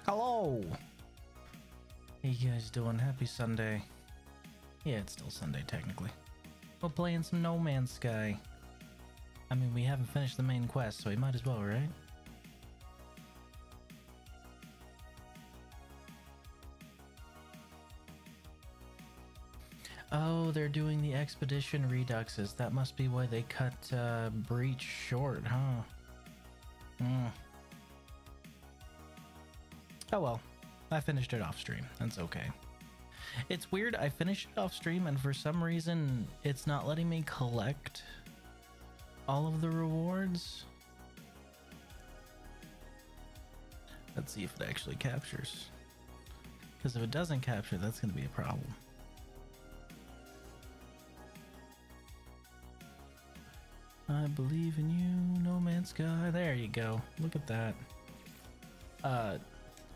Hello! How you guys doing? Happy Sunday. Yeah, it's still Sunday technically. We're playing some No Man's Sky. I mean, we haven't finished the main quest, so we might as well, right? Oh, they're doing the expedition reduxes. That must be why they cut Breach short, huh? Oh well, I finished it off stream. That's okay. It's weird, I finished it off stream and for some reason it's not letting me collect all of the rewards. Let's see if it actually captures. Because if it doesn't capture, that's going to be a problem. I believe in you, No Man's Sky. There you go. Look at that.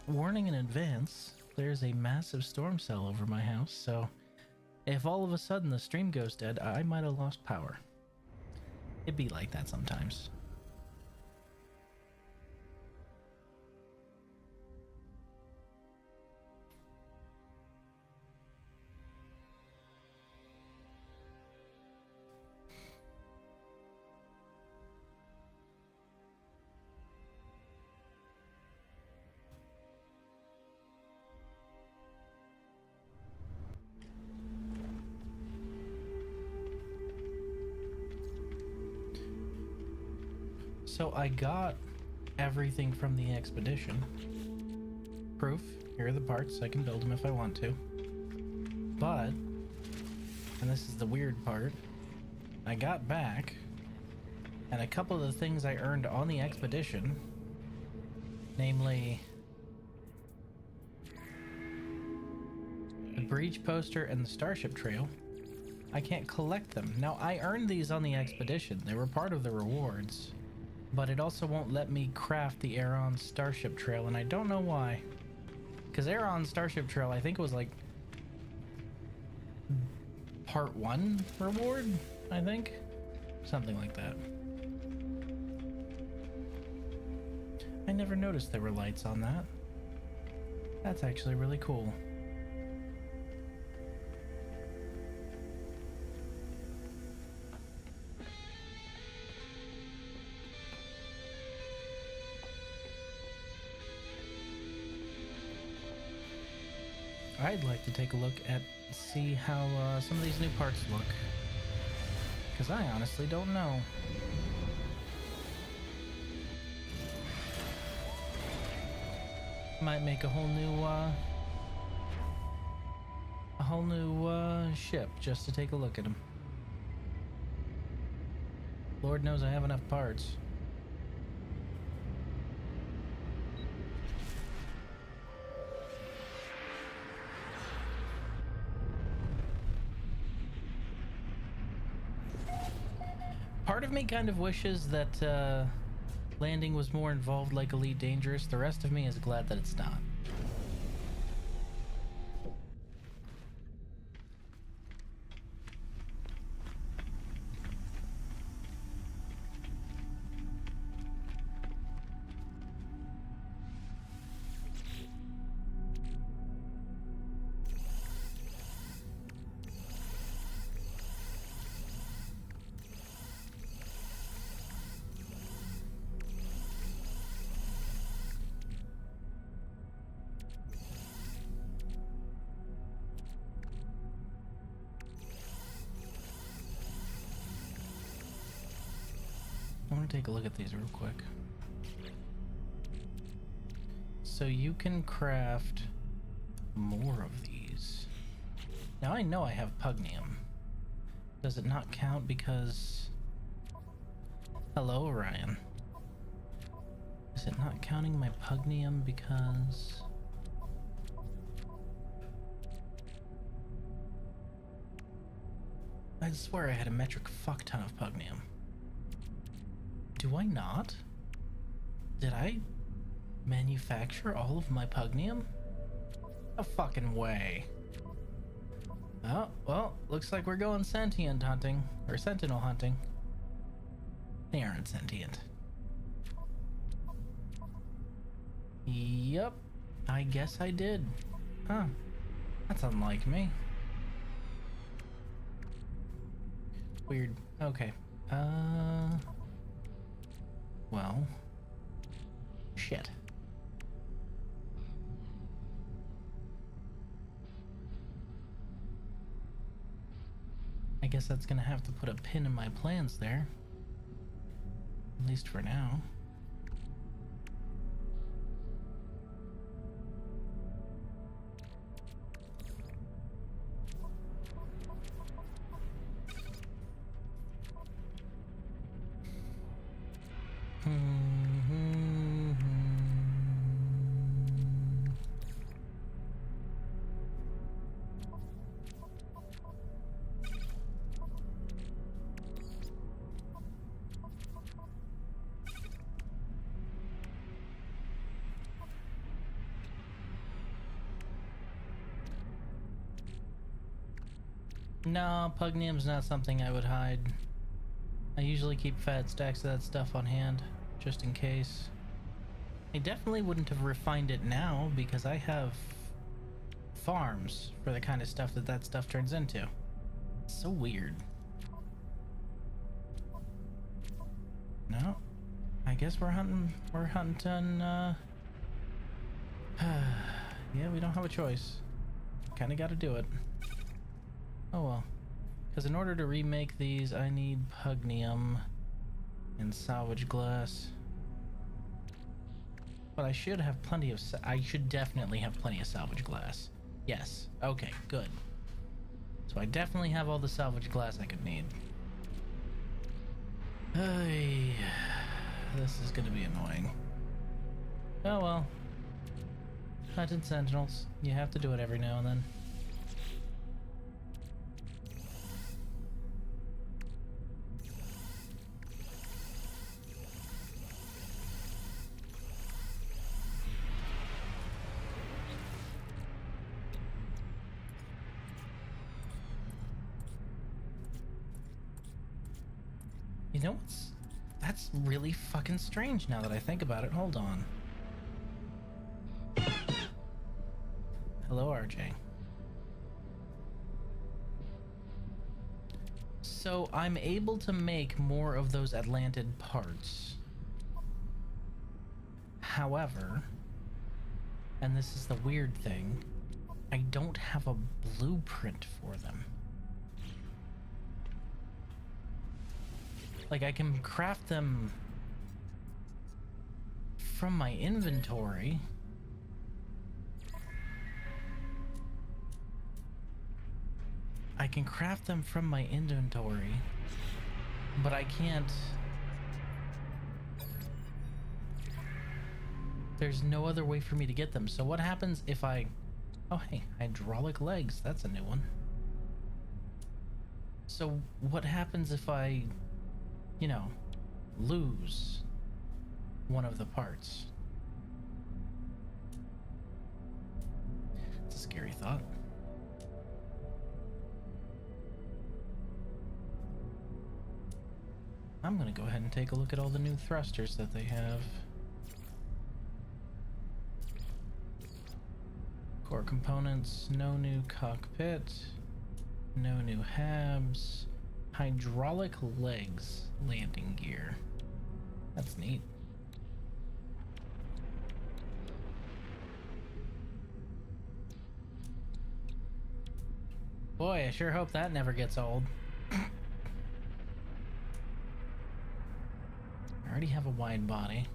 Warning in advance, there's a massive storm cell over my house, so if all of a sudden the stream goes dead, I might have lost power. It'd be like that sometimes. So I got everything from the expedition. Proof, here are the parts, I can build them if I want to. But, and this is the weird part, I got back, and a couple of the things I earned on the expedition, namely the Breach poster and the Starship Trail, I can't collect them. Now, I earned these on the expedition, they were part of the rewards. But it also won't let me craft the Aeron Starship Trail, and I don't know why. Because Aeron Starship Trail, I think it was like part 1 reward, I think? Something like that. I never noticed there were lights on that. That's actually really cool. I'd like to take a look at, see how some of these new parts look. Because I honestly don't know. Might make a whole new ship just to take a look at them. Lord knows I have enough parts. Part of me kind of wishes that landing was more involved like Elite Dangerous. The rest of me is glad that it's not. I want to take a look at these real quick. So you can craft more of these. Now I know I have pugnium. Does it not count because... Hello, Orion. Is it not counting my pugnium because... I swear I had a metric fuck ton of pugnium. Do I not? Did I manufacture all of my pugnium? No fucking way. Oh, well, looks like we're going sentient hunting, or sentinel hunting. They aren't sentient. Yup. I guess I did. Huh. That's unlike me. Weird. Okay. Well. Shit. I guess that's gonna have to put a pin in my plans there. At least for now. No, Pugnium's not something I would hide. I usually keep fat stacks of that stuff on hand, just in case. I definitely wouldn't have refined it now, because I have farms for the kind of stuff that stuff turns into. It's so weird. No. I guess we're hunting, yeah, we don't have a choice. Kinda gotta do it. Oh well. Because in order to remake these, I need Pugnium and salvage glass. But I should have plenty of... I should definitely have plenty of salvage glass. Yes. Okay, good. So I definitely have all the salvage glass I could need. Hey, this is gonna be annoying. Oh well. Hunted sentinels. You have to do it every now and then. You know what's... That's really fucking strange now that I think about it. Hold on. Hello, RJ. So I'm able to make more of those Atlantid parts. However, and this is the weird thing, I don't have a blueprint for them. Like, I can craft them from my inventory. I can craft them from my inventory, but I can't... There's no other way for me to get them. So what happens if I... Oh, hey, hydraulic legs. That's a new one. So what happens if I... you know, lose one of the parts? It's a scary thought. I'm gonna go ahead and take a look at all the new thrusters that they have. Core components, no new cockpit, no new habs. Hydraulic legs landing gear. That's neat. Boy, I sure hope that never gets old. I already have a wide body.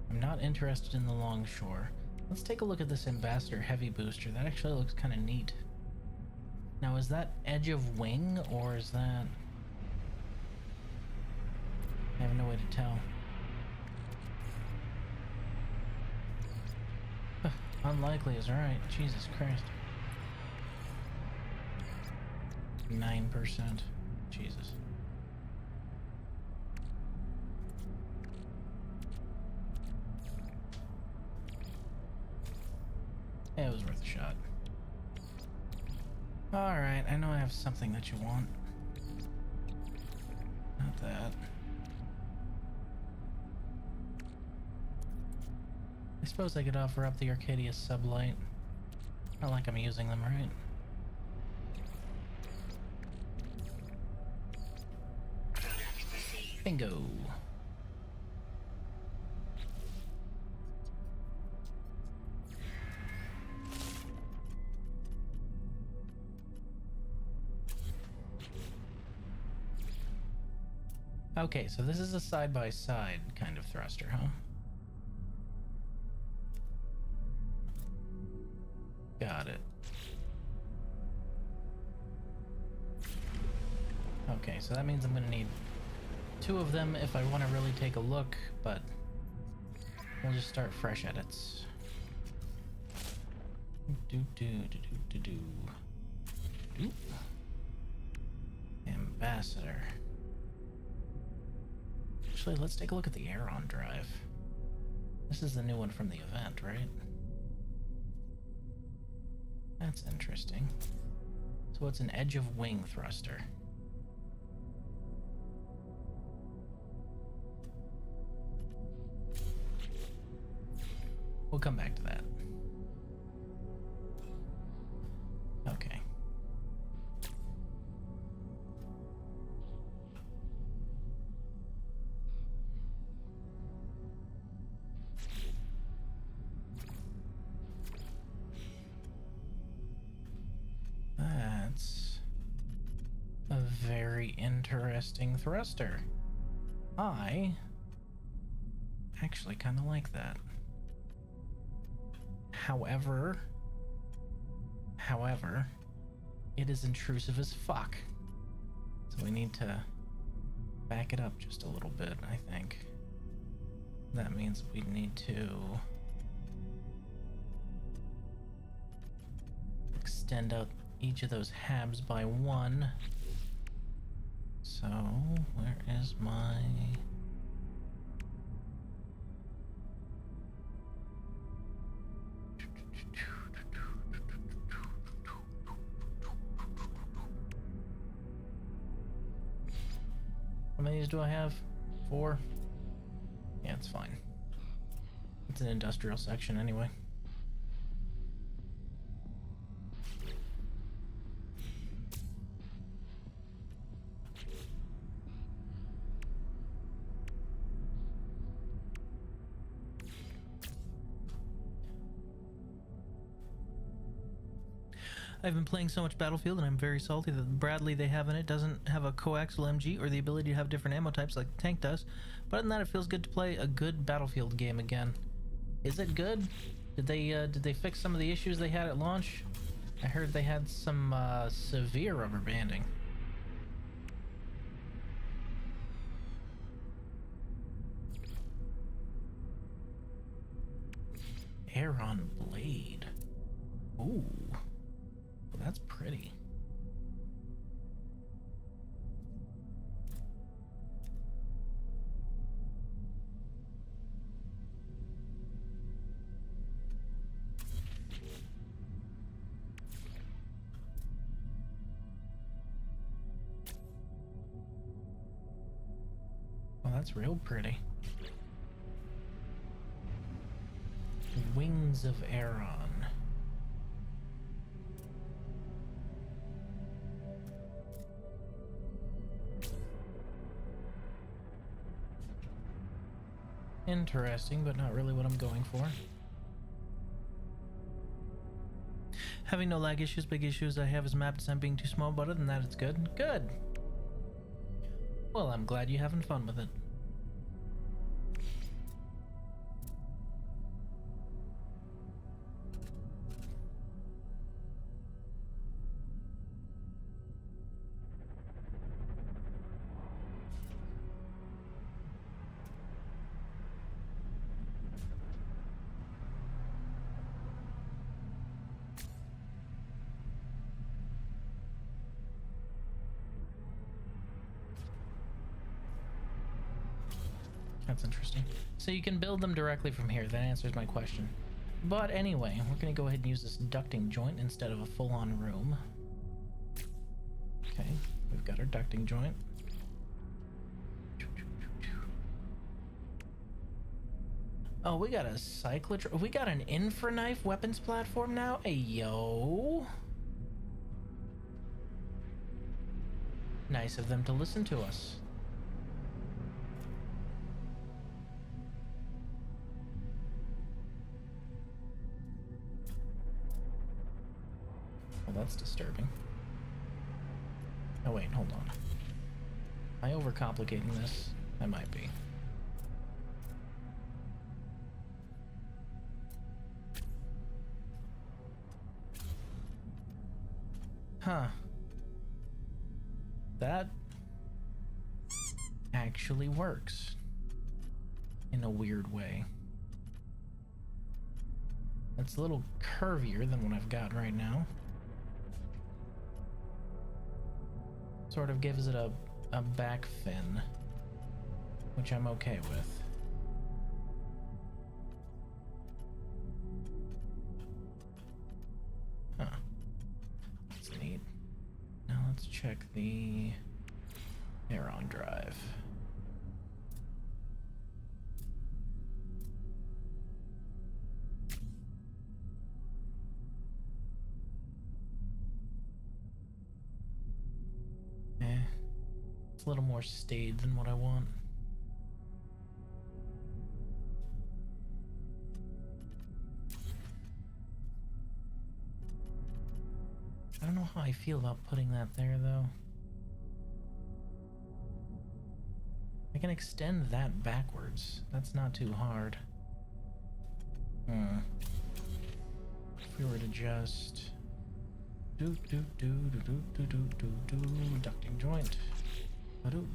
I'm not interested in the longshore. Let's take a look at this Ambassador Heavy Booster. That actually looks kind of neat. Now, is that edge of wing, or is that... I have no way to tell. Unlikely is right. Jesus Christ. 9%. Jesus. Yeah, it was worth a shot. Alright, I know I have something that you want. Not that. suppose I could offer up the Arcadia sublight. Not like I'm using them, right? Bingo. Okay, so this is a side-by-side kind of thruster, huh? Got it. Okay, so that means I'm gonna need 2 of them if I want to really take a look, but we'll just start fresh edits. Ambassador. Actually, let's take a look at the Aeron drive. This is the new one from the event, right? That's interesting. So it's an edge of wing thruster. We'll come back to that. Okay. That's a very interesting thruster. I actually kind of like that. However, it is intrusive as fuck. So we need to back it up just a little bit, I think. That means we need to extend out each of those habs by 1. So, where is my... How many of these do I have? 4? Yeah, it's fine. It's an industrial section anyway. I've been playing so much Battlefield and I'm very salty that the Bradley they have in it doesn't have a coaxial MG or the ability to have different ammo types like the tank does. But other than that, it feels good to play a good Battlefield game again. Is it good? Did they fix some of the issues they had at launch? I heard they had some severe rubber banding. Aeron blade. Ooh. That's pretty. Well, that's real pretty. Wings of Aeron. Interesting, but not really what I'm going for. Having no lag issues. Big issues I have is map descent being too small, but other than that, it's good. Good! Well, I'm glad you're having fun with it. That's interesting. So you can build them directly from here. That answers my question. But anyway, we're going to go ahead and use this ducting joint instead of a full-on room. Okay, we've got our ducting joint. Oh, we got a cyclotron. We got an infraknife weapons platform now? Hey, yo. Nice of them to listen to us. Well, that's disturbing. Oh, wait, hold on. Am I overcomplicating this? I might be. Huh. That actually works in a weird way. It's a little curvier than what I've got right now. Sort of gives it a back fin, which I'm okay with. Huh. That's neat. Now let's check the Aeron drive. It's a little more staid than what I want. I don't know how I feel about putting that there, though. I can extend that backwards. That's not too hard. If we were to just ducting joint. Do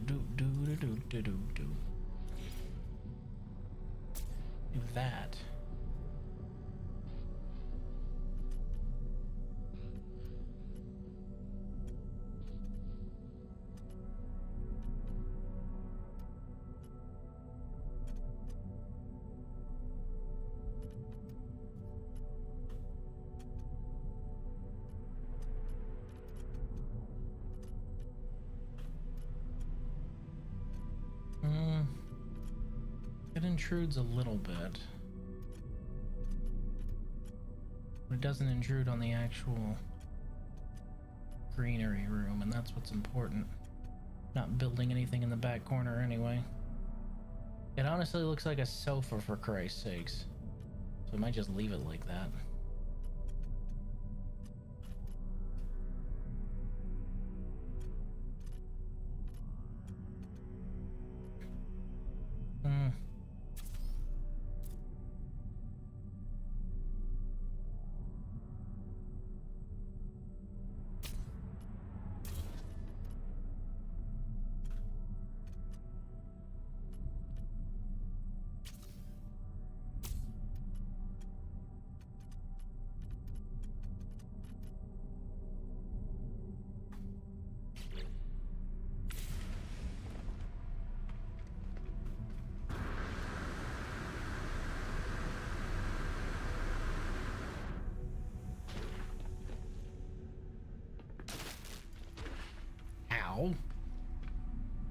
that. It intrudes a little bit, but it doesn't intrude on the actual greenery room, and that's what's important. Not building anything in the back corner anyway. It honestly looks like a sofa, for Christ's sakes, so I might just leave it like that.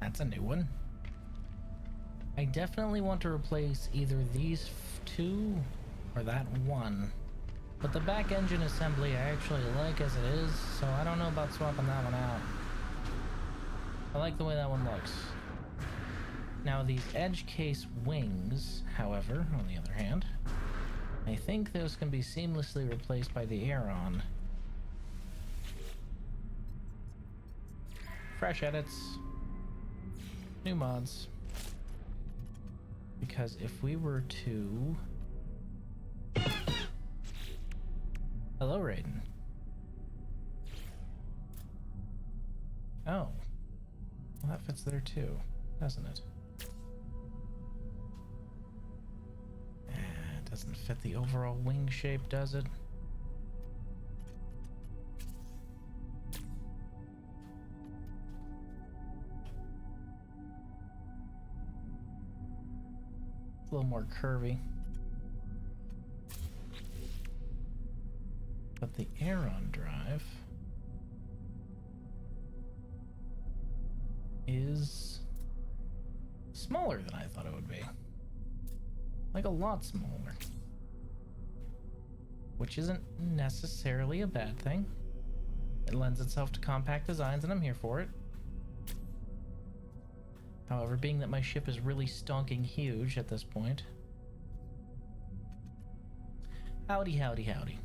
That's a new one. I definitely want to replace either these two or that one. But the back engine assembly I actually like as it is, so I don't know about swapping that one out. I like the way that one looks. Now these edge case wings, however, on the other hand, I think those can be seamlessly replaced by the Aeron. Fresh edits. New mods. Because if we were to... Hello, Raiden. Oh. Well, that fits there too, doesn't it? It doesn't fit the overall wing shape, does it? A little more curvy. But the Aeron drive is smaller than I thought it would be. Like a lot smaller. Which isn't necessarily a bad thing. It lends itself to compact designs, and I'm here for it. However, being that my ship is really stonking huge at this point. Howdy, howdy, howdy.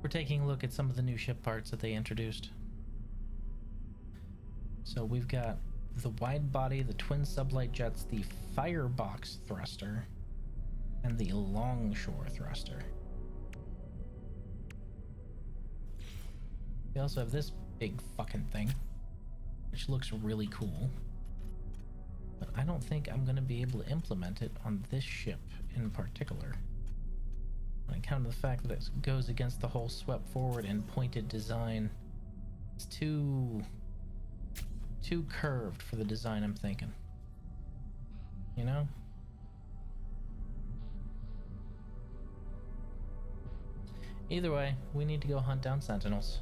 We're taking a look at some of the new ship parts that they introduced. So we've got the wide body, the twin sublight jets, the firebox thruster, and the longshore thruster. We also have this big fucking thing, which looks really cool. But I don't think I'm going to be able to implement it on this ship in particular. On account of the fact that it goes against the whole swept forward and pointed design. It's too curved for the design I'm thinking. You know? Either way, we need to go hunt down sentinels.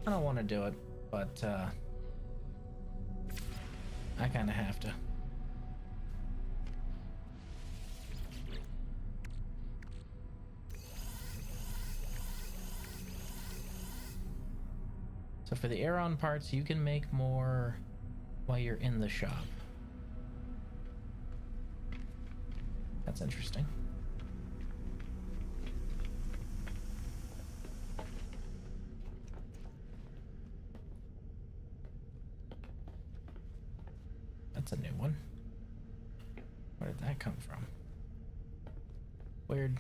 I don't want to do it, but I kind of have to. So for the Aeron parts, you can make more while you're in the shop. That's interesting. That's a new one. Where did that come from? Weird.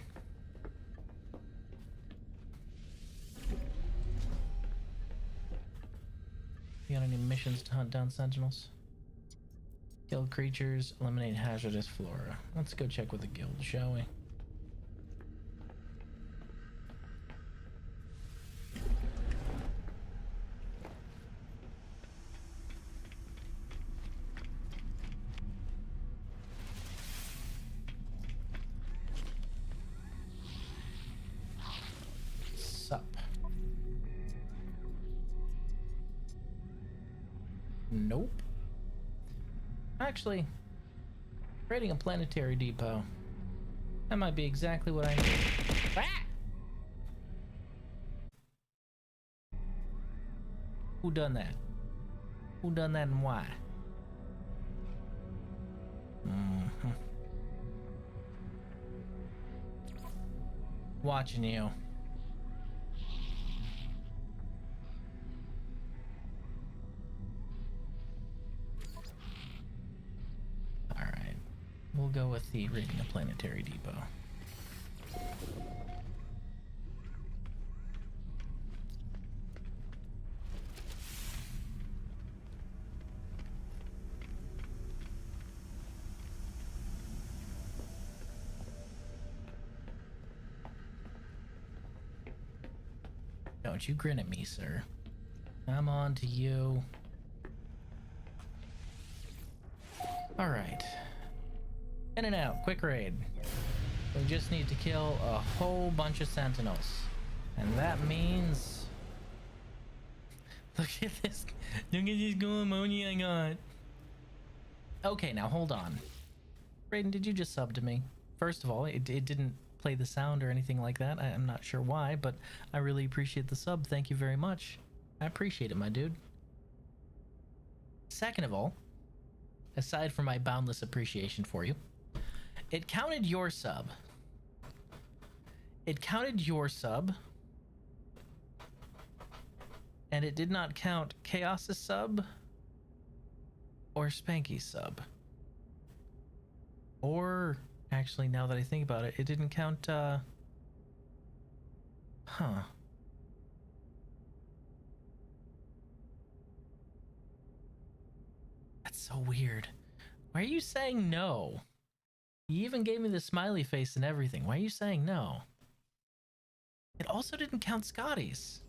You got any missions to hunt down sentinels? Kill creatures, eliminate hazardous flora. Let's go check with the guild, shall we? Sup. Nope. Actually, creating a planetary depot. That might be exactly what I need. Ah! Who done that? Who done that and why? Mm-hmm. Watching you. We'll go with the raiding a planetary depot. Don't you grin at me, sir. I'm on to you. All right. In and out, quick raid. We just need to kill a whole bunch of sentinels. And that means... Look at this. Look at this cool ammonia I got. Okay, now hold on. Raiden, did you just sub to me? First of all, it didn't play the sound or anything like that. I'm not sure why, but I really appreciate the sub. Thank you very much. I appreciate it, my dude. Second of all, aside from my boundless appreciation for you, it counted your sub. It counted your sub. And it did not count Chaos's sub or Spanky's sub. Or, actually, now that I think about it, it didn't count, Huh. That's so weird. Why are you saying no? You even gave me the smiley face and everything. Why are you saying no? It also didn't count Scotty's.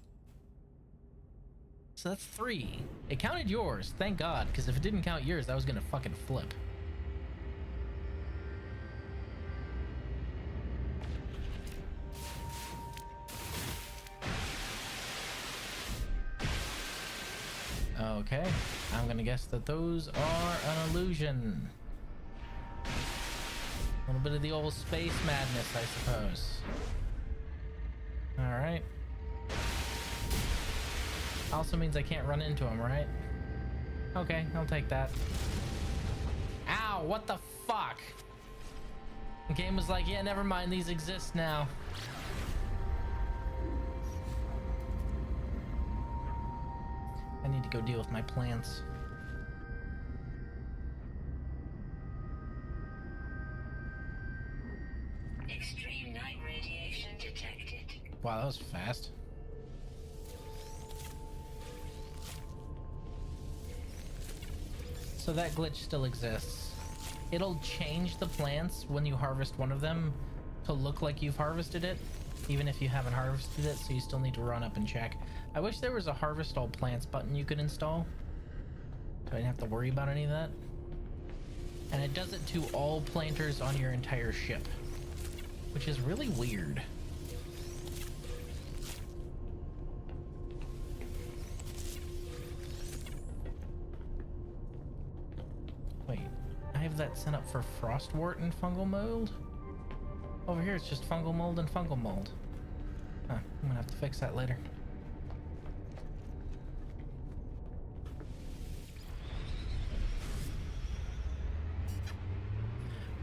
So that's 3. It counted yours, thank God, because if it didn't count yours, that was gonna fucking flip. Okay, I'm gonna guess that those are an illusion. A little bit of the old space madness, I suppose. Alright. Also means I can't run into him, right? Okay, I'll take that. Ow, what the fuck? The game was like, yeah, never mind, these exist now. I need to go deal with my plants. Extreme night radiation detected. Wow, that was fast. So that glitch still exists. It'll change the plants when you harvest one of them to look like you've harvested it, even if you haven't harvested it, so you still need to run up and check. I wish there was a harvest all plants button you could install, so I didn't have to worry about any of that. And it does it to all planters on your entire ship, which is really weird. Wait, I have that set up for frostwort and fungal mold? Over here it's just fungal mold and fungal mold. Huh, I'm gonna have to fix that later.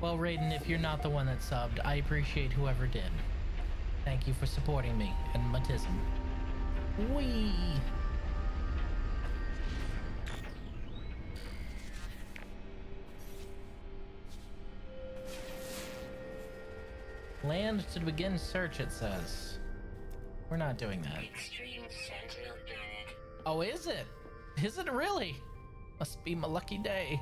Well, Raiden, if you're not the one that subbed, I appreciate whoever did. Thank you for supporting me and Matism. Whee! Land to begin search, it says. We're not doing that. Extreme sentinel unit. Oh, is it? Is it really? Must be my lucky day.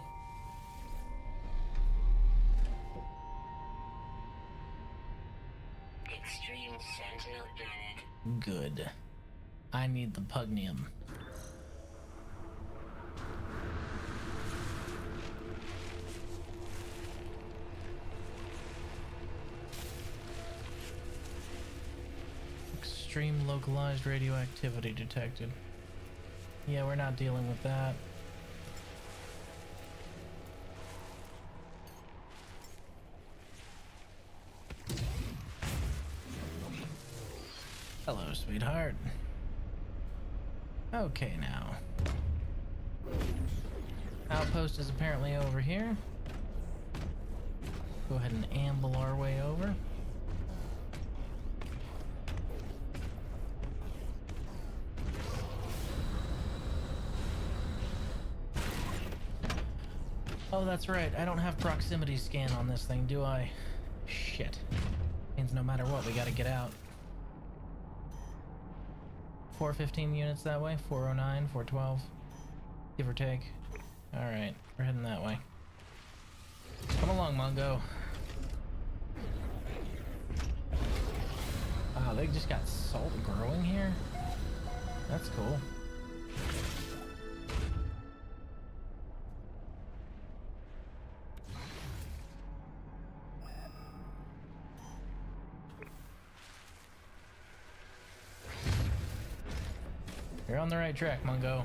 Extreme sentinel unit. Good. I need the pugnium. Extreme localized radioactivity detected. Yeah, we're not dealing with that. Hello, sweetheart. Okay, now. Outpost is apparently over here. Go ahead and amble our way over. Oh, that's right. I don't have proximity scan on this thing, do I? Shit. Means no matter what, we gotta get out. 415 units that way, 409, 412, give or take. Alright, we're heading that way. Come along, Mungo. Wow, they just got salt growing here? That's cool. You're on the right track, Mungo.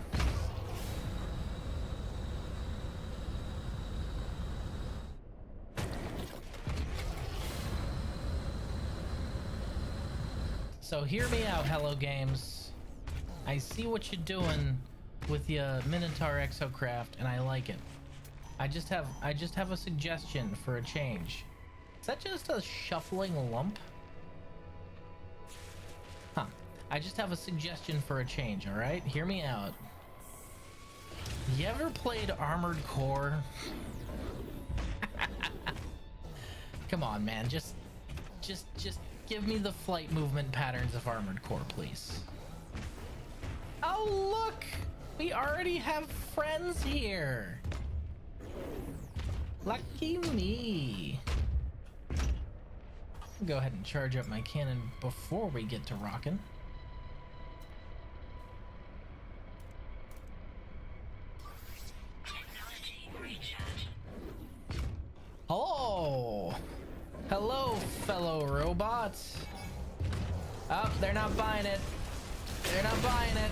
So hear me out, Hello Games. I see what you're doing with the Minotaur Exocraft, and I like it. I just have a suggestion for a change. Is that just a shuffling lump? Huh. I just have a suggestion for a change, alright? Hear me out. You ever played Armored Core? Come on, man. Just give me the flight movement patterns of Armored Core, please. Oh, look! We already have friends here! Lucky me. Go ahead and charge up my cannon before we get to rockin'. fellow robots. Oh, they're not buying it. They're not buying it.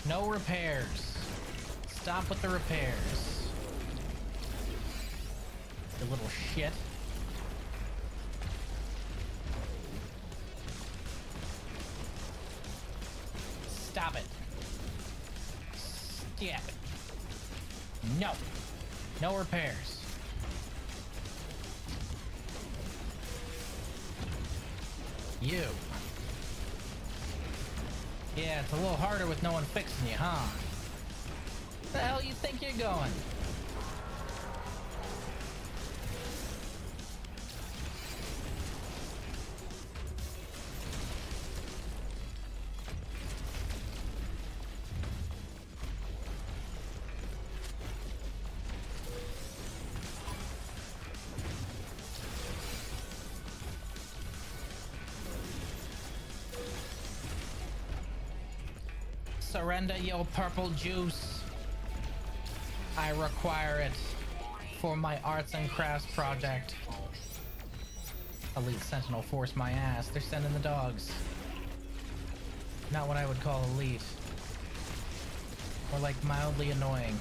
No repairs. Stop with the repairs. You little shit. Stop it. Stop it. No. No repairs. You. Yeah, it's a little harder with no one fixing you, huh? Where the hell you think you're going? Surrender your purple juice. I require it for my arts and crafts project. Elite Sentinel force my ass. They're sending the dogs. Not what I would call elite. Or like mildly annoying.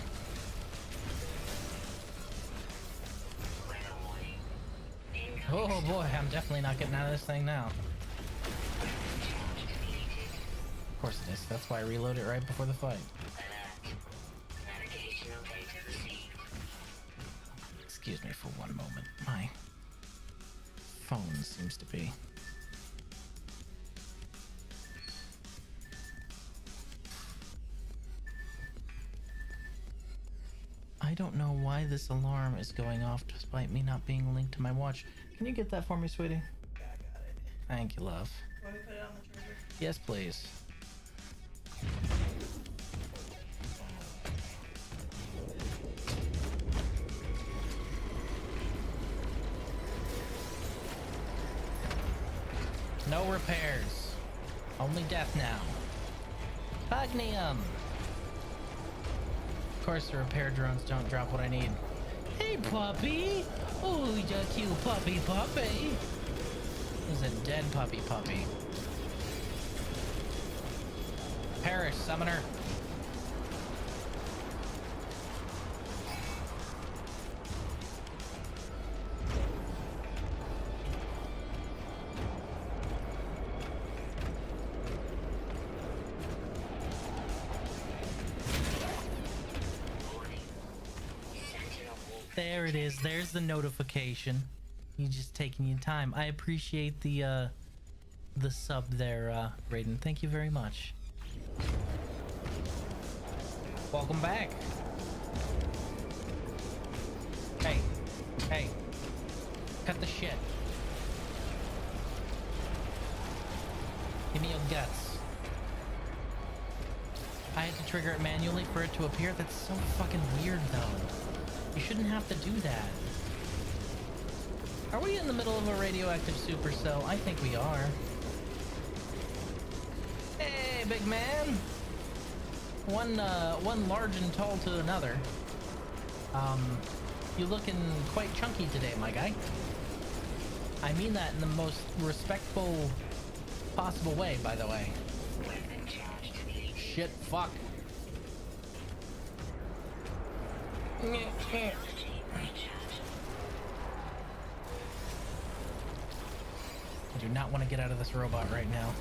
Oh boy, I'm definitely not getting out of this thing now. Of course it is. That's why I reload it right before the fight. Excuse me for one moment. My phone seems to be... I don't know why this alarm is going off despite me not being linked to my watch. Can you get that for me, sweetie? Yeah, I got it. Thank you, love. Want me to put it on the charger? Yes, please. No repairs. Only death now. Pugnium! Of course the repair drones don't drop what I need. Hey puppy! Oh, you cute puppy. He's a dead puppy. Perish, summoner. There it is. There's the notification. You just taking your time. I appreciate the sub there, Raiden. Thank you very much. Welcome back. Hey. Cut the shit. Give me your guts. I had to trigger it manually for it to appear? That's so fucking weird, though. You shouldn't have to do that. Are we in the middle of a radioactive supercell? I think we are. Hey, big man! One large and tall to another. You're looking quite chunky today, my guy. I mean that in the most respectful possible way, by the way. Shit, fuck. I do not want to get out of this robot right now.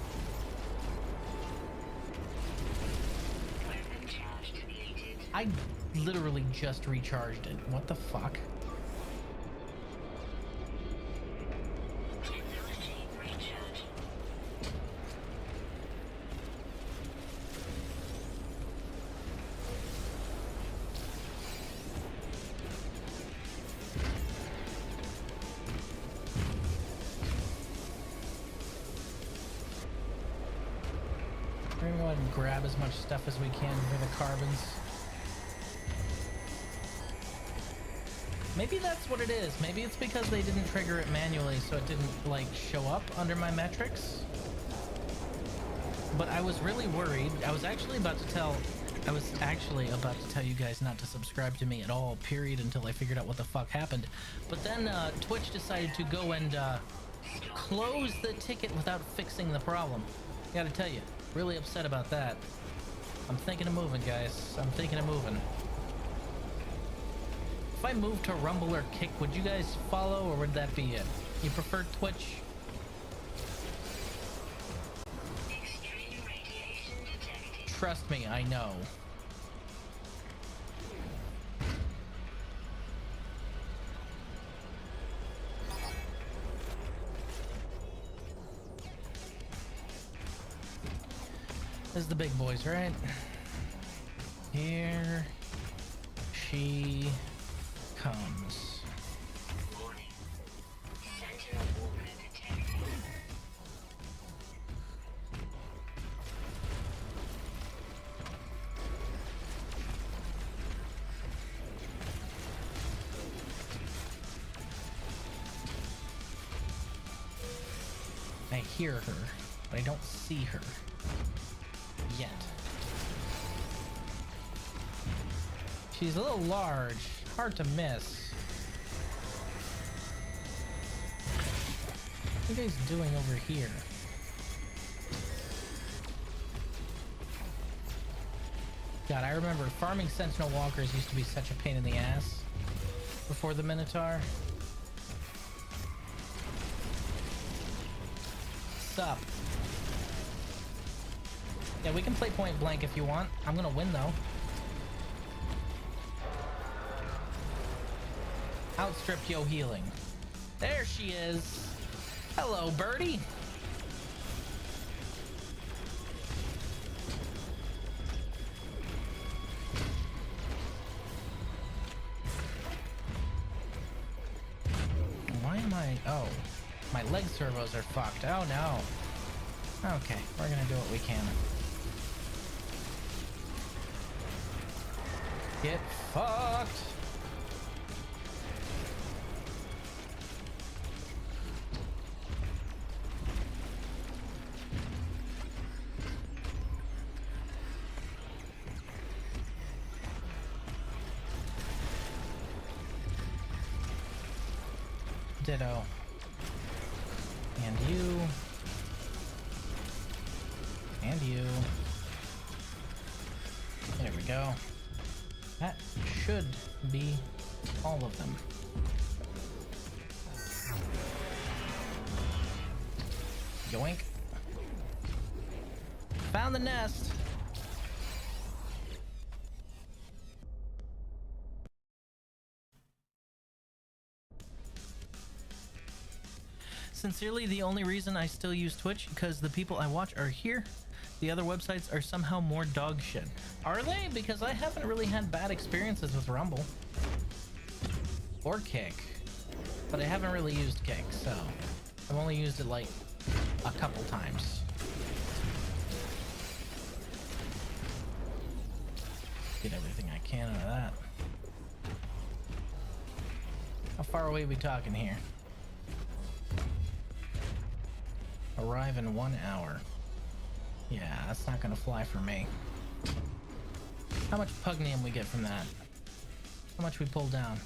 I literally just recharged it. What the fuck? and grab as much stuff as we can for the carbons. Maybe that's what it is. Maybe it's because they didn't trigger it manually, so it didn't, like, show up under my metrics. But I was really worried. I was actually about to tell you guys not to subscribe to me at all, period, until I figured out what the fuck happened. But then Twitch decided to go and close the ticket without fixing the problem. Gotta tell you, really upset about that. I'm thinking of moving, guys. I'm thinking of moving. If I moved to Rumble or Kick, would you guys follow, or would that be it? You prefer Twitch? Extreme radiation detected. Trust me, I know. This is the big boys, right? Here she comes. Warning. Sentinel walker detected. I hear her, but I don't see her yet. She's a little large, hard to miss. What are you guys doing over here? God, I remember farming Sentinel Walkers used to be such a pain in the ass before the Minotaur. Sup? Yeah, we can play point blank if you want. I'm gonna win though. Outstripped yo healing. There she is. Hello, birdie. Why am I... Oh, my leg servos are fucked. Oh no. Okay, we're gonna do what we can. Get fucked. Ditto. And you. And you. There we go. That should be all of them. Yoink. Found the nest. Sincerely, the only reason I still use Twitch because the people I watch are here. The other websites are somehow more dog shit. Are they? Because I haven't really had bad experiences with Rumble. Or Kick. But I haven't really used Kick, so... I've only used it like a couple times. Get everything I can out of that. How far away are we talking here? Arrive in 1 hour. Yeah, that's not gonna fly for me. How much pugnium we get from that? How much we pull down?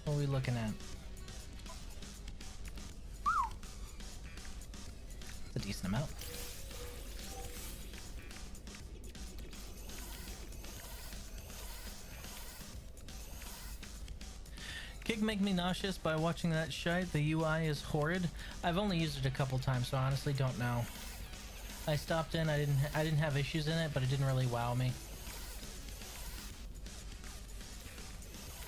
What are we looking at? It's a decent amount. Kick make me nauseous by watching that shite. The UI is horrid. I've only used it a couple times, so I honestly don't know. I stopped in. I didn't have issues in it, but it didn't really wow me.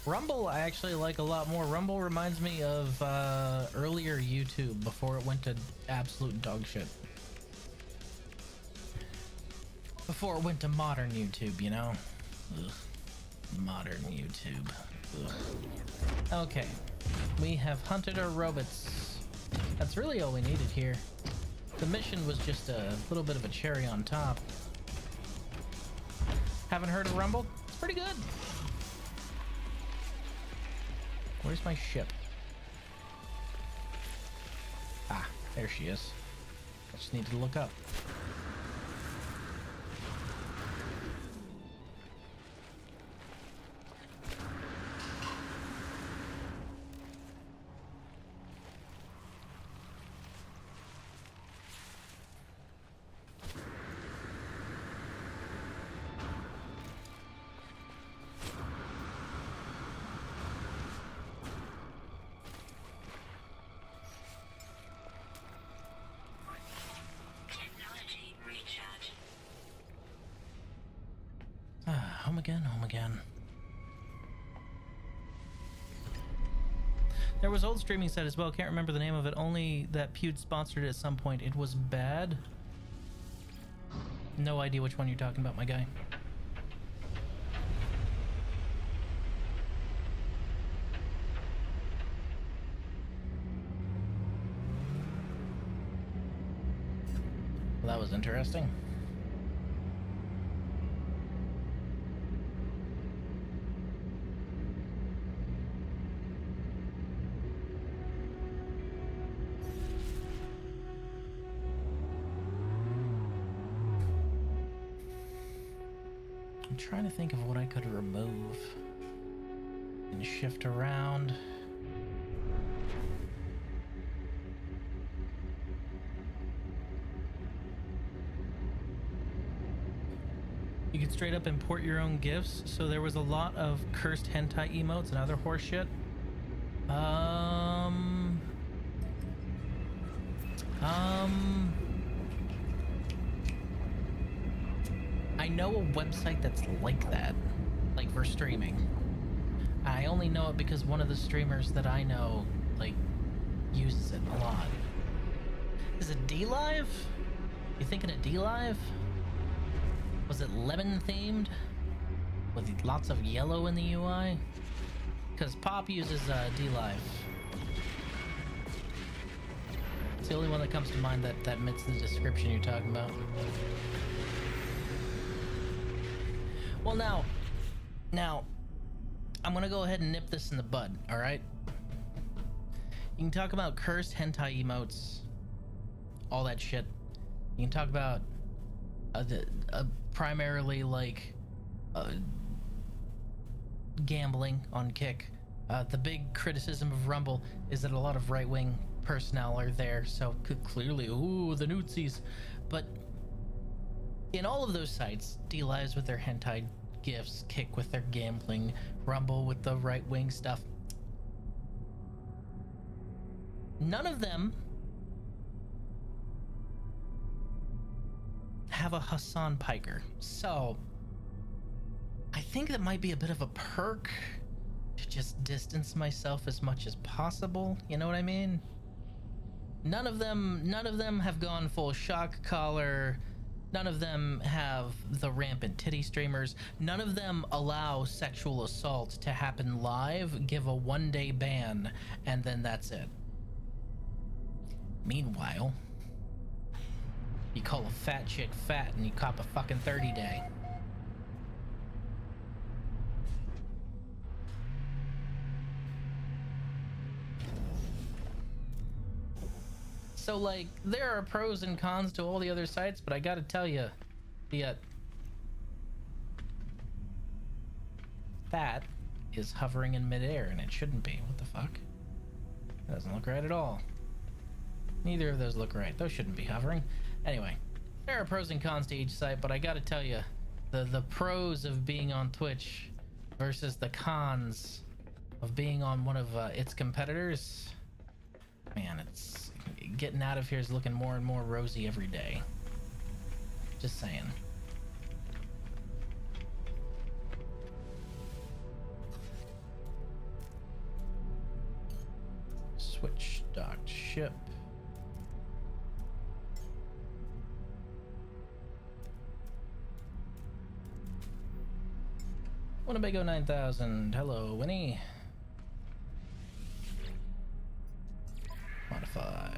Rumble I actually like a lot more. Rumble reminds me of earlier YouTube before it went to absolute dog shit. Before it went to modern YouTube, you know? Ugh. Modern YouTube. Ugh. Okay, we have hunted our robots. That's really all we needed here. The mission was just a little bit of a cherry on top. Haven't heard of Rumble? It's pretty good. Where's my ship? Ah, there she is. I just needed to look up. Technology recharge. Ah, home again, home again. There was old streaming site as well. Can't remember the name of it. Only that Pewd sponsored it at some point. It was bad. No idea which one you're talking about, my guy. Well, that was interesting. I'm trying to think of what I could remove and shift around. You could straight up import your own GIFs, so there was a lot of cursed hentai emotes and other horse shit. I know a website that's like that, like for streaming. I only know it because one of the streamers that I know, like, uses it a lot. Is it D-Live? You thinking of D-Live? Was it lemon themed? With lots of yellow in the UI? Because Pop uses D-Live. It's the only one that comes to mind that fits the description you're talking about. Well, now, I'm gonna go ahead and nip this in the bud, alright? You can talk about cursed hentai emotes, all that shit. You can talk about primarily like gambling on Kick. The big criticism of Rumble is that a lot of right-wing personnel are there, so clearly, ooh, the Nootsies. But in all of those sites, D-Lives with their hentai gifts, Kick with their gambling, Rumble with the right-wing stuff, none of them have a Hassan Piker. So I think that might be a bit of a perk to just distance myself as much as possible. You know what I mean? None of them have gone full shock collar. None of them have the rampant titty streamers. None of them allow sexual assault to happen live, give a 1-day ban, and then that's it. Meanwhile, you call a fat chick fat and you cop a fucking 30-day. So, like, there are pros and cons to all the other sites, but I gotta tell you, the fat is hovering in midair, and it shouldn't be. What the fuck? It doesn't look right at all. Neither of those look right. Those shouldn't be hovering. Anyway, there are pros and cons to each site, but I gotta tell you, the pros of being on Twitch versus the cons of being on one of its competitors, man, it's getting out of here is looking more and more rosy every day. Just saying. Switch docked ship. Winnebago 9000. Hello, Winnie. Modify.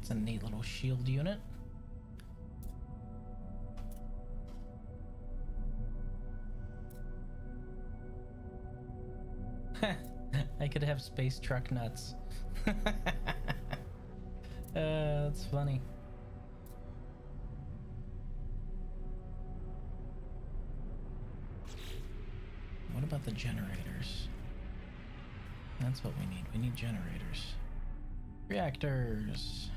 It's a neat little shield unit. I could have space truck nuts. That's funny. What about the generators? That's what we need. We need generators. Reactors.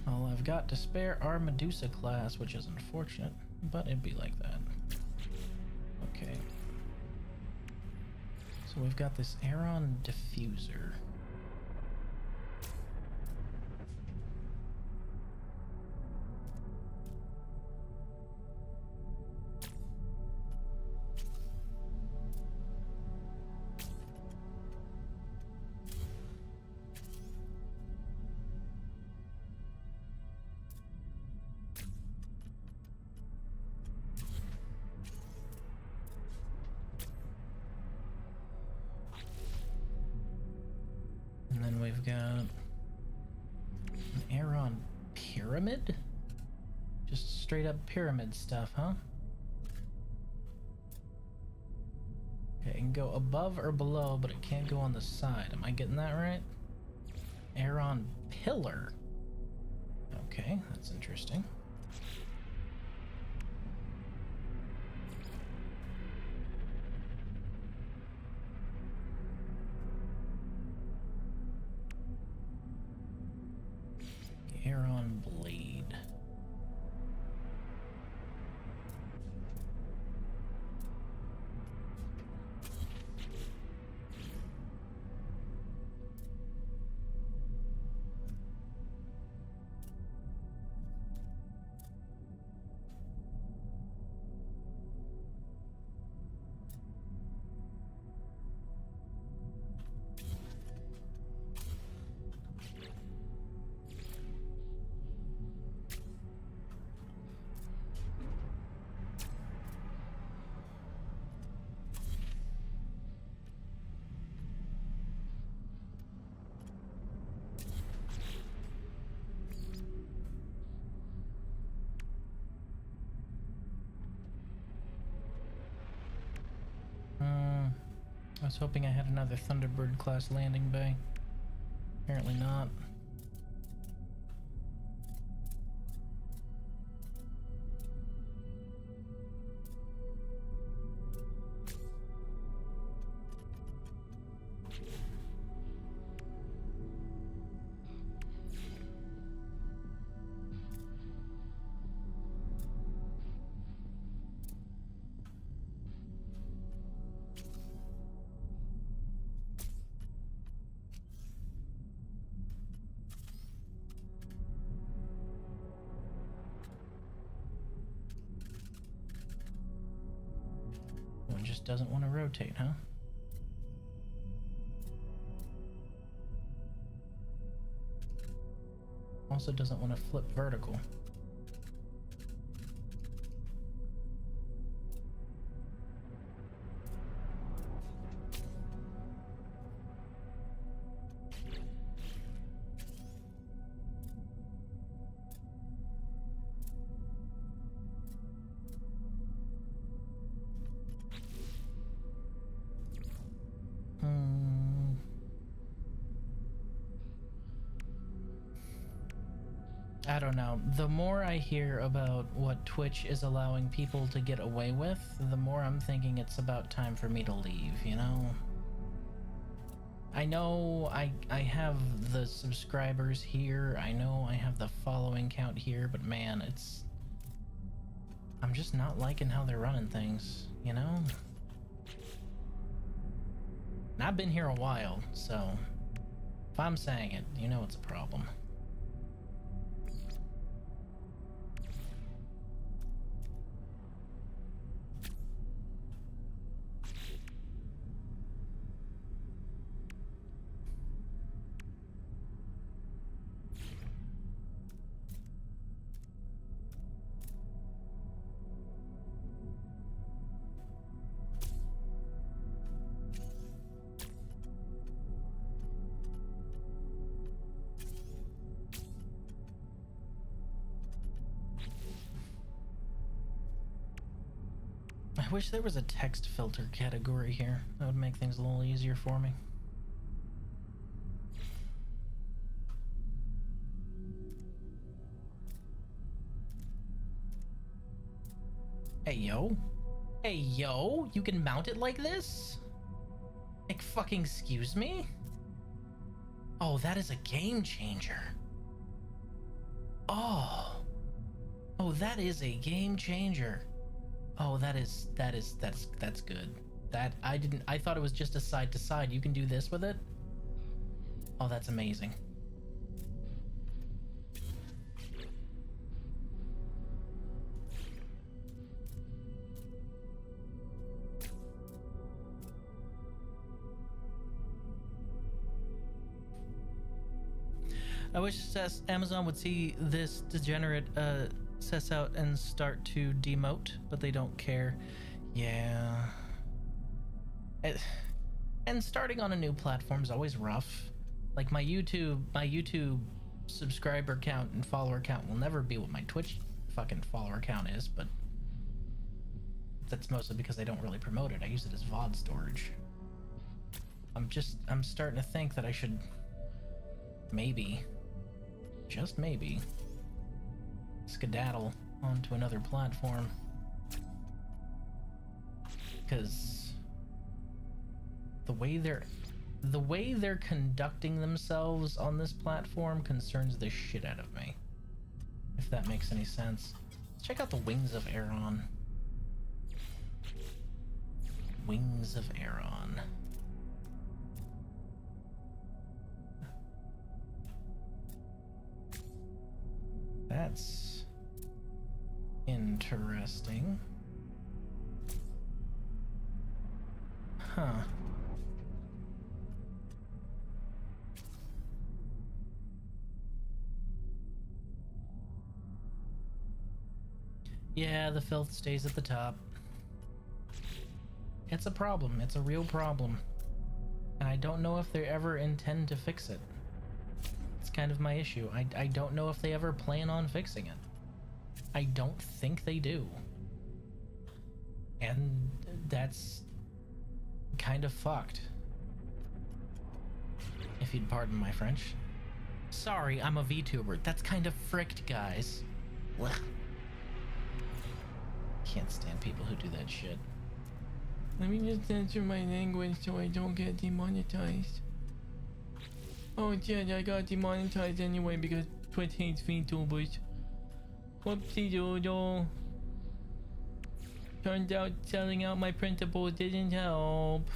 All I've got to spare are Medusa class, which is unfortunate, but it'd be like that. Okay. So we've got this Aeron diffuser. And then we've got an Aeron pyramid? Just straight up pyramid stuff, huh? Okay, it can go above or below, but it can't go on the side. Am I getting that right? Aeron pillar. Okay, that's interesting. Aeron blade. I was hoping I had another Thunderbird class landing bay. Apparently not. One just doesn't want to rotate, huh? Also doesn't want to flip vertical. I don't know. The more I hear about what Twitch is allowing people to get away with, the more I'm thinking it's about time for me to leave, you know? I know I have the subscribers here, I know I have the following count here, but man, I'm just not liking how they're running things, you know? And I've been here a while, so if I'm saying it, you know it's a problem. I wish there was a text filter category here. That would make things a little easier for me. Hey, yo. Hey, yo. You can mount it like this? Like, fucking excuse me? Oh, that is a game changer. Oh. Oh, that is a game changer. Oh, that's good. I thought it was just a side to side. You can do this with it? Oh, that's amazing. I wish Amazon would see this degenerate cess out and start to demote, but they don't care. Yeah. And starting on a new platform is always rough. Like my YouTube subscriber count and follower count will never be what my Twitch fucking follower count is, but that's mostly because I don't really promote it. I use it as VOD storage. I'm starting to think that I should maybe, just maybe, skedaddle onto another platform. Because the way they're conducting themselves on this platform concerns the shit out of me. If that makes any sense. Let's check out the Wings of Aeron. Wings of Aeron. That's interesting. Huh. Yeah, the filth stays at the top. It's a problem. It's a real problem. And I don't know if they ever intend to fix it. It's kind of my issue. I don't know if they ever plan on fixing it. I don't think they do. And that's kind of fucked. If you'd pardon my French. Sorry, I'm a VTuber. That's kind of fricked, guys. Blech. Can't stand people who do that shit. Let me just censor my language so I don't get demonetized. Oh shit, I got demonetized anyway because Twitch hates VTubers. Whoopsie doodle. Turns out selling out my printables didn't help.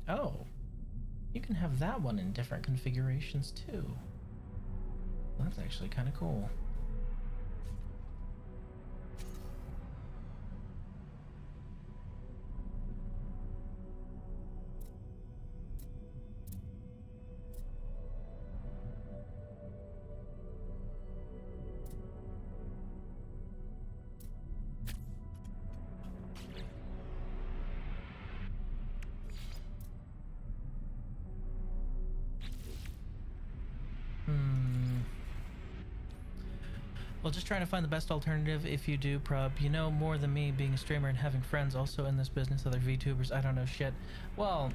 Oh, you can have that one in different configurations too. That's actually kind of cool. Well, just trying to find the best alternative if you do prob. You know more than me being a streamer and having friends also in this business, other VTubers. I don't know shit. Well,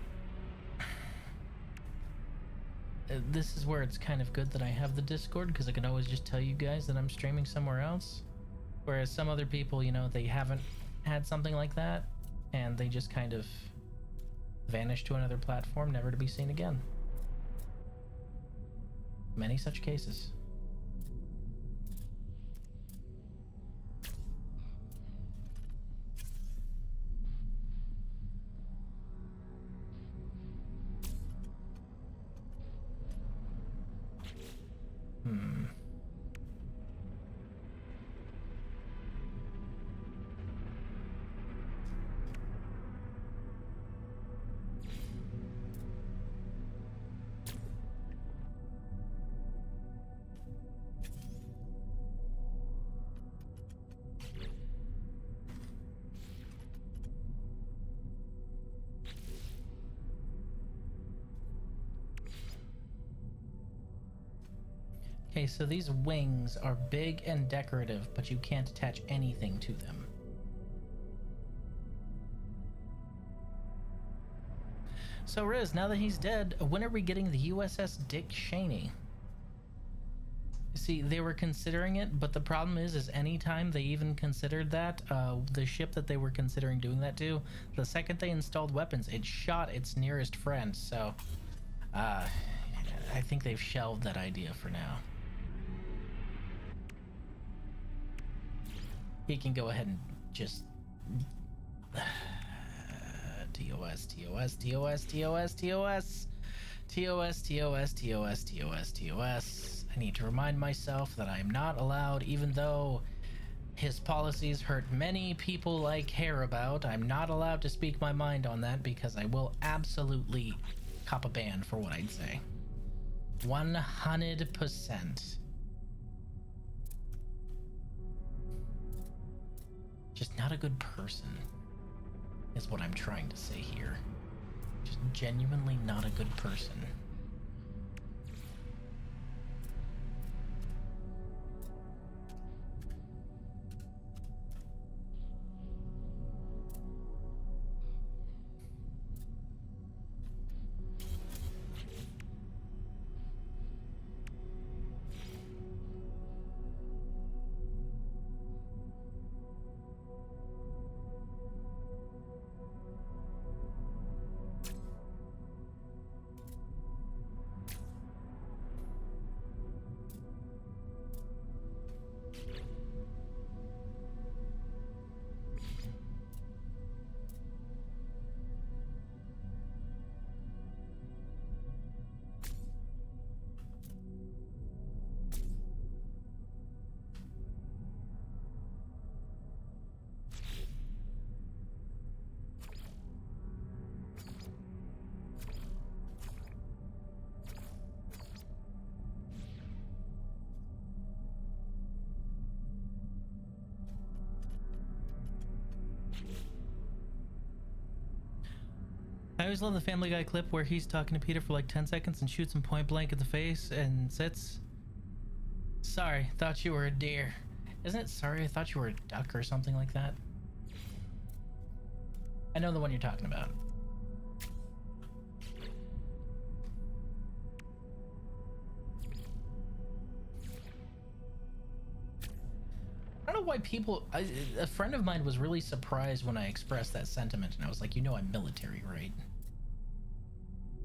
this is where it's kind of good that I have the Discord, because I can always just tell you guys that I'm streaming somewhere else. Whereas some other people, you know, they haven't had something like that, and they just kind of vanish to another platform, never to be seen again. Many such cases. Okay, so these wings are big and decorative, but you can't attach anything to them. So Riz, now that he's dead, when are we getting the USS Dick Cheney? See, they were considering it, but the problem is anytime they even considered that, the ship that they were considering doing that to, the second they installed weapons, it shot its nearest friend. So, I think they've shelved that idea for now. He can go ahead and just TOS, TOS, TOS, TOS, TOS, TOS, TOS, TOS, TOS, TOS. I need to remind myself that I am not allowed, even though his policies hurt many people I care about, I'm not allowed to speak my mind on that because I will absolutely cop a ban for what I'd say. 100%. Just not a good person, is what I'm trying to say here. Just genuinely not a good person. I always love the Family Guy clip where he's talking to Peter for like 10 seconds and shoots him point blank in the face and sits. Sorry, thought you were a deer. Isn't it sorry, I thought you were a duck or something like that? I know the one you're talking about. I don't know why people... a friend of mine was really surprised when I expressed that sentiment, and I was like, you know I'm military, right?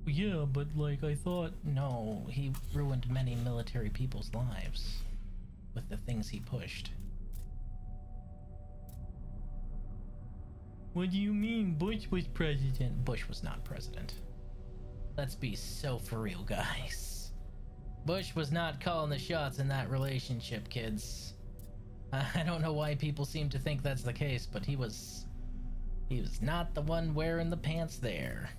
Yeah, but like, I thought... No, he ruined many military people's lives with the things he pushed. What do you mean Bush was president? Bush was not president. Let's be so for real, guys. Bush was not calling the shots in that relationship, kids. I don't know why people seem to think that's the case, but he was not the one wearing the pants there.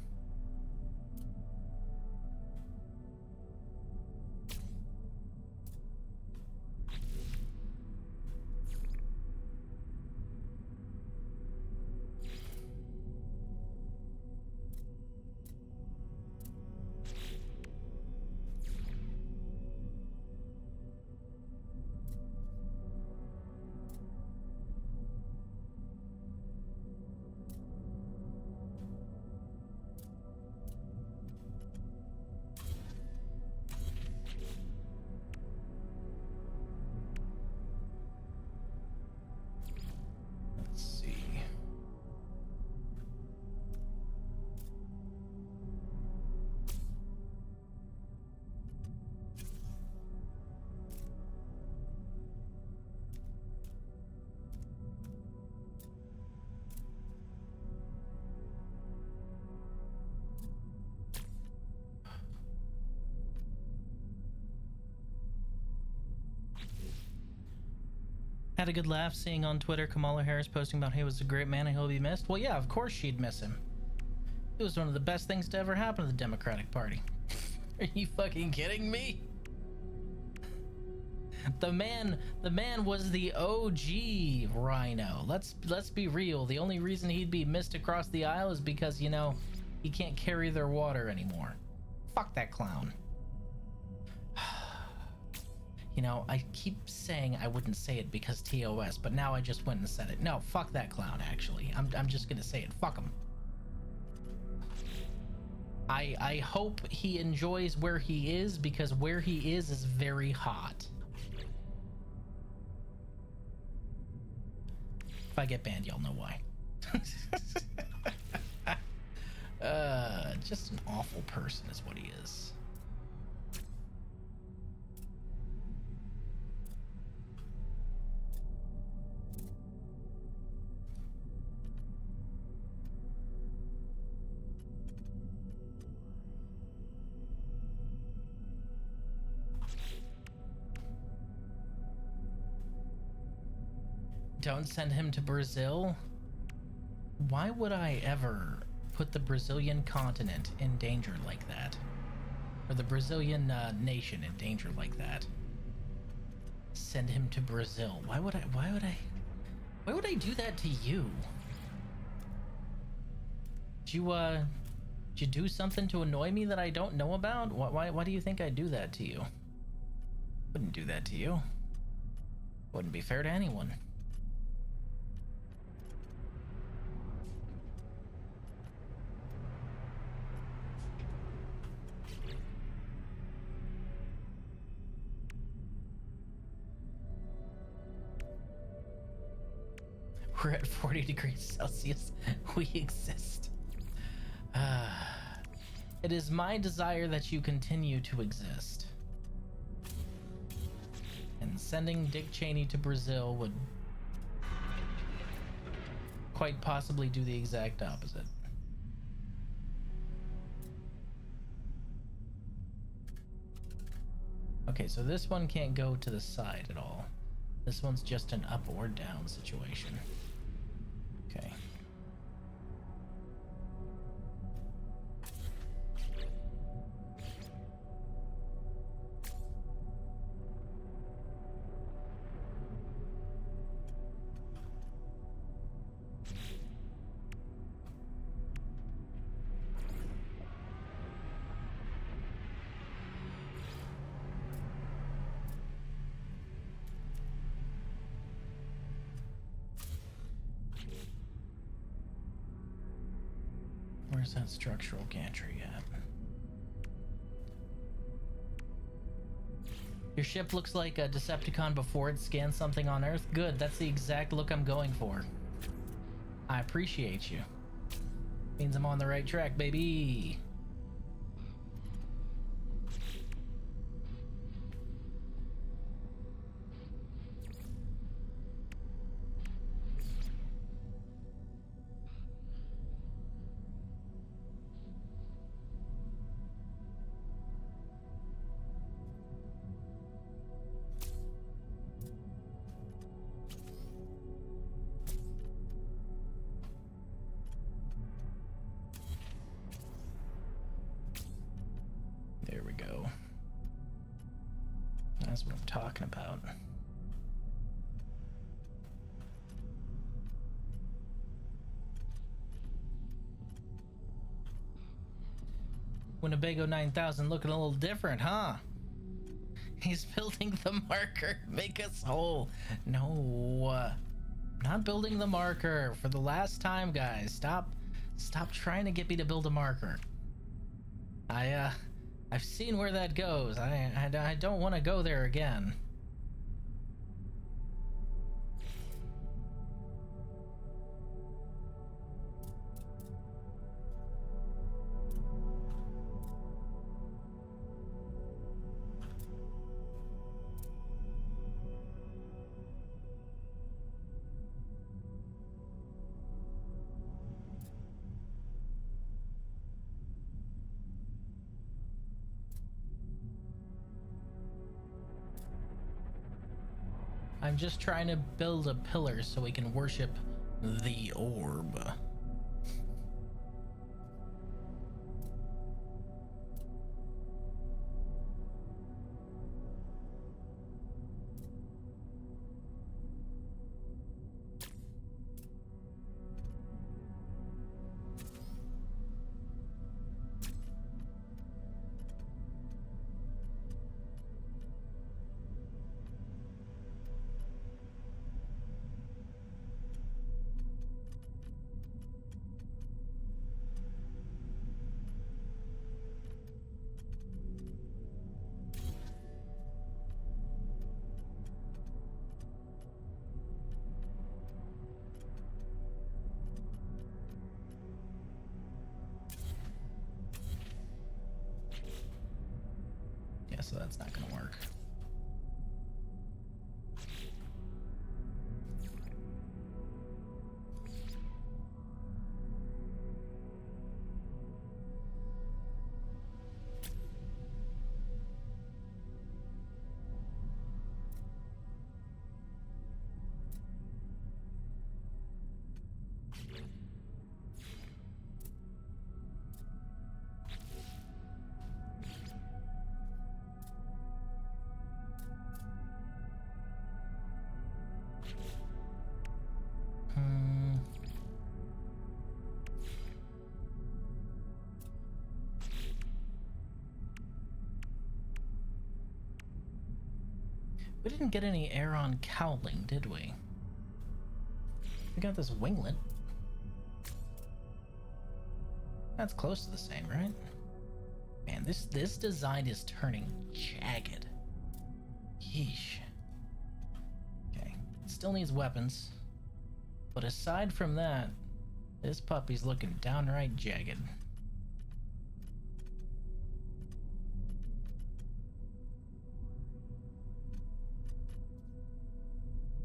Had a good laugh seeing on Twitter Kamala Harris posting about he was a great man and he'll be missed. Well, yeah, of course she'd miss him. It was one of the best things to ever happen to the Democratic Party. Are you fucking kidding me? The man was the OG Rhino. Let's be real. The only reason he'd be missed across the aisle is because, you know, he can't carry their water anymore. Fuck that clown. You know, I keep saying I wouldn't say it because TOS, but now I just went and said it. No, fuck that clown, actually. I'm just gonna say it. Fuck him. I hope he enjoys where he is, because where he is very hot. If I get banned, y'all know why. Just an awful person is what he is. Don't send him to Brazil? Why would I ever put the Brazilian continent in danger like that? Or the Brazilian nation in danger like that? Send him to Brazil. Why would I do that to you? Did you do something to annoy me that I don't know about? Why do you think I'd do that to you? Wouldn't do that to you. Wouldn't be fair to anyone. We're at 40 degrees Celsius. We exist. It is my desire that you continue to exist. And sending Dick Cheney to Brazil would quite possibly do the exact opposite. Okay, so this one can't go to the side at all. This one's just an up or down situation. Okay. Where's that structural gantry at? Your ship looks like a Decepticon before it scans something on Earth. Good, that's the exact look I'm going for. I appreciate you. Means I'm on the right track, baby. There we go. That's what I'm talking about. Winnebago 9000 looking a little different, huh? He's building the marker. Make us whole. No. Not building the marker. For the last time, guys. Stop trying to get me to build a marker. I've seen where that goes. I don't want to go there again. I'm just trying to build a pillar so we can worship the orb. so that's not gonna work. We didn't get any air on cowling, did we? We got this winglet. That's close to the same, right? Man, this design is turning jagged. Yeesh. Okay, it still needs weapons. But aside from that, this puppy's looking downright jagged.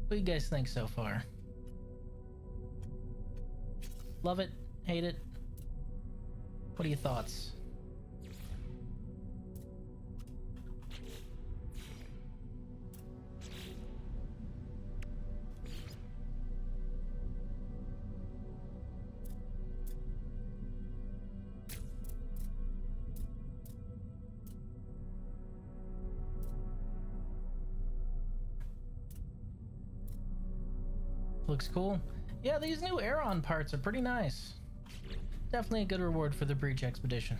What do you guys think so far? Love it? Hate it? What are your thoughts? Looks cool. Yeah, these new Aeron parts are pretty nice. Definitely a good reward for the Breach Expedition.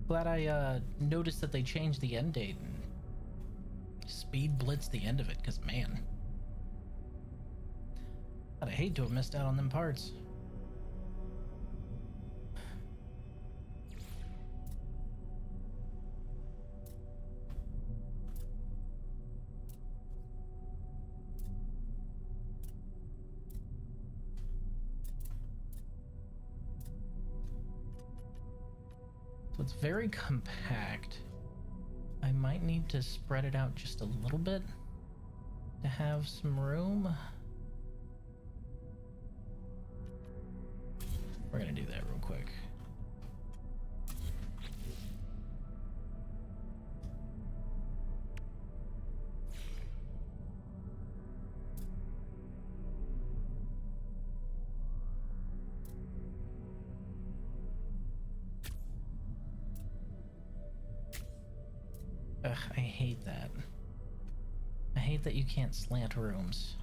Glad I noticed that they changed the end date and speed blitzed the end of it, because man, I'd hate to have missed out on them parts. So it's very compact. I might need to spread it out just a little bit to have some room. We're gonna do that real quick. Ugh, I hate that. I hate that you can't slant rooms.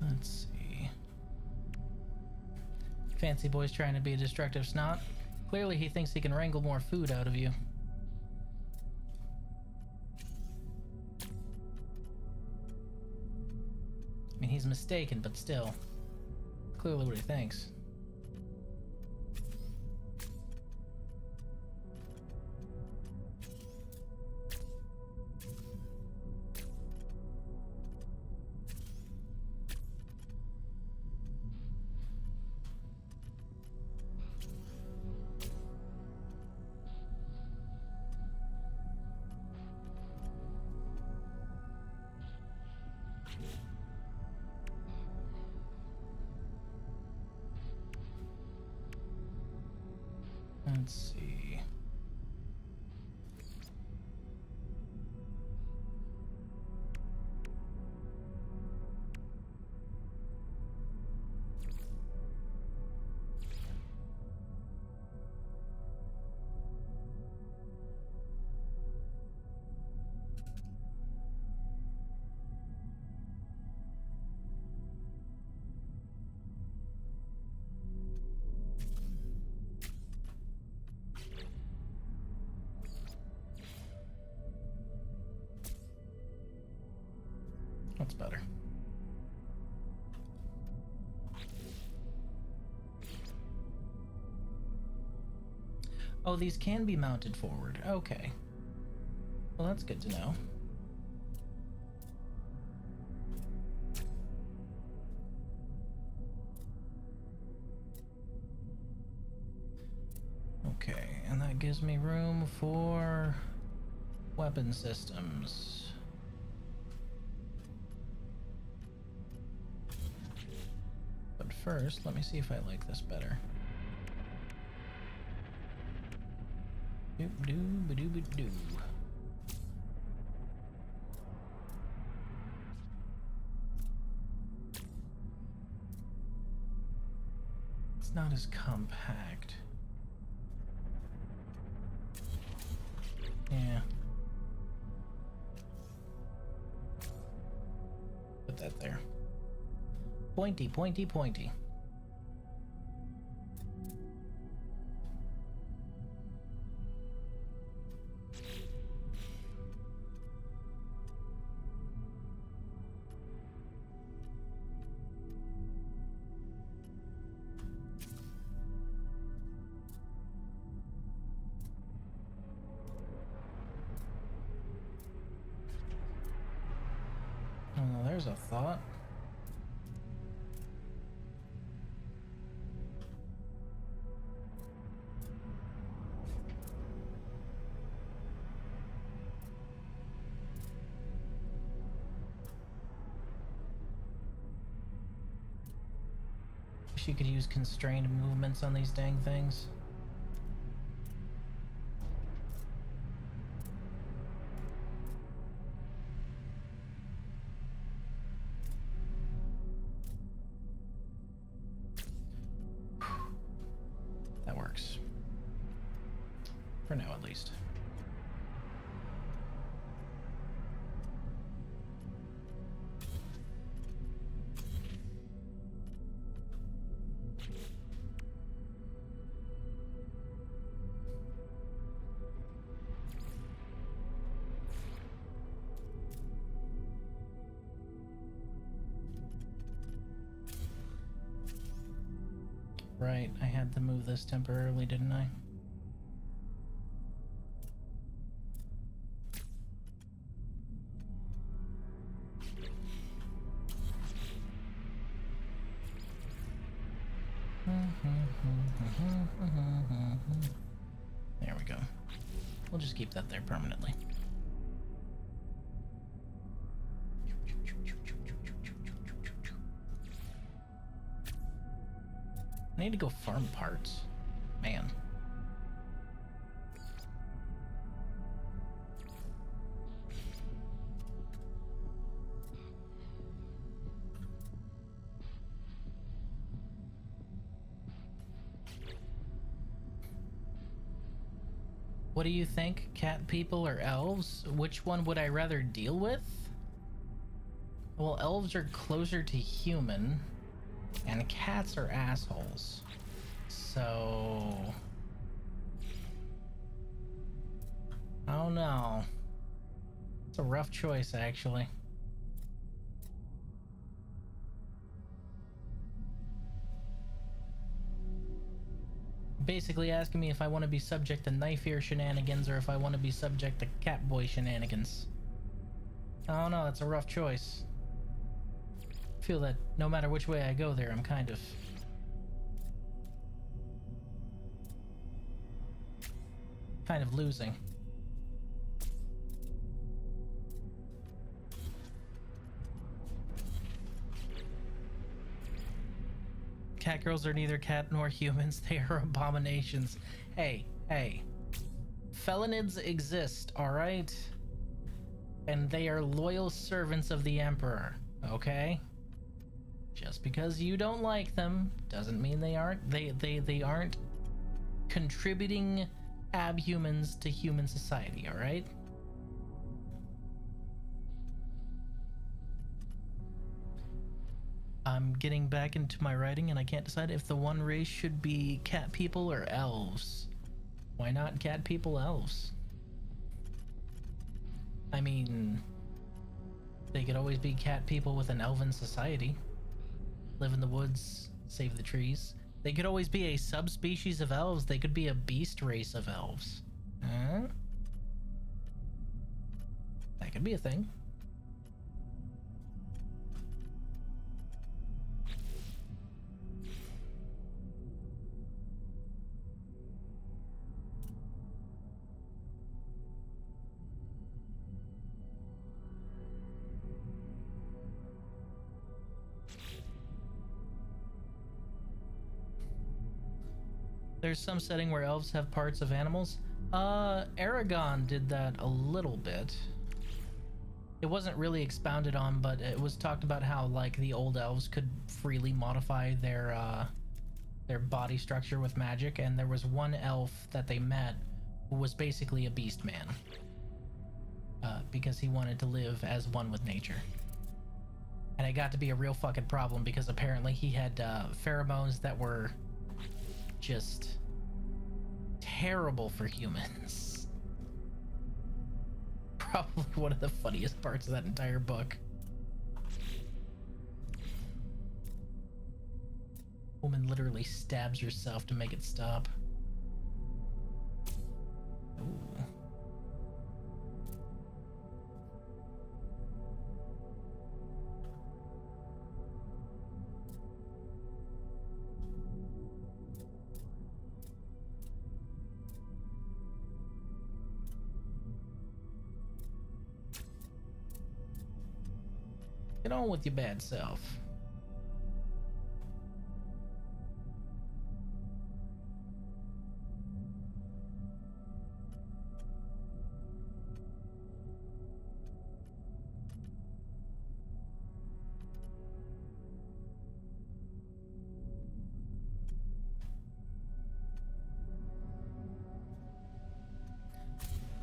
Let's see. Fancy boy's trying to be a destructive snot. Clearly he thinks he can wrangle more food out of you. I mean, he's mistaken, but still. Clearly what he thinks. Let's see. That's better. Oh, these can be mounted forward. Okay. Well, that's good to know. Okay, and that gives me room for weapon systems. But first, let me see if I like this better. Doop doo ba doo ba doo. It's not as compact. Yeah. Put that there. Pointy, pointy, pointy. Oh, there's a thought. Wish you could use constrained movements on these dang things. That works. For now, at least. Right, I had to move this temporarily, didn't I? There we go. We'll just keep that there permanently. I need to go farm parts. Man. What do you think? Cat people or elves? Which one would I rather deal with? Well, elves are closer to human. And cats are assholes. So... I don't know. It's a rough choice, actually. Basically asking me if I want to be subject to knife ear shenanigans or if I want to be subject to catboy shenanigans. I don't know, that's a rough choice. Feel that no matter which way I go there, I'm kind of losing. Cat girls are neither cat nor humans. They are abominations. Hey, hey. Felinids exist, alright? And they are loyal servants of the Emperor, okay? Just because you don't like them doesn't mean they aren't contributing abhumans to human society, all right? I'm getting back into my writing and I can't decide if the one race should be cat people or elves. Why not cat people, elves? I mean, They could always be cat people with an elven society. Live in the woods, save the trees. They could always be a subspecies of elves. They could be a beast race of elves. Huh? That could be a thing. There's some setting where elves have parts of animals. Aragon did that a little bit. It wasn't really expounded on, but it was talked about how, like, the old elves could freely modify their body structure with magic, and there was one elf that they met who was basically a beast man. Because he wanted to live as one with nature. And it got to be a real fucking problem because apparently he had pheromones that were just terrible for humans. Probably one of the funniest parts of that entire book. Woman literally stabs herself to make it stop. Ooh. Get on with your bad self.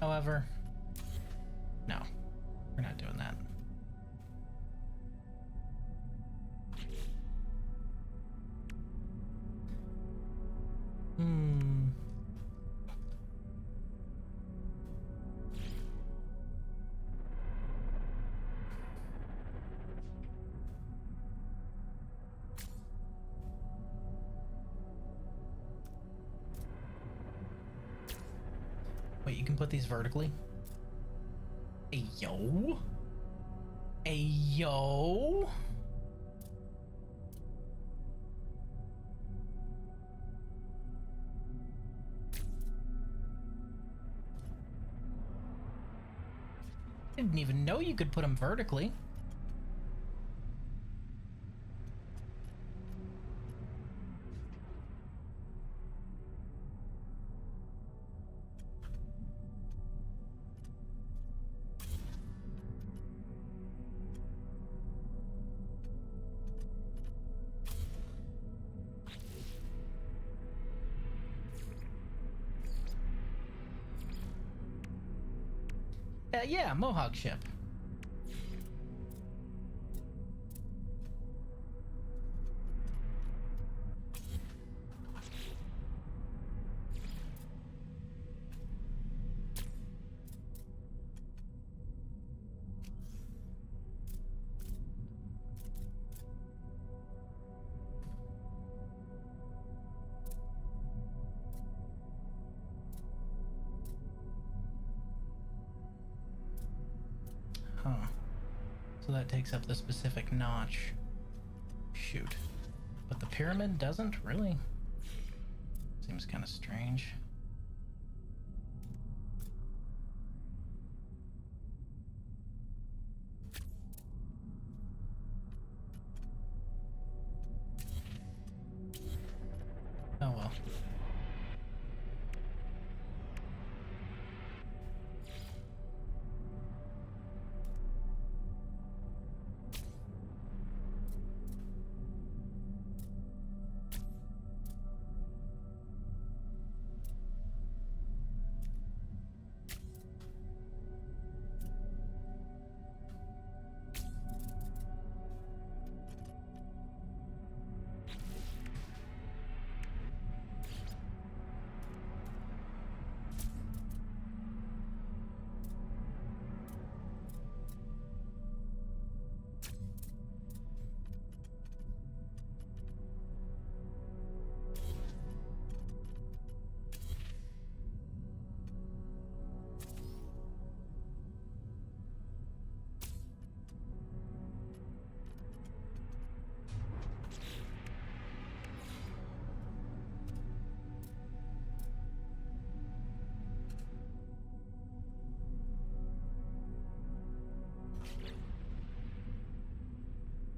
However, no, we're not doing that. Wait, you can put these vertically? Ayo? Ayo? Didn't even know you could put them vertically. Yeah, Mohawk ship. Huh. So that takes up the specific notch. Shoot. But the pyramid doesn't? Really? Seems kind of strange. Oh well.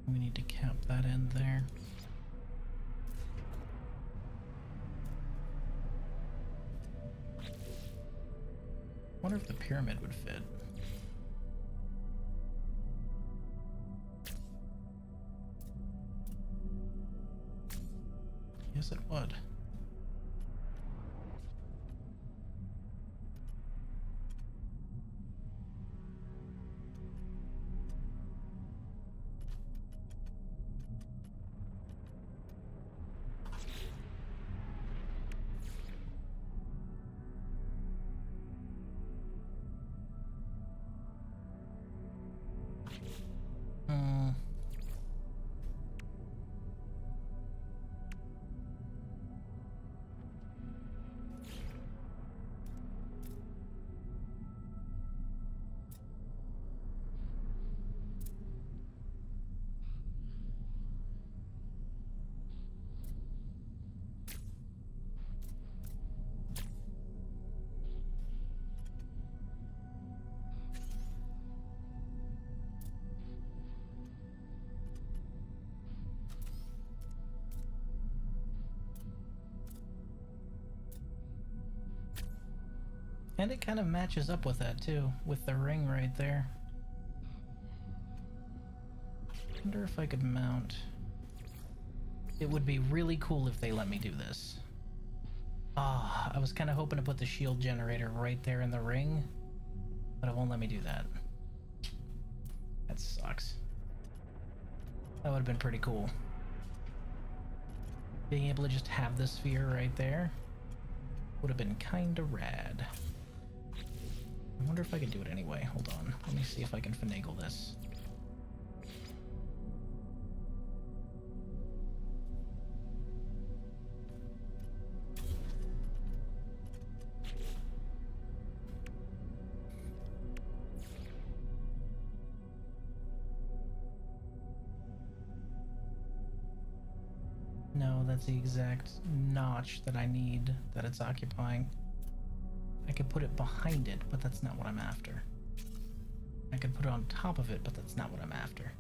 We need to cap that end there. Wonder if the pyramid would fit. Yes, it would. And it kind of matches up with that too, with the ring right there. Wonder if I could mount. It would be really cool if they let me do this. Ah, I was kind of hoping to put the shield generator right there in the ring, but it won't let me do that. That sucks. That would have been pretty cool. Being able to just have the sphere right there would have been kind of rad. I wonder if I could do it anyway. Hold on. Let me see if I can finagle this. No, that's the exact notch that I need that it's occupying. I could put it behind it, but that's not what I'm after. I could put it on top of it, but that's not what I'm after.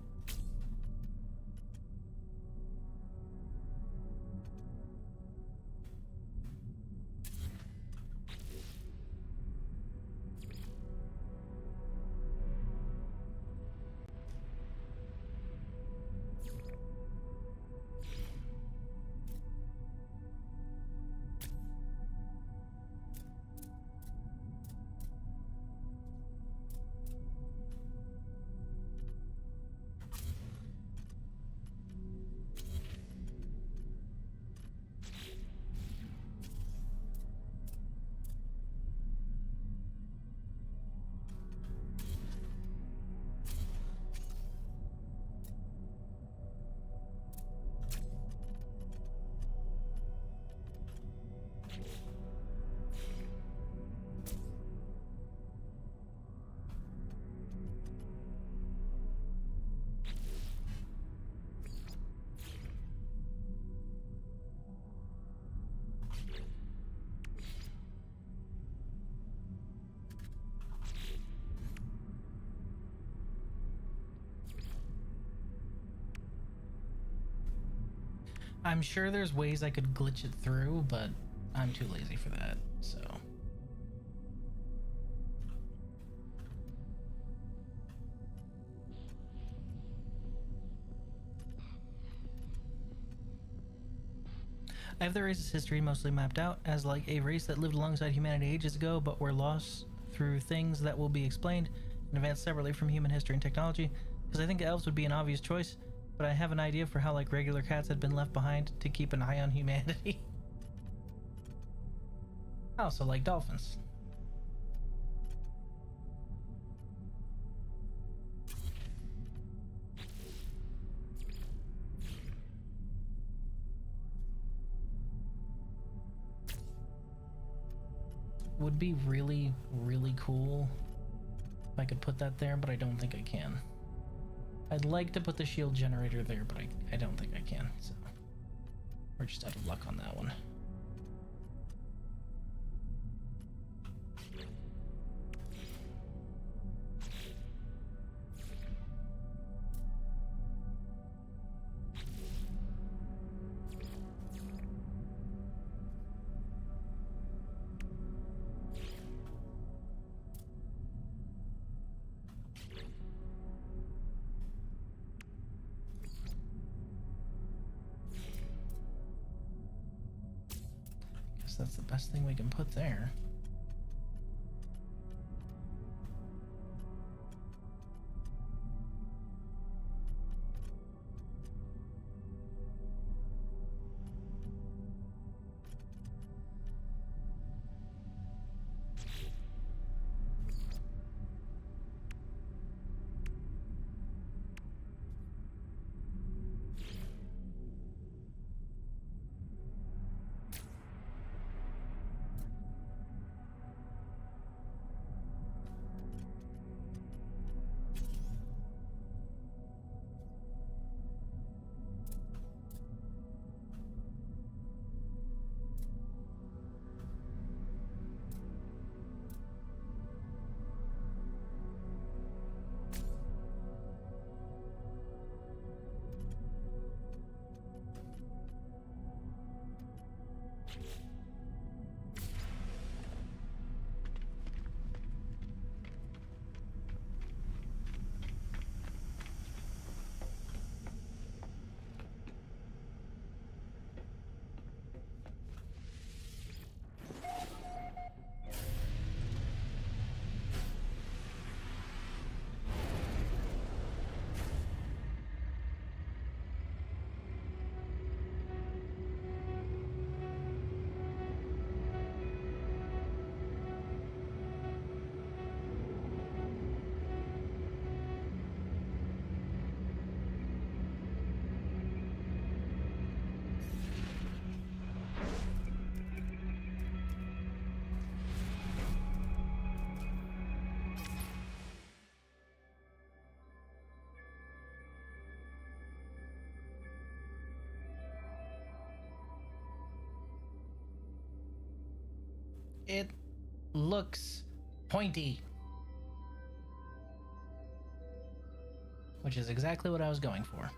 I'm sure there's ways I could glitch it through, but I'm too lazy for that, so. I have the race's history mostly mapped out as like a race that lived alongside humanity ages ago, but were lost through things that will be explained and advanced separately from human history and technology, because I think elves would be an obvious choice, but I have an idea for how like regular cats had been left behind to keep an eye on humanity. Oh, so like dolphins. Would be really, really cool if I could put that there, but I don't think I can. I'd like to put the shield generator there, but I don't think I can, so we're just out of luck on that one. That's the best thing we can put there. It looks pointy. Which is exactly what I was going for.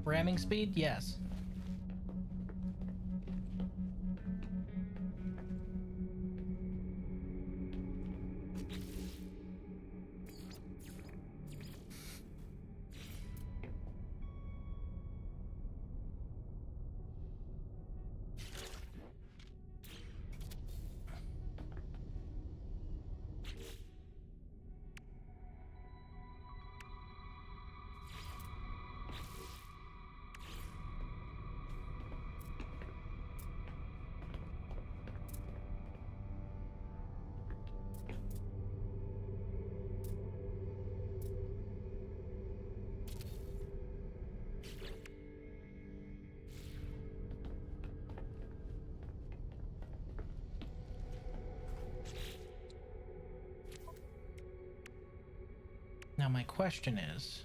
Ramming speed? Yes. Now my question is,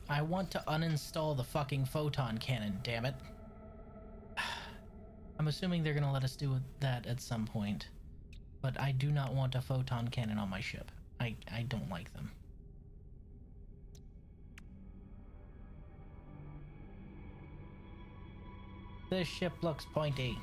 I want to uninstall the fucking photon cannon, damn it. I'm assuming they're gonna let us do that at some point, but I do not want a photon cannon on my ship. I don't like them. This ship looks pointy.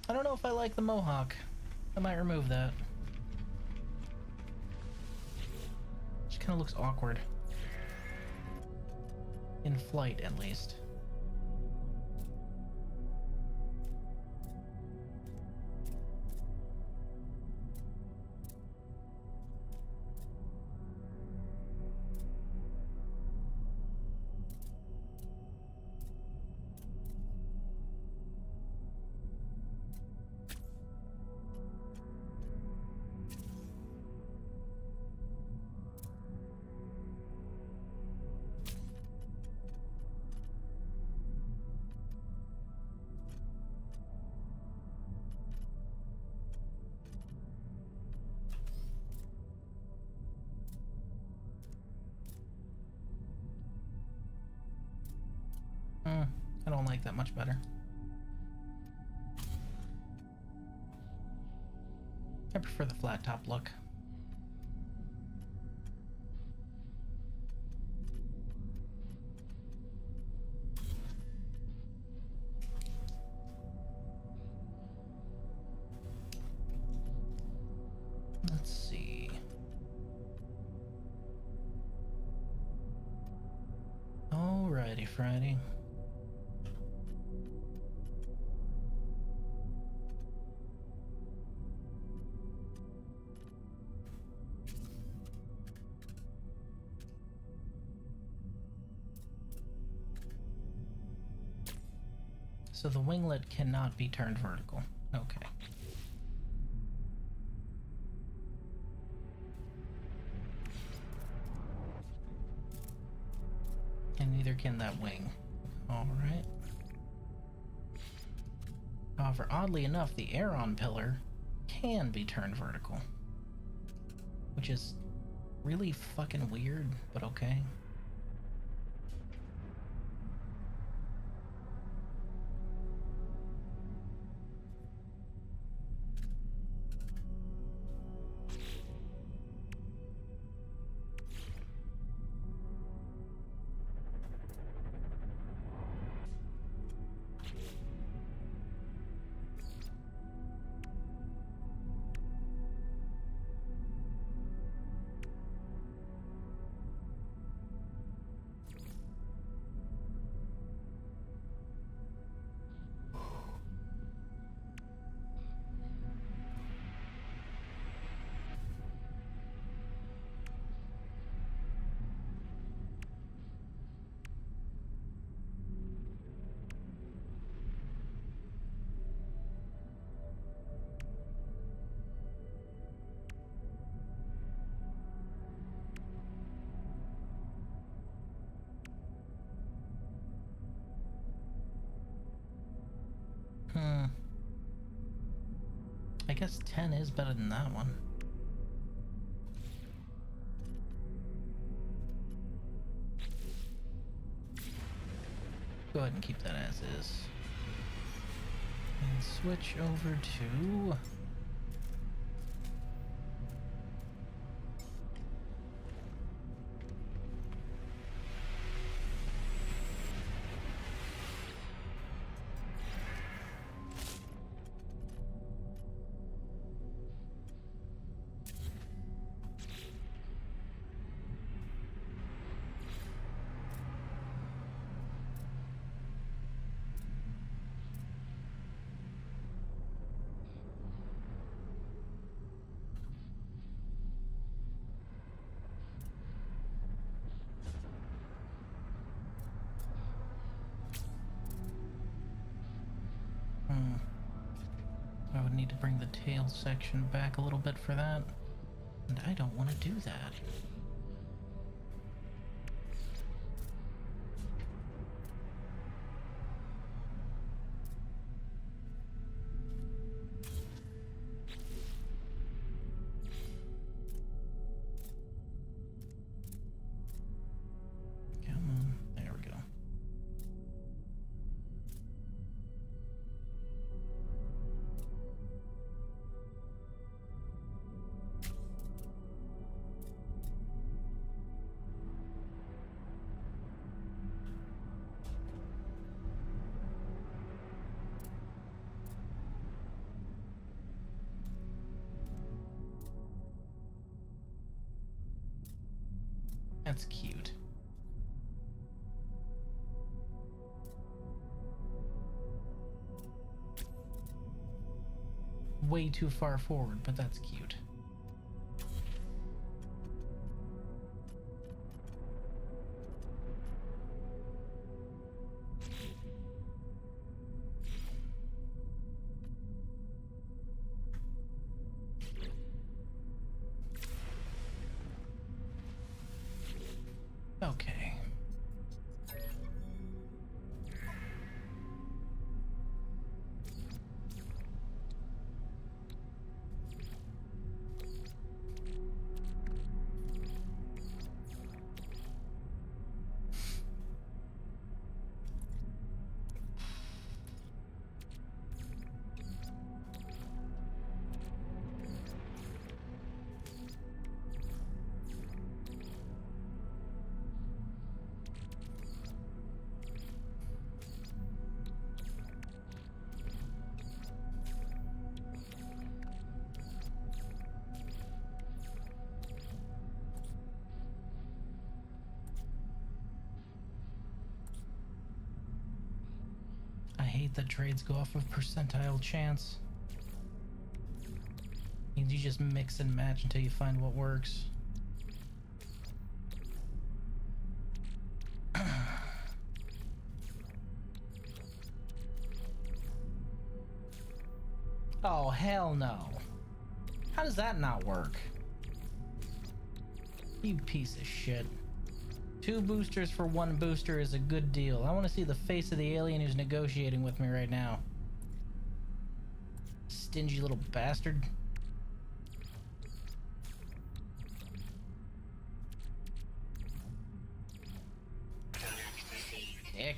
I don't know if I like the mohawk. I might remove that. Just kind of looks awkward. In flight, at least. I don't like that much better. I prefer the flat top look. Let's see. Alrighty, Friday. So the winglet cannot be turned vertical. Okay. And neither can that wing. Alright. However, oddly enough, the Aeron pillar can be turned vertical. Which is really fucking weird, but okay. I guess 10 is better than that one. Go ahead and keep that as is. And switch over to... I would need to bring the tail section back a little bit for that. And I don't want to do that. Come on. There we go. That's cute. Way too far forward, but that's cute. Okay. I hate that trades go off of percentile chance. You just mix and match until you find what works. Oh, hell no. How does that not work? You piece of shit. 2 boosters for 1 booster is a good deal. I want to see the face of the alien who's negotiating with me right now. Stingy little bastard. Dick.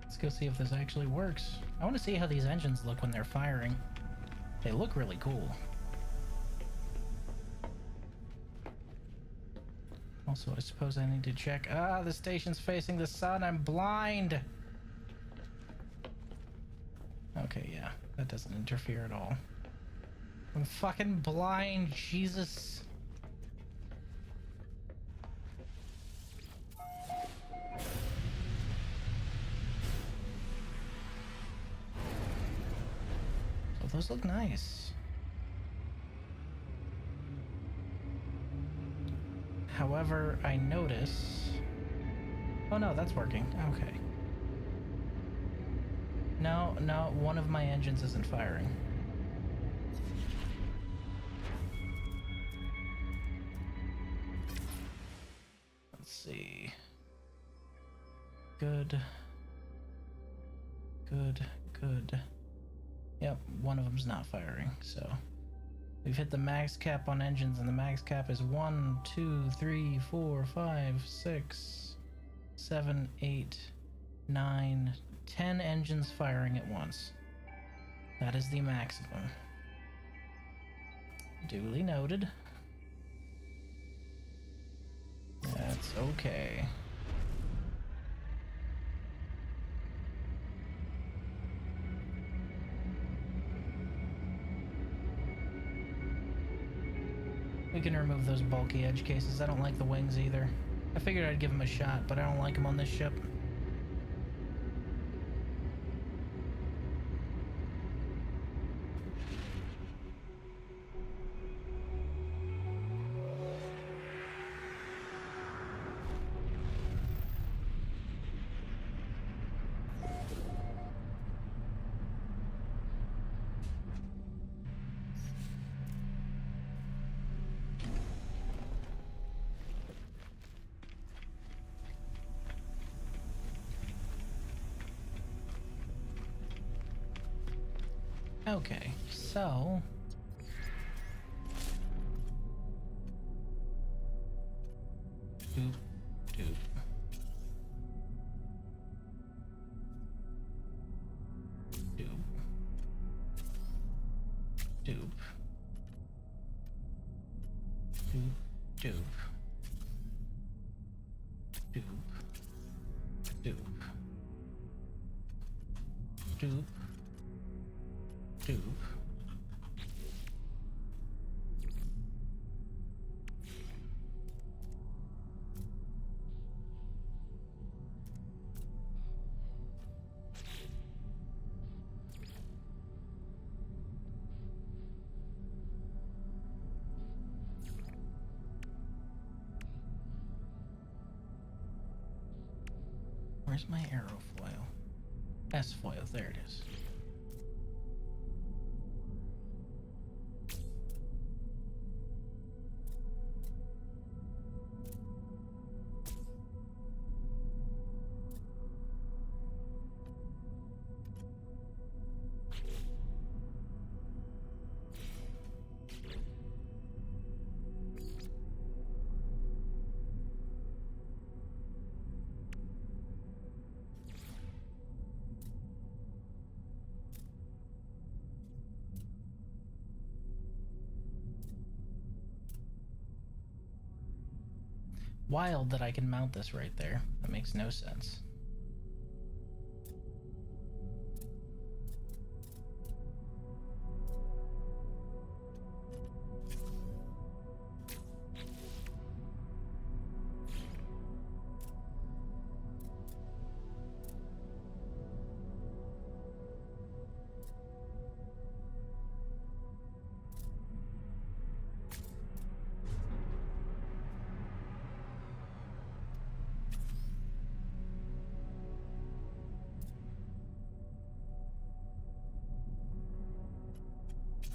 Let's go see if this actually works. I want to see how these engines look when they're firing. They look really cool. Also, I suppose I need to check. Ah, the station's facing the sun. I'm blind. Okay, yeah. That doesn't interfere at all. I'm fucking blind, Jesus. those look nice. However, I notice... Oh no, that's working. Okay. No, one of my engines isn't firing. Let's see. Good. Yep, one of them's not firing, so... We've hit the max cap on engines, and the max cap is 1, 2, 3, 4, 5, 6, 7, 8, 9, 10 engines firing at once. That is the maximum. Duly noted. That's okay. We can remove those bulky edge cases. I don't like the wings either. I figured I'd give them a shot, but I don't like them on this ship. Okay, so... Doop, doop. Doop. Doop. Doop, doop. Doop. Doop. Doop. Doop. Where's my aerofoil? S-foil, there it is. Wild that I can mount this right there. That makes no sense.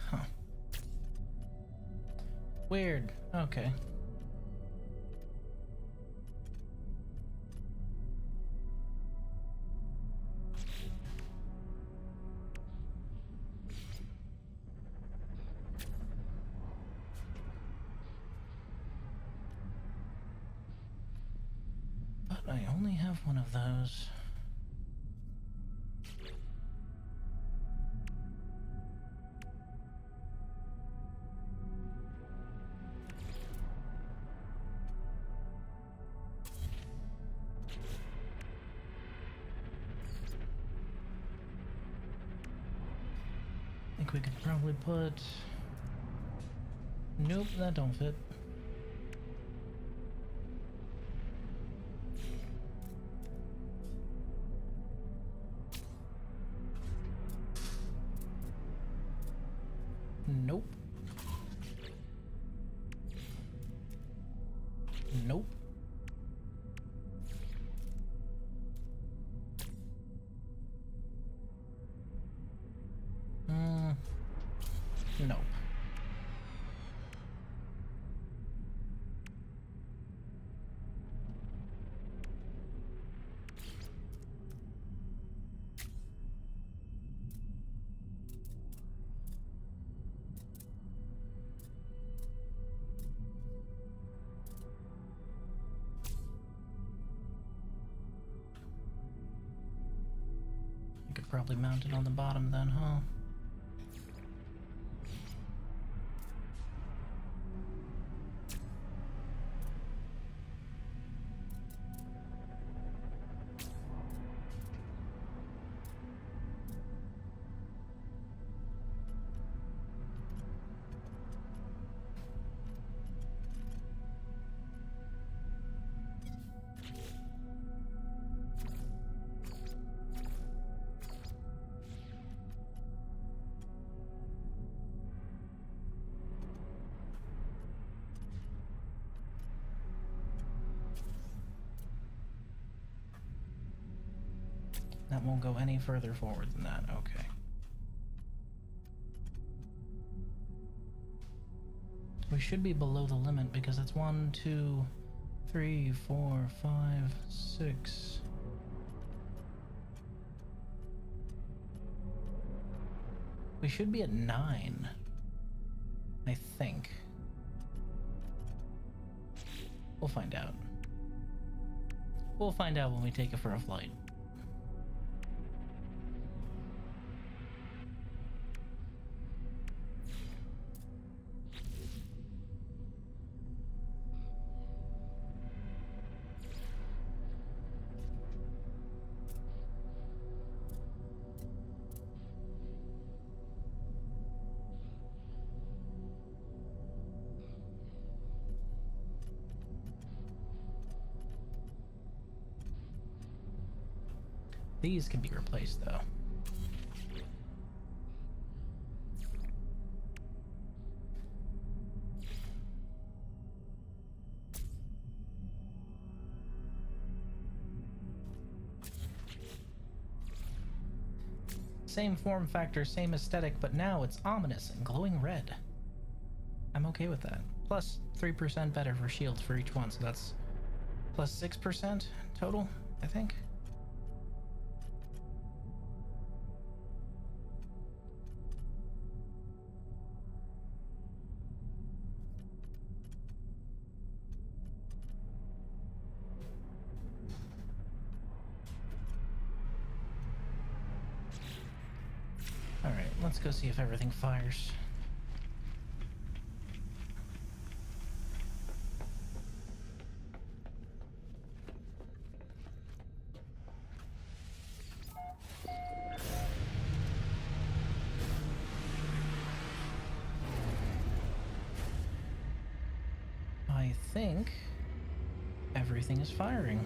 Huh. Weird. Okay. But I only have one of those. I think we could probably put... Nope, that don't fit. Nope. Nope. Nope. I could probably mount it on the bottom then, huh? That won't go any further forward than that. Okay. We should be below the limit because that's 1, 2, 3, 4, 5, 6. We should be at 9. I think. We'll find out. We'll find out when we take it for a flight. These can be replaced though. Same form factor, same aesthetic, but now it's ominous and glowing red. I'm okay with that. Plus 3% better for shields for each one, so that's plus 6% total, I think. Alright, let's go see if everything fires. I think everything is firing.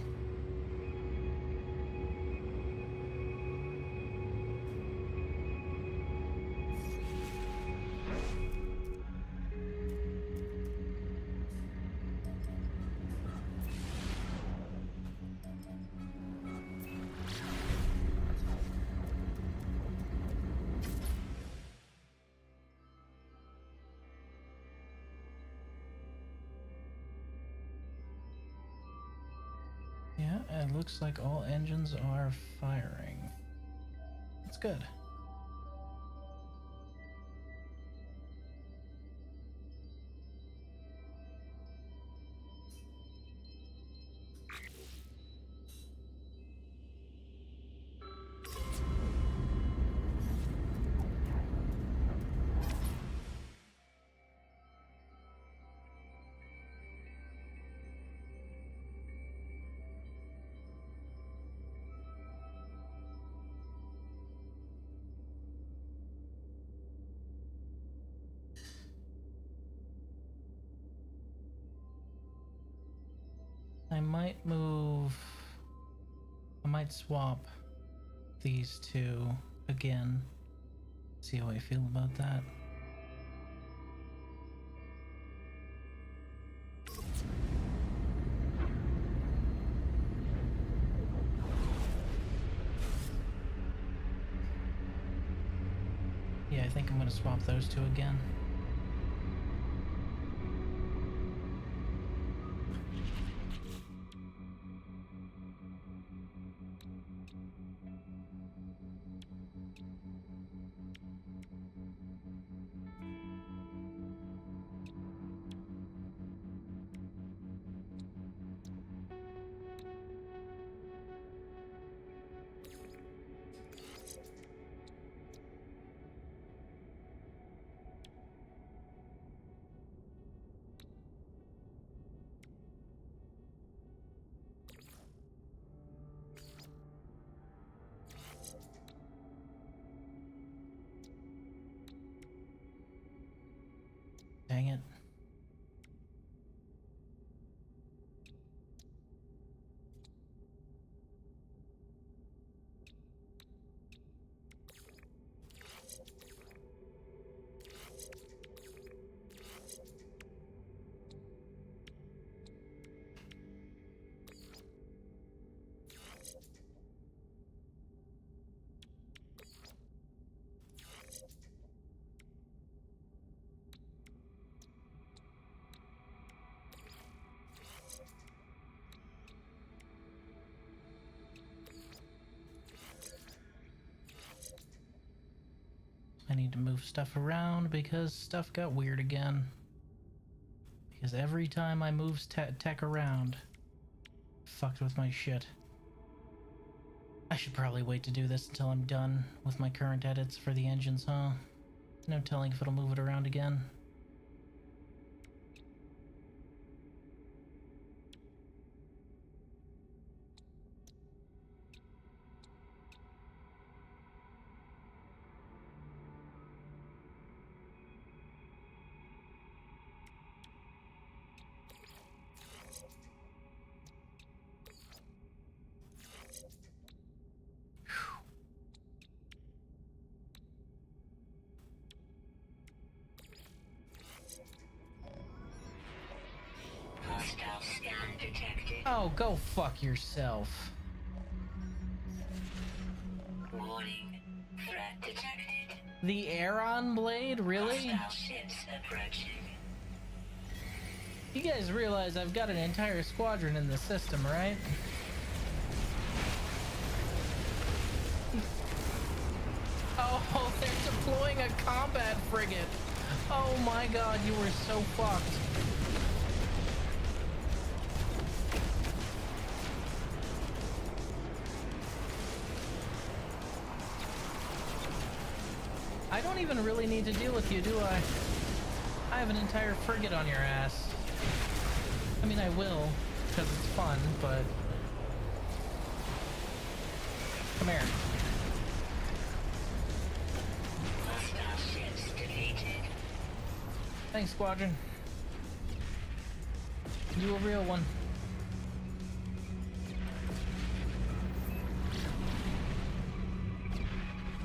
Yeah, it looks like all engines are firing. That's good. I might swap these two again. See how I feel about that. think I'm gonna swap those two again. Dang it. I need to move stuff around because stuff got weird again. Because every time I move tech around, fucked with my shit. I should probably wait to do this until I'm done with my current edits for the engines, huh? No telling if it'll move it around again. Hostile scan detected. Oh, go fuck yourself. Warning. Threat detected. The Aeron blade? Really? Hostile ships approaching. You guys realize I've got an entire squadron in the system, right? Oh, they're deploying a combat frigate. Oh my god, you were so fucked. I don't even really need to deal with you, do I? I have an entire frigate on your ass. I mean, I will, because it's fun, but... Come here. Hostile ships defeated. Thanks, Squadron. You a real one.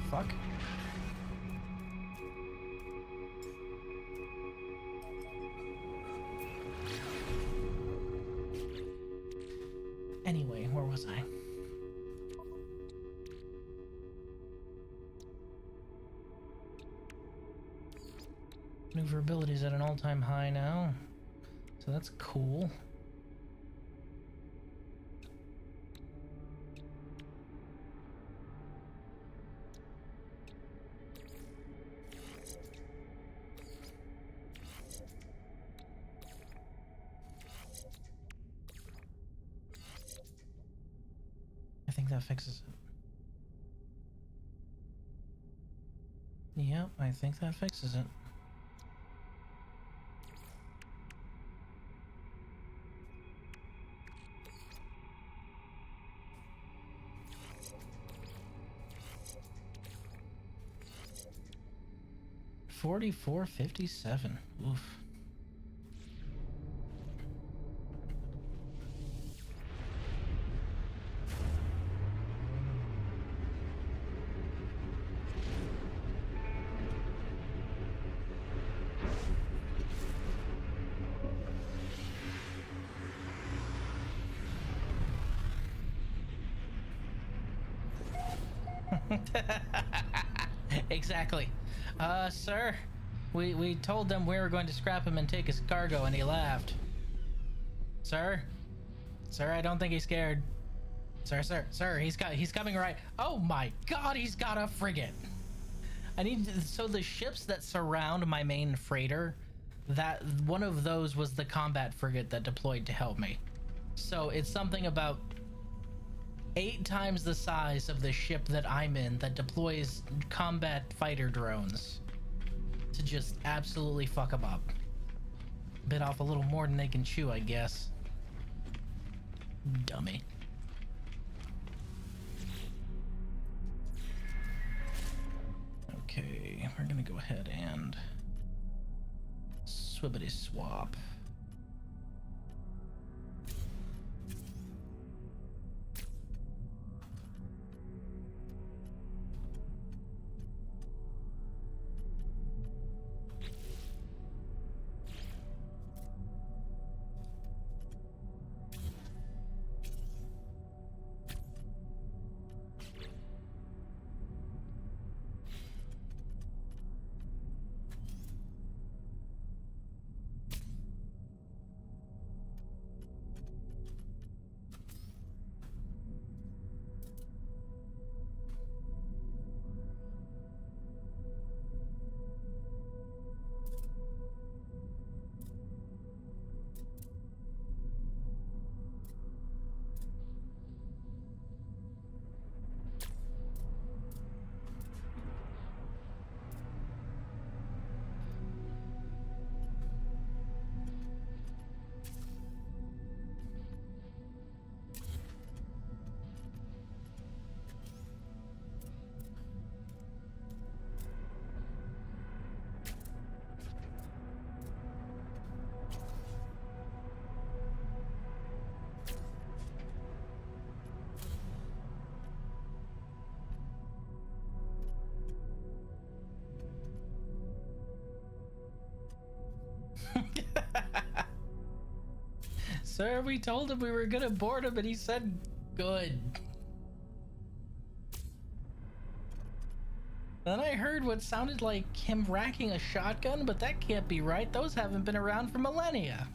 Fuck. Anyway, where was I? Maneuverability is at an all-time high now, so that's cool. I think that fixes it. Yep, I think that fixes it. $44.57. Oof. Exactly. Sir, we told them we were going to scrap him and take his cargo, and he laughed. Sir, I don't think he's scared. Sir, he's coming right. Oh my God, he's got a frigate. So the ships that surround my main freighter, that one of those was the combat frigate that deployed to help me. So it's something about 8 times the size of the ship that I'm in that deploys combat fighter drones to just absolutely fuck them up. Bit off a little more than they can chew, I guess. Dummy. Okay, we're gonna go ahead and swibbity swap. Sir, we told him we were gonna board him and he said good. Then I heard what sounded like him racking a shotgun, but that can't be right. Those haven't been around for millennia.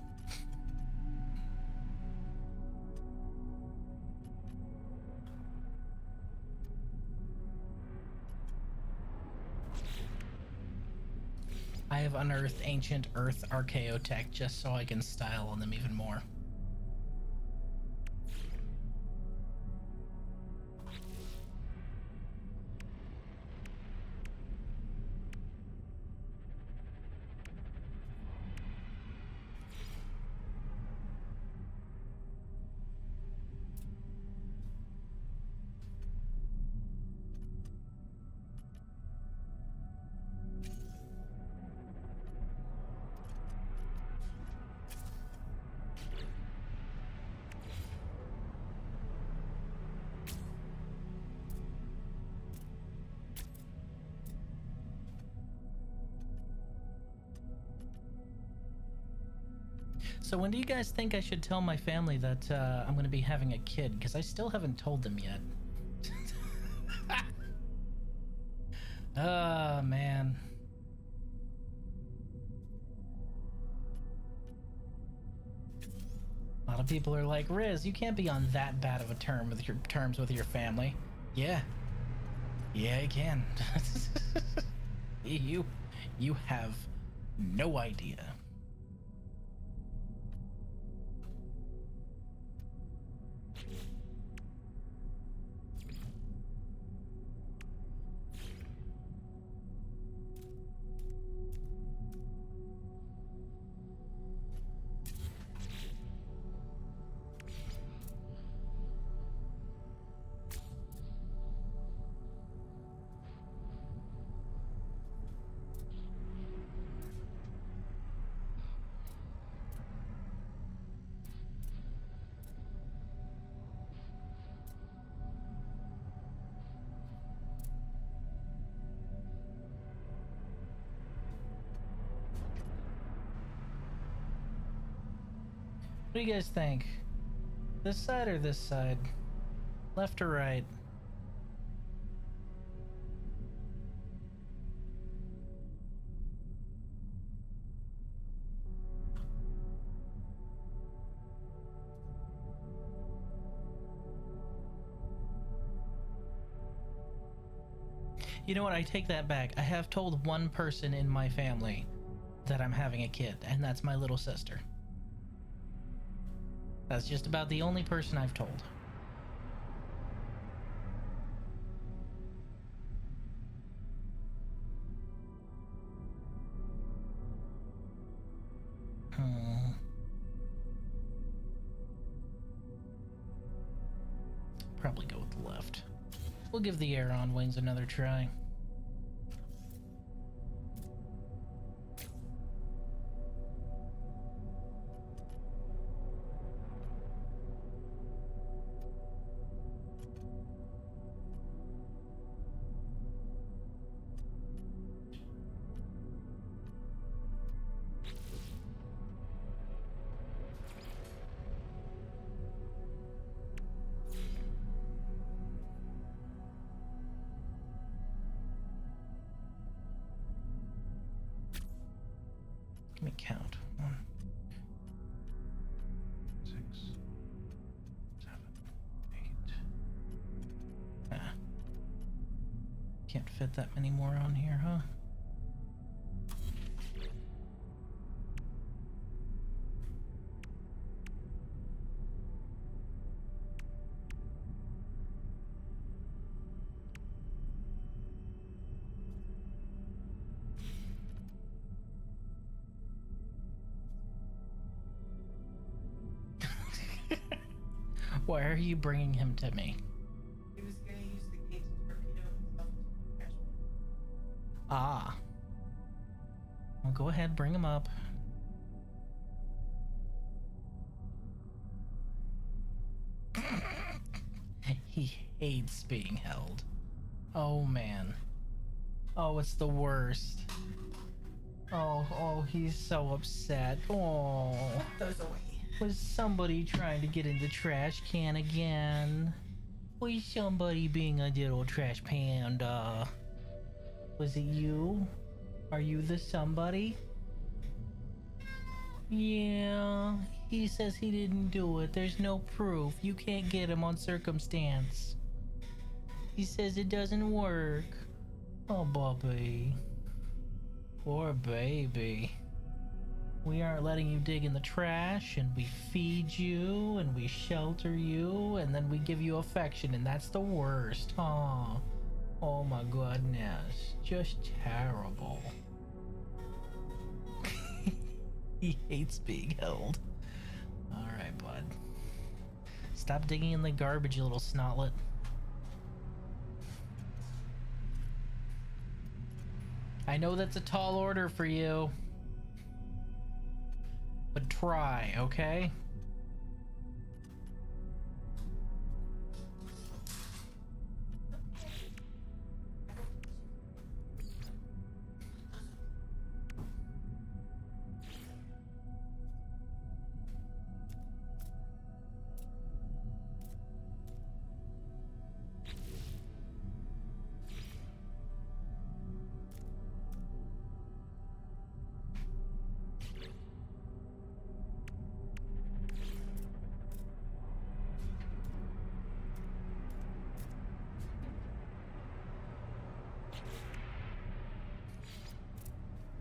I have unearthed ancient Earth archaeotech just so I can style on them even more. So when do you guys think I should tell my family that I'm going to be having a kid? Because I still haven't told them yet. Oh, man. A lot of people are like, Riz, you can't be on that bad of a terms with your family. Yeah. Yeah, I can. You have no idea. What do you guys think? This side or this side? Left or right? You know what? I take that back. I have told one person in my family that I'm having a kid, and that's my little sister. That's just about the only person I've told. Probably go with the left. We'll give the air on wings another try. Let me count. 1, 6, 7, 8. Ah. Can't fit that many more on here, huh? Why are you bringing him to me? He was gonna use the gate to torpedo himself into the trash bin. Ah. Well, go ahead, bring him up. He hates being held. Oh, man. Oh, it's the worst. Oh, he's so upset. Oh. Those away. Was somebody trying to get in the trash can again? Was somebody being a little trash panda? Was it you? Are you the somebody? Yeah, he says he didn't do it. There's no proof. You can't get him on circumstance. He says it doesn't work. Oh, Bobby. Poor baby. We aren't letting you dig in the trash, and we feed you, and we shelter you, and then we give you affection, and that's the worst. Oh my goodness. Just terrible. He hates being held. Alright, bud. Stop digging in the garbage, you little snotlet. I know that's a tall order for you. But try, okay?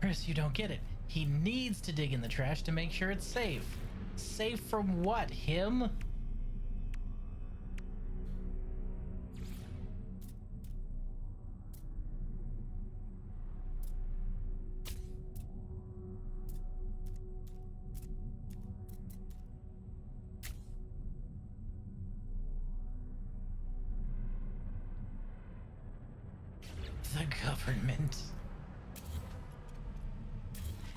Chris, you don't get it. He needs to dig in the trash to make sure it's safe. Safe from what? Him? The government.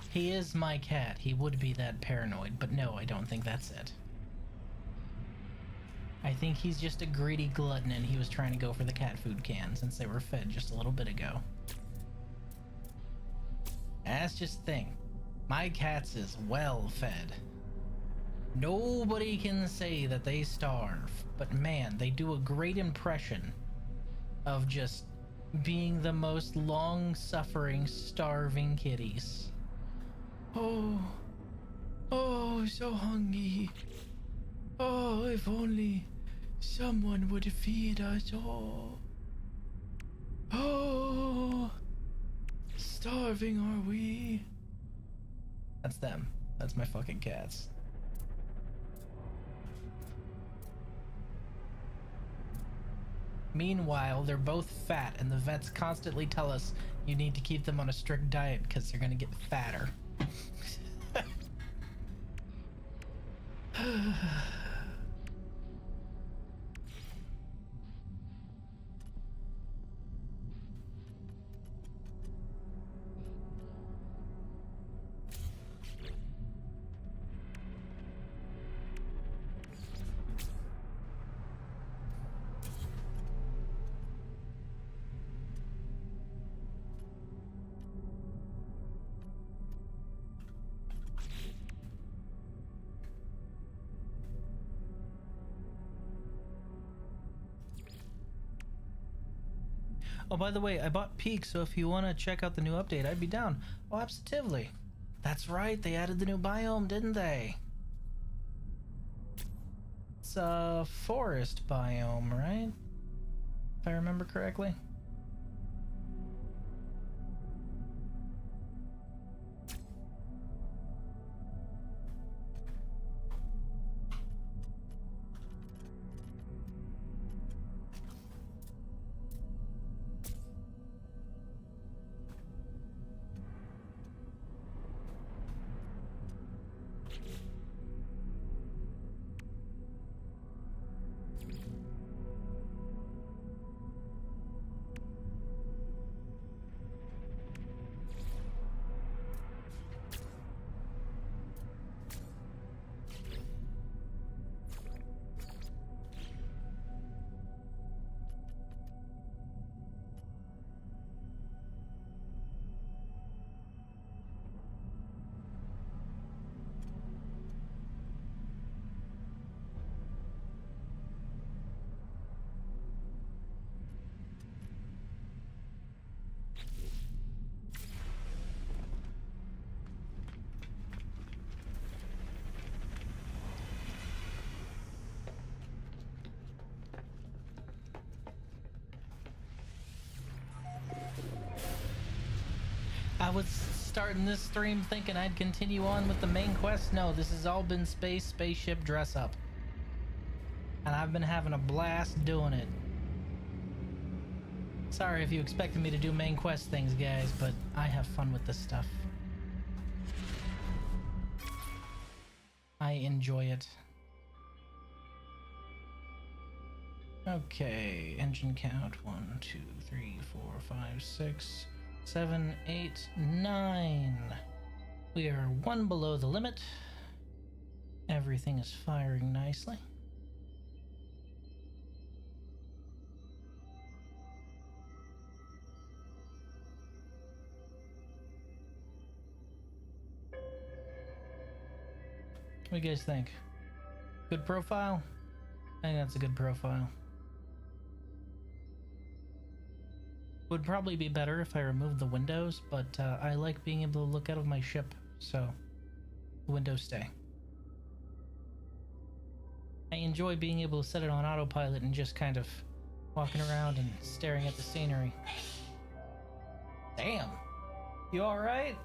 He is my cat. He would be that paranoid, but no, I don't think that's it. I think he's just a greedy glutton and he was trying to go for the cat food can since they were fed just a little bit ago. That's just the thing. My cats is well fed. Nobody can say that they starve, but man, they do a great impression of just being the most long-suffering, starving kitties. Oh, so hungry. Oh, if only someone would feed us all. Oh, starving are we? That's them. That's my fucking cats. Meanwhile, they're both fat, and the vets constantly tell us you need to keep them on a strict diet because they're gonna get fatter. Oh, by the way, I bought Peak, so if you want to check out the new update, I'd be down. Oh, absolutely. That's right, they added the new biome, didn't they? It's a forest biome, right? If I remember correctly. I was starting this stream thinking I'd continue on with the main quest. No, this has all been spaceship dress up. And I've been having a blast doing it. Sorry if you expected me to do main quest things, guys, but I have fun with this stuff. I enjoy it. Okay, engine count 1, 2, 3, 4, 5, 6, 7, 8, 9. We are one below the limit. Everything is firing nicely. What do you guys think? Good profile? I think that's a good profile. Would probably be better if I removed the windows, but I like being able to look out of my ship, so the windows stay. I enjoy being able to set it on autopilot and just kind of walking around and staring at the scenery. Damn! You alright?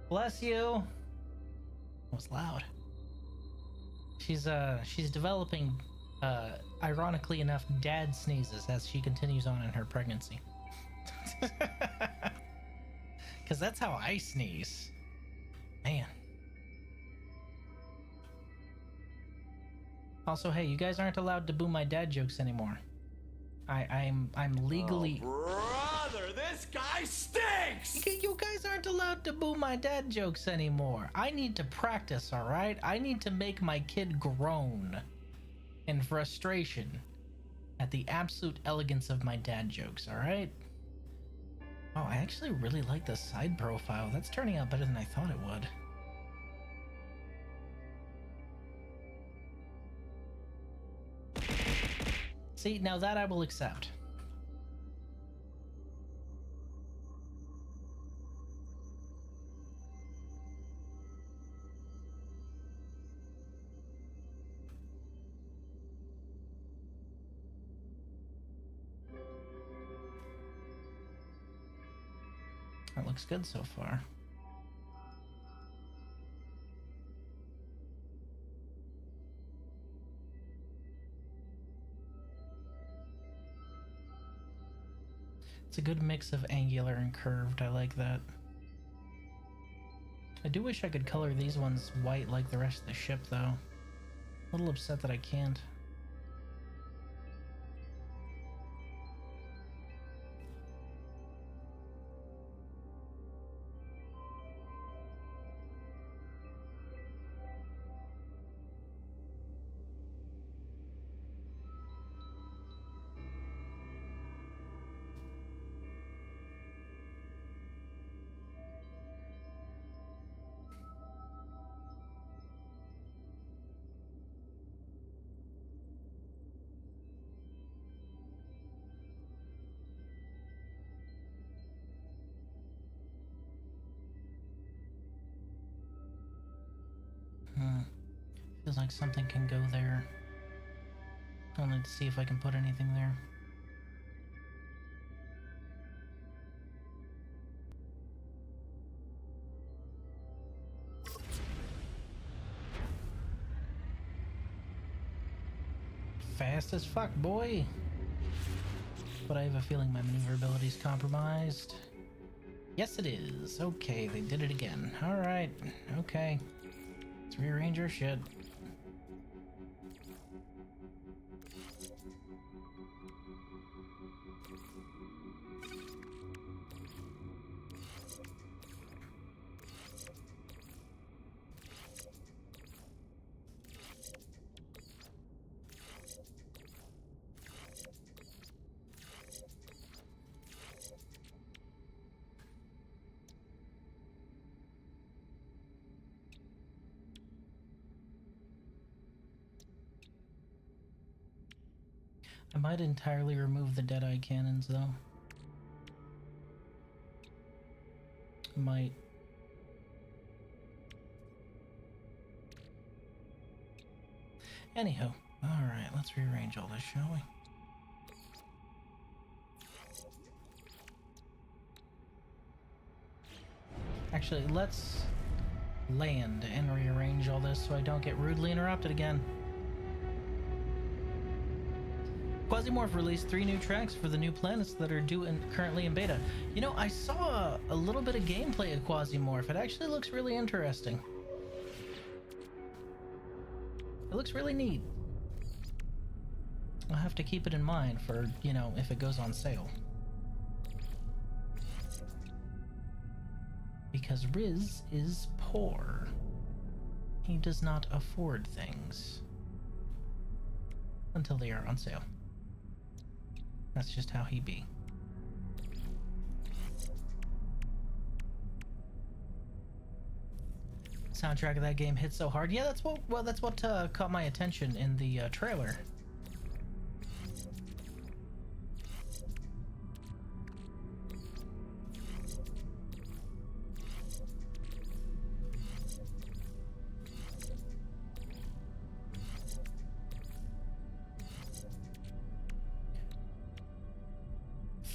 Bless you! That was loud. She's developing ironically enough, dad sneezes as she continues on in her pregnancy. Because that's how I sneeze. Man. Also, hey, you guys aren't allowed to boo my dad jokes anymore. I'm legally... Oh, brother, this guy stinks! You guys aren't allowed to boo my dad jokes anymore. I need to practice, alright? I need to make my kid groan in frustration at the absolute elegance of my dad jokes, alright? Oh, I actually really like the side profile. That's turning out better than I thought it would. See, now that I will accept. looks good so far. It's a good mix of angular and curved. I like that. I do wish I could color these ones white like the rest of the ship, though. A little upset that I can't. Feels like something can go there. I'll need to see if I can put anything there. Fast as fuck, boy! But I have a feeling my maneuverability is compromised. Yes, it is. Okay, they did it again. Alright, okay. Let's rearrange our shit. I might entirely remove the Deadeye cannons, though. Might. Anyhow, alright, let's rearrange all this, shall we? Actually, let's land and rearrange all this so I don't get rudely interrupted again. Quasimorph released 3 new tracks for the new planets that are currently in beta. You know, I saw a little bit of gameplay of Quasimorph. It actually looks really interesting. It looks really neat. I'll have to keep it in mind for, you know, if it goes on sale. Because Riz is poor. He does not afford things. Until they are on sale. That's just how he be. Soundtrack of that game hit so hard. Yeah, that's what caught my attention in the trailer.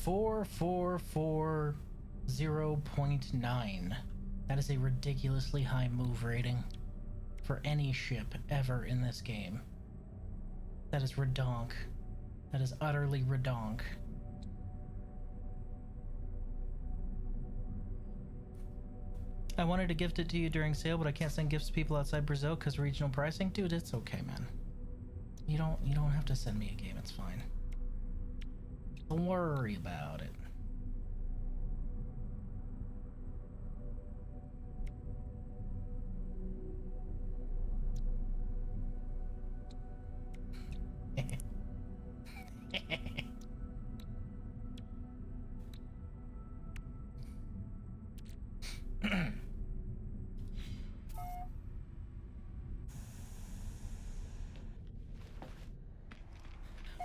.4 0.9. That is a ridiculously high move rating for any ship ever in this game. That is redonk. That is utterly redonk. I wanted to gift it to you during sale, but I can't send gifts to people outside Brazil because regional pricing. Dude, it's okay, man. You don't have to send me a game, it's fine. Don't worry about it.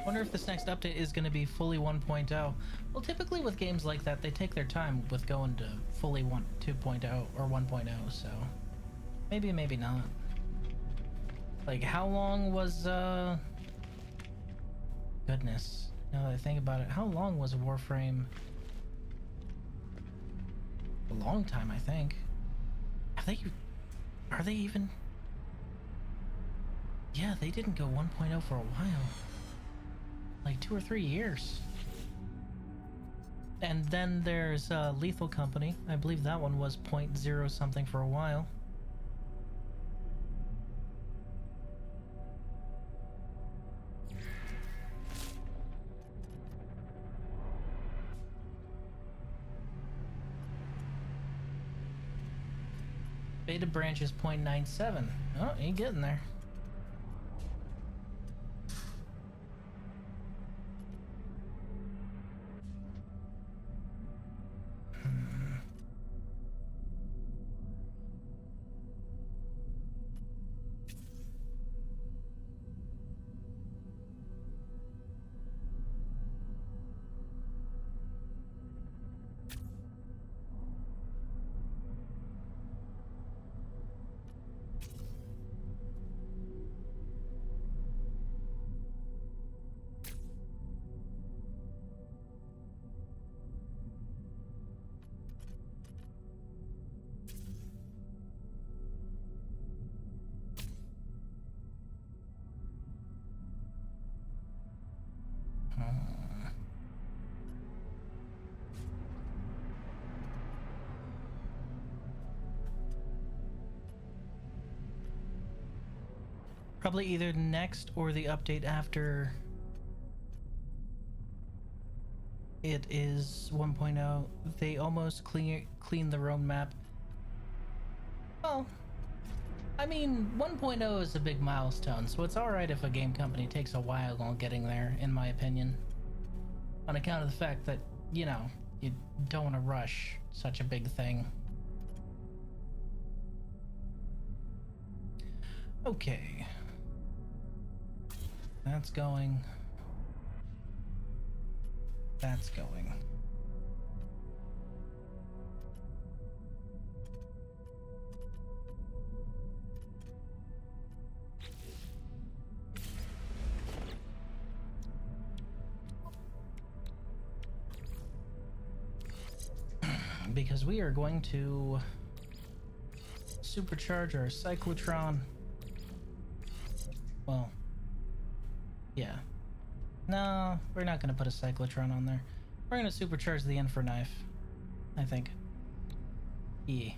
Wonder if this next update is going to be fully 1.0. Well, typically with games like that, they take their time with going to fully 2.0 or 1.0, so maybe, maybe not. Like, how long was, goodness, now that I think about it, how long was Warframe a long time, I think. Are they even? Yeah, they didn't go 1.0 for a while. Like 2 or 3 years. And then there's Lethal Company. I believe that one was 0.0 something for a while. Beta branch is 0.97. Oh, ain't getting there. Probably either next or the update after it is 1.0. They almost clean the roam map. Well, I mean, 1.0 is a big milestone, so it's alright if a game company takes a while on getting there, in my opinion. On account of the fact that, you know, you don't want to rush such a big thing. Okay. That's going. That's going. Because we are going to supercharge our cyclotron. Well, yeah. No, we're not going to put a cyclotron on there. We're going to supercharge the Infraknife, I think. Yeah.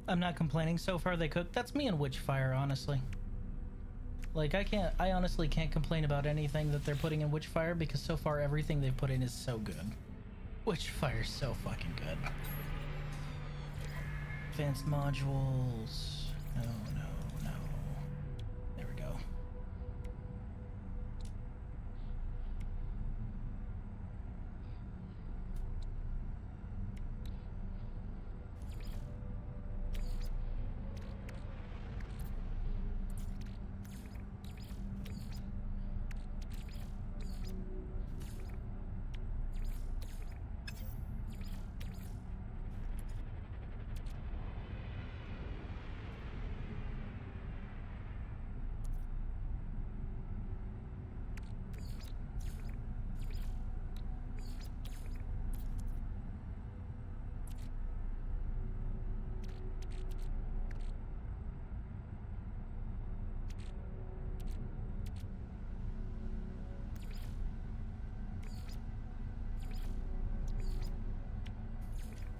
I'm not complaining. So far they cook. That's me and Witchfire, honestly. Like, I honestly can't complain about anything that they're putting in Witchfire because so far everything they've put in is so good. Witchfire's so fucking good. Advanced modules. No. There we go.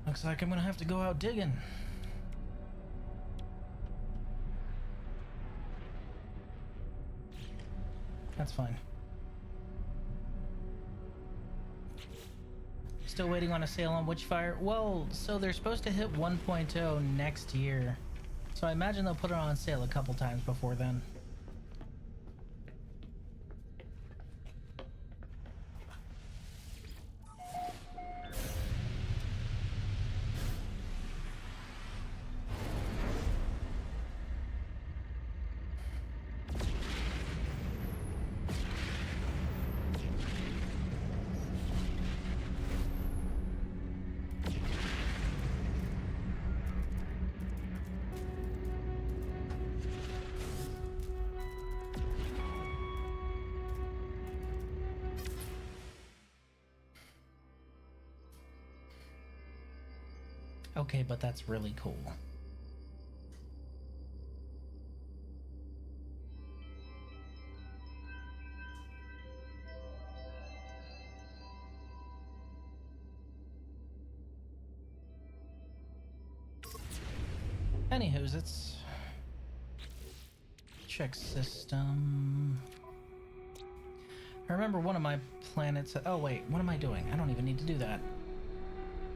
Looks like I'm gonna have to go out digging. That's fine. Still waiting on a sale on Witchfire? Well, so they're supposed to hit 1.0 next year. So I imagine they'll put it on sale a couple times before then. Okay, but that's really cool. Anywho's, it's check system. I remember one of my planets. Oh wait, what am I doing? I don't even need to do that.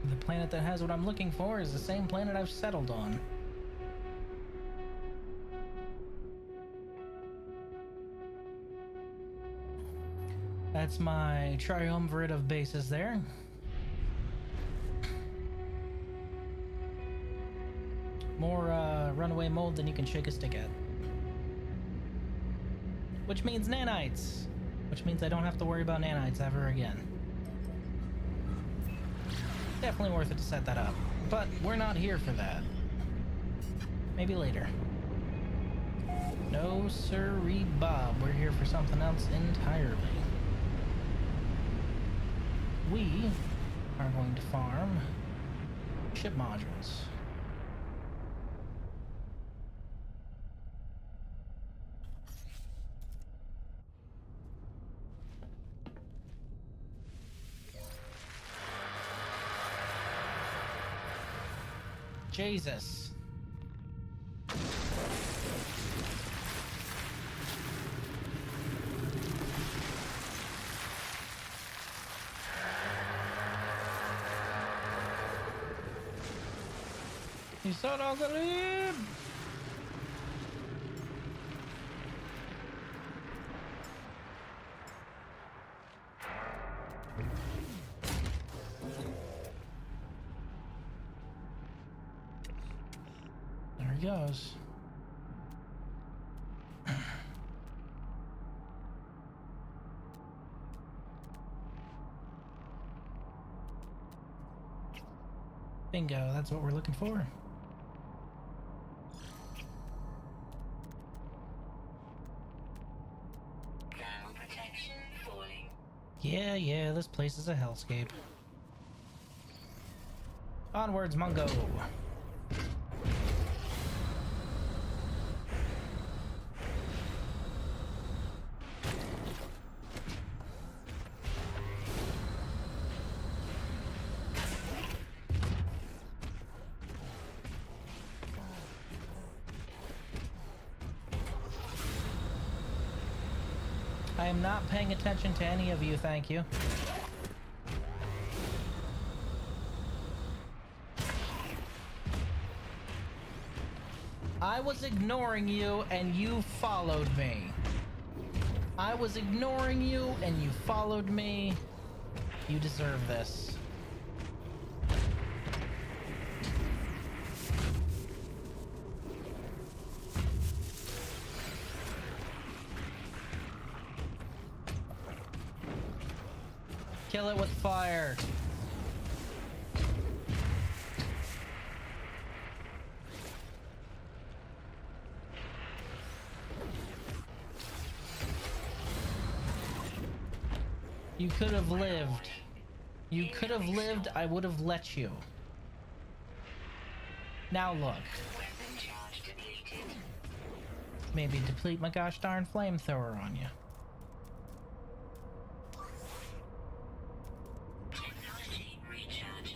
The planet that has what I'm looking for is the same planet I've settled on. That's my triumvirate of bases there. More runaway mold than you can shake a stick at. Which means nanites. Which means I don't have to worry about nanites ever again. Definitely worth it to set that up. But we're not here for that. Maybe later. No sirree Bob. We're here for something else entirely. We are going to farm ship modules. Jesus. You saw it all the lead. There he goes. Bingo, that's what we're looking for. Thermal protection falling. Yeah, this place is a hellscape. Onwards, Mungo. I am not paying attention to any of you, thank you. I was ignoring you and you followed me. I was ignoring you and you followed me. You deserve this. Kill it with fire. You could have lived. You could have lived, I would have let you. Now look. Weapon charge depleted. Maybe deplete my gosh darn flamethrower on you. Technology recharge.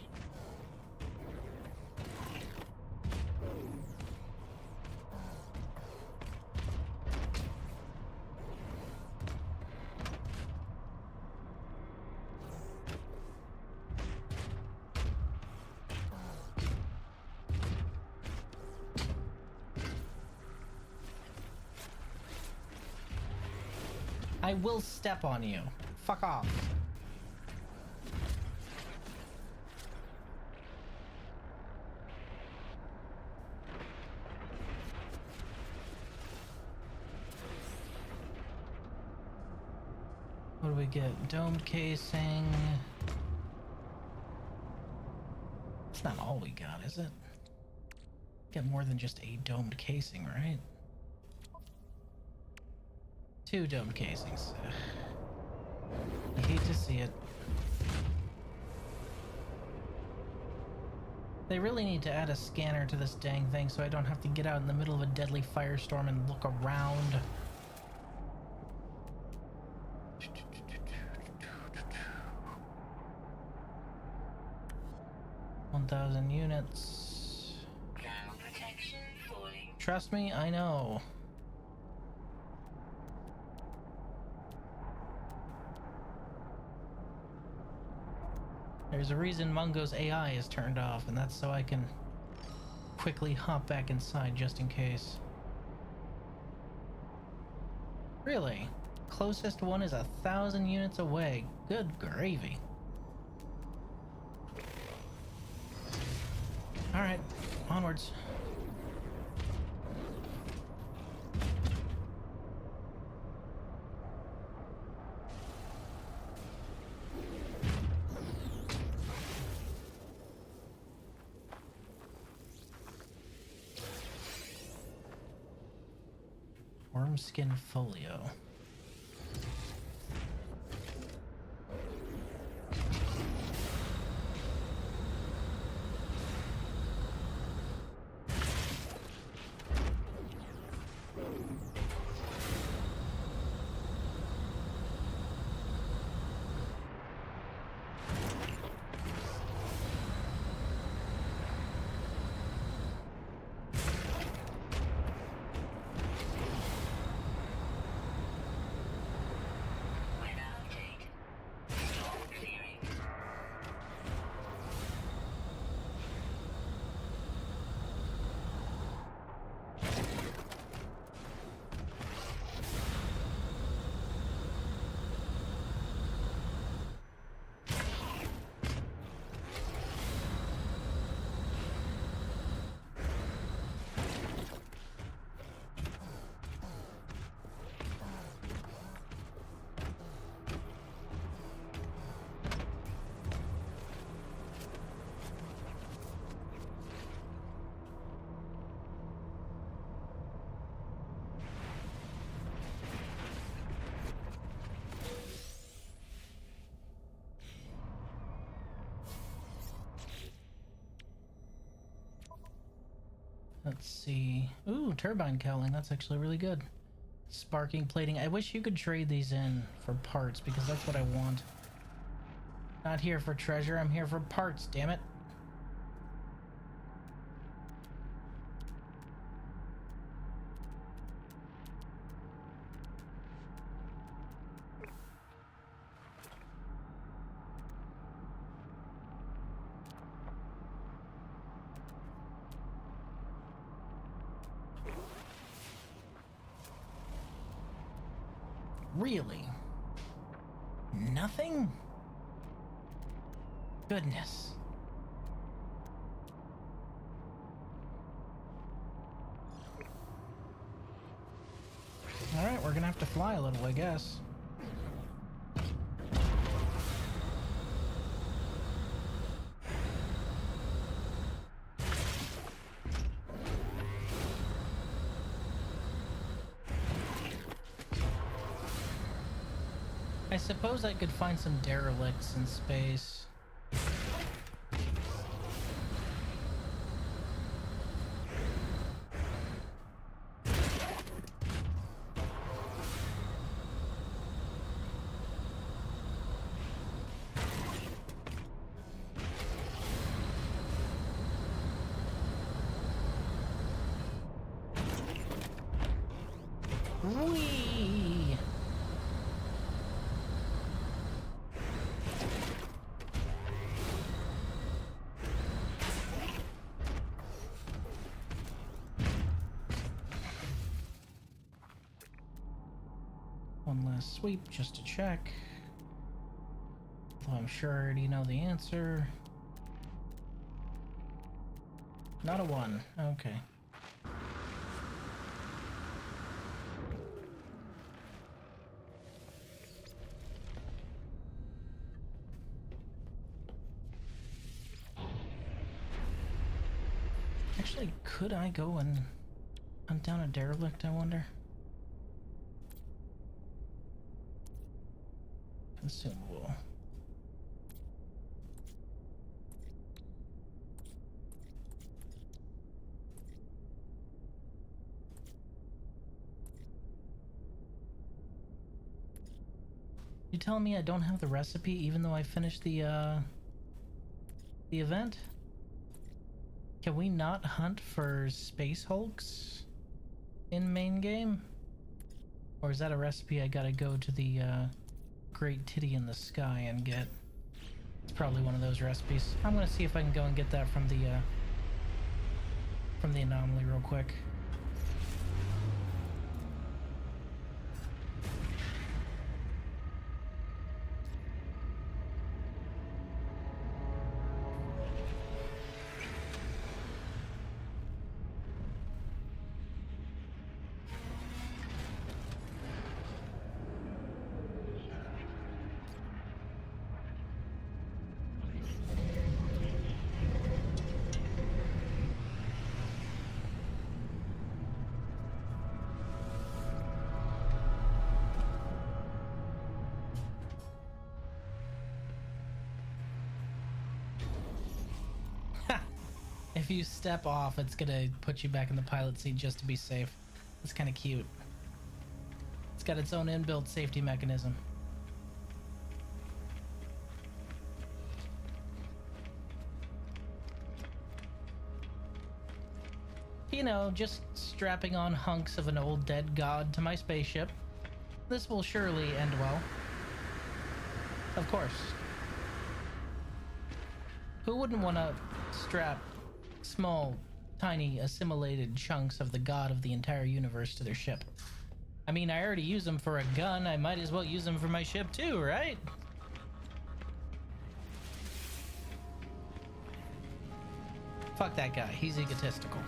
I will step on you. Fuck off. What do we get? Domed casing. It's not all we got, is it? Get more than just a domed casing, right? 2 domed casings. Ugh. I hate to see it. They really need to add a scanner to this dang thing so I don't have to get out in the middle of a deadly firestorm and look around. 1,000 units. Thermal protection falling. Trust me, I know. There's a reason Mungo's AI is turned off, and that's so I can quickly hop back inside just in case. Really? Closest one is 1,000 units away. Good gravy. Alright, onwards. Wormskin folio. Weather update. Storm clearing. Let's see. Ooh, turbine cowling. That's actually really good. Sparking plating. I wish you could trade these in for parts because that's what I want. Not here for treasure. I'm here for parts, damn it. Really? Nothing? Goodness. Alright, we're gonna have to fly a little, I guess. I suppose I could find some derelicts in space. Whee! One last sweep just to check. Although I'm sure I already know the answer. Not a 1. Okay. Actually, could I go and hunt down a derelict, I wonder? Consumable. You telling me I don't have the recipe even though I finished the event? Can we not hunt for space hulks in main game? Or is that a recipe I gotta go to the Great Titty in the Sky and get? It's probably one of those recipes. I'm gonna see if I can go and get that from the anomaly real quick. If you step off, it's gonna put you back in the pilot seat just to be safe. It's kind of cute. It's got its own inbuilt safety mechanism. You know, just strapping on hunks of an old dead god to my spaceship. This will surely end well. Of course. Who wouldn't want to strap small, tiny, assimilated chunks of the god of the entire universe to their ship? I mean, I already use them for a gun. I might as well use them for my ship too, right? Fuck that guy. He's egotistical.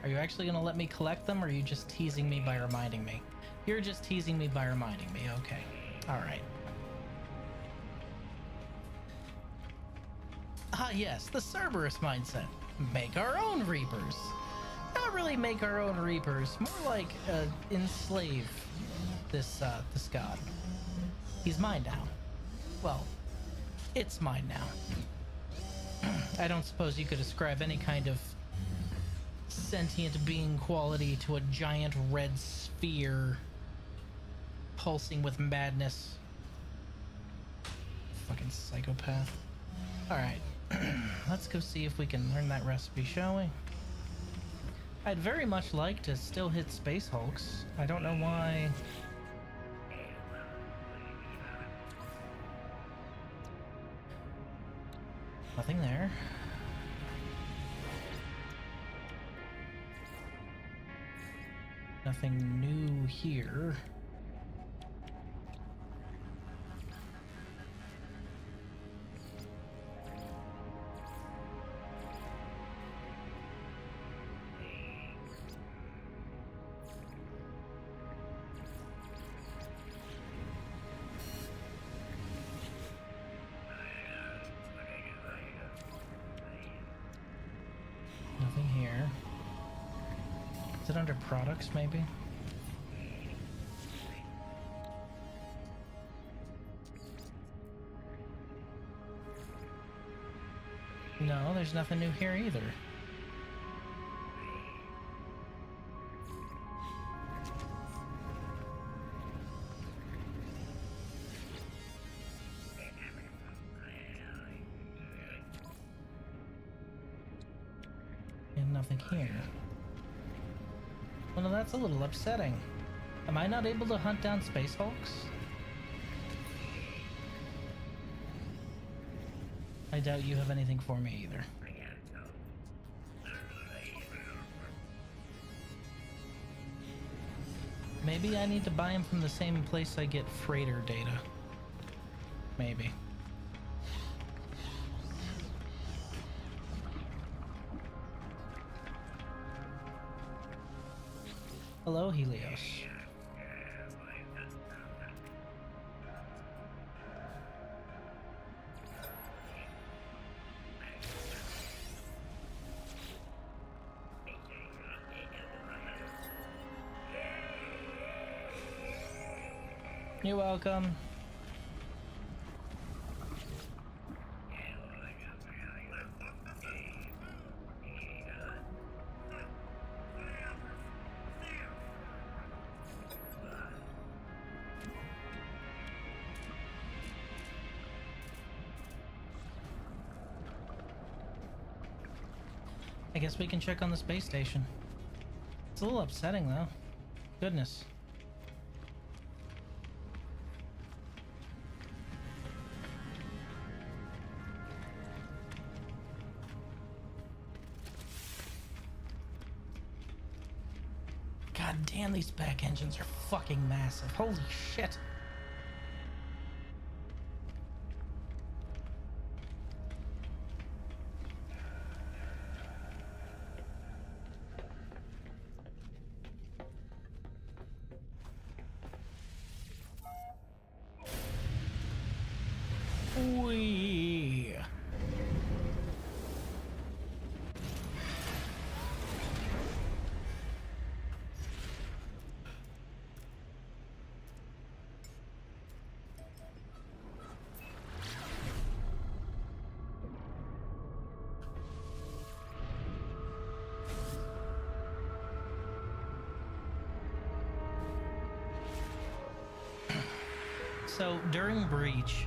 Are you actually gonna let me collect them, or are you just teasing me by reminding me? You're just teasing me by reminding me. Okay. Alright. Ah yes, the Cerberus mindset. Make our own Reapers. Not really make our own Reapers, more like enslave this god. He's mine now. Well, it's mine now. I don't suppose you could ascribe any kind of sentient being quality to a giant red sphere pulsing with madness. Fucking psychopath. Alright. Let's go see if we can learn that recipe, shall we? I'd very much like to still hit Space Hulks. I don't know why. Nothing there. Nothing new here. Nothing here. Is it under products, maybe? No, there's nothing new here either. And nothing here. Well, that's a little upsetting. Am I not able to hunt down Space Hulks? I doubt you have anything for me either. Maybe I need to buy them from the same place I get freighter data. Maybe. Hello, Helios. You're welcome. I guess we can check on the space station. It's a little upsetting though. Goodness. God damn, these back engines are fucking massive. Holy shit. Wee. So during breach,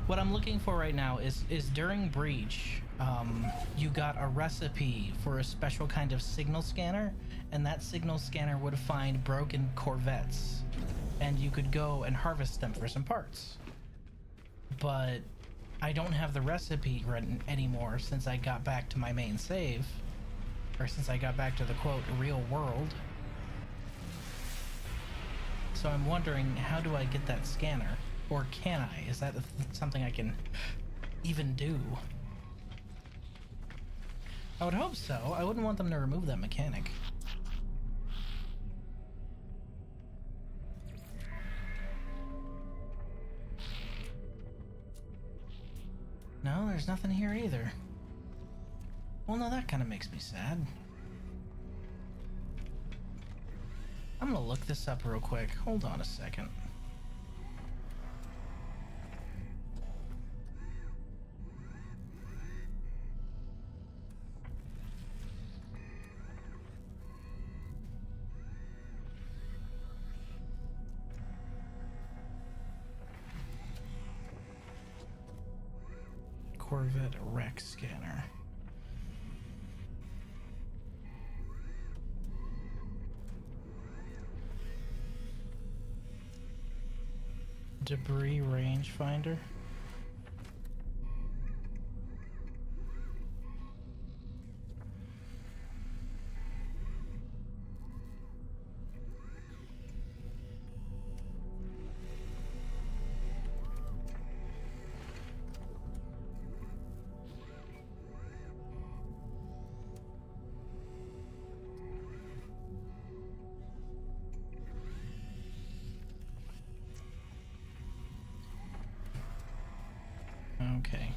what I'm looking for right now is during breach, you got a recipe for a special kind of signal scanner, and that signal scanner would find broken Corvettes, and you could go and harvest them for some parts. But I don't have the recipe written anymore since I got back to my main save, or since I got back to the quote real world. So I'm wondering, how do I get that scanner? Or can I? Is that something I can even do? I would hope so. I wouldn't want them to remove that mechanic. No, there's nothing here either. Well, no, that kind of makes me sad. I'm gonna look this up real quick. Hold on a second. Corvette wreck scanner. Debris rangefinder. Okay.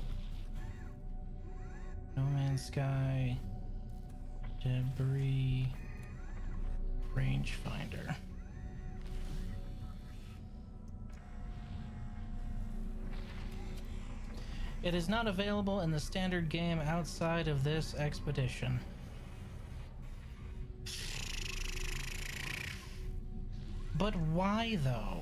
No Man's Sky. Debris rangefinder. It is not available in the standard game outside of this expedition. But why though?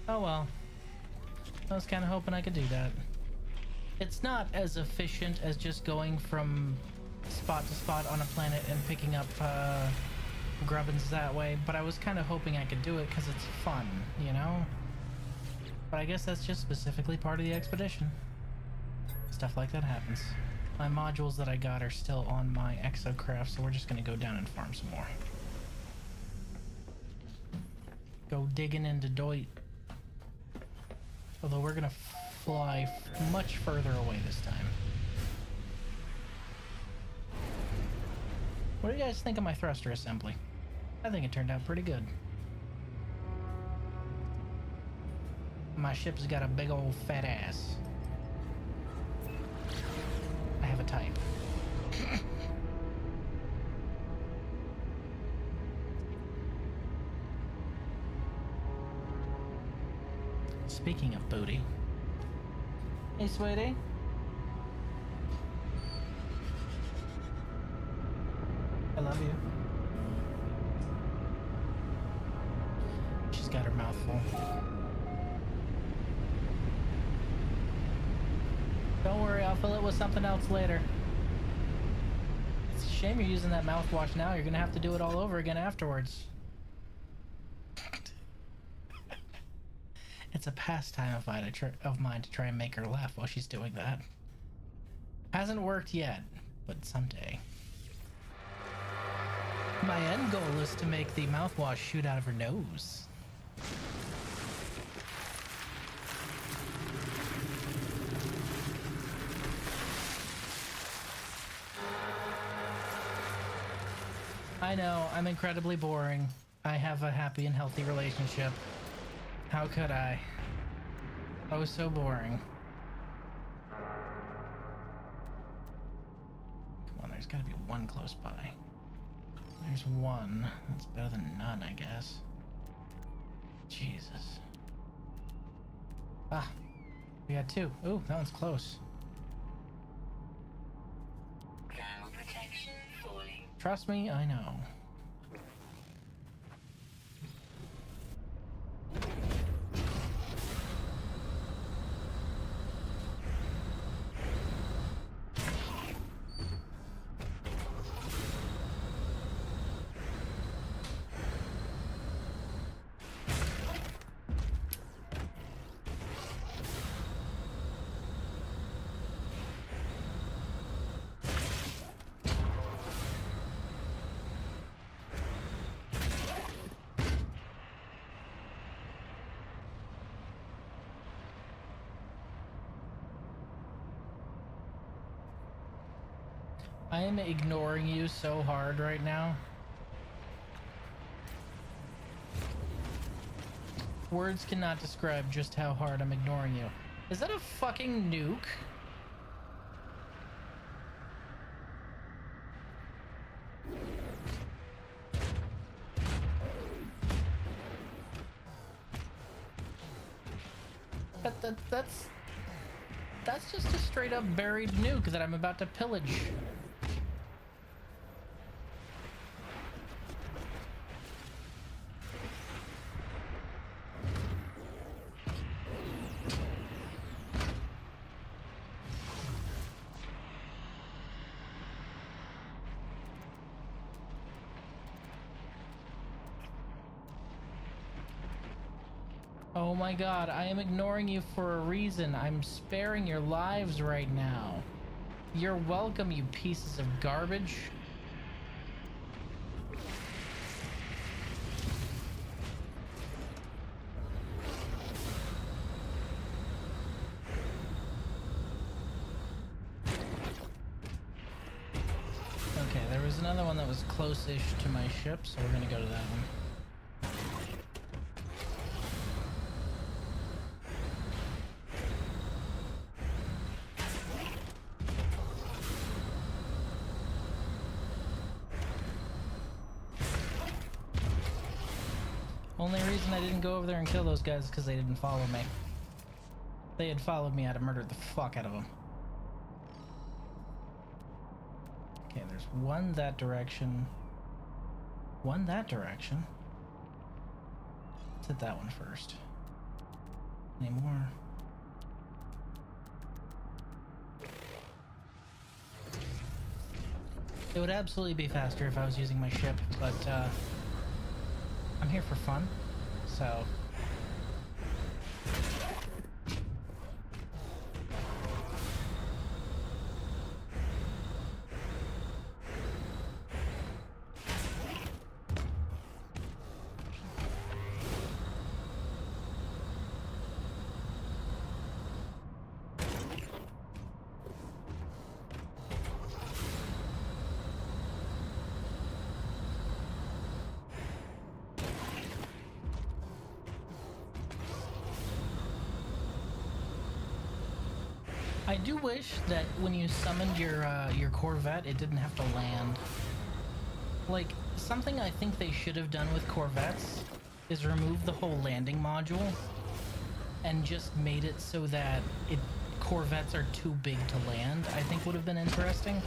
Oh well. I was kind of hoping I could do that. It's not as efficient as just going from spot to spot on a planet and picking up grubbins that way, but I was kind of hoping I could do it because it's fun, you know? But I guess that's just specifically part of the expedition. Stuff like that happens. My modules that I got are still on my exocraft, so we're just gonna go down and farm some more. Go digging into Doit. Although we're gonna fly much further away this time. What do you guys think of my thruster assembly? I think it turned out pretty good. My ship's got a big old fat ass. I have a type. Speaking of booty. Hey, sweetie. I love you. She's got her mouth full. Don't worry, I'll fill it with something else later. It's a shame you're using that mouthwash now. You're gonna have to do it all over again afterwards. It's a pastime of mine to try and make her laugh while she's doing that. Hasn't worked yet, but someday. My end goal is to make the mouthwash shoot out of her nose. I know, I'm incredibly boring. I have a happy and healthy relationship. How could I? I was so boring. Come on, there's gotta be one close by. There's one. That's better than none, I guess. Jesus. Ah, we got two. Ooh, that one's close. Ground protection falling. Trust me, I know. I am ignoring you so hard right now. Words cannot describe just how hard I'm ignoring you. Is that a fucking nuke? That's just a straight up buried nuke that I'm about to pillage. Oh my god, I am ignoring you for a reason. I'm sparing your lives right now. You're welcome, you pieces of garbage. Okay, there was another one that was close-ish to my ship, so we're gonna go to that one. Only reason I didn't go over there and kill those guys is because they didn't follow me. If they had followed me, I'd have murdered the fuck out of them. Okay, there's one that direction. One that direction. Let's hit that one first. Any more? It would absolutely be faster if I was using my ship, but I'm here for fun, so... I do wish that when you summoned your Corvette, it didn't have to land. Like, something I think they should have done with Corvettes is remove the whole landing module and just made it so that Corvettes are too big to land. I think would have been interesting.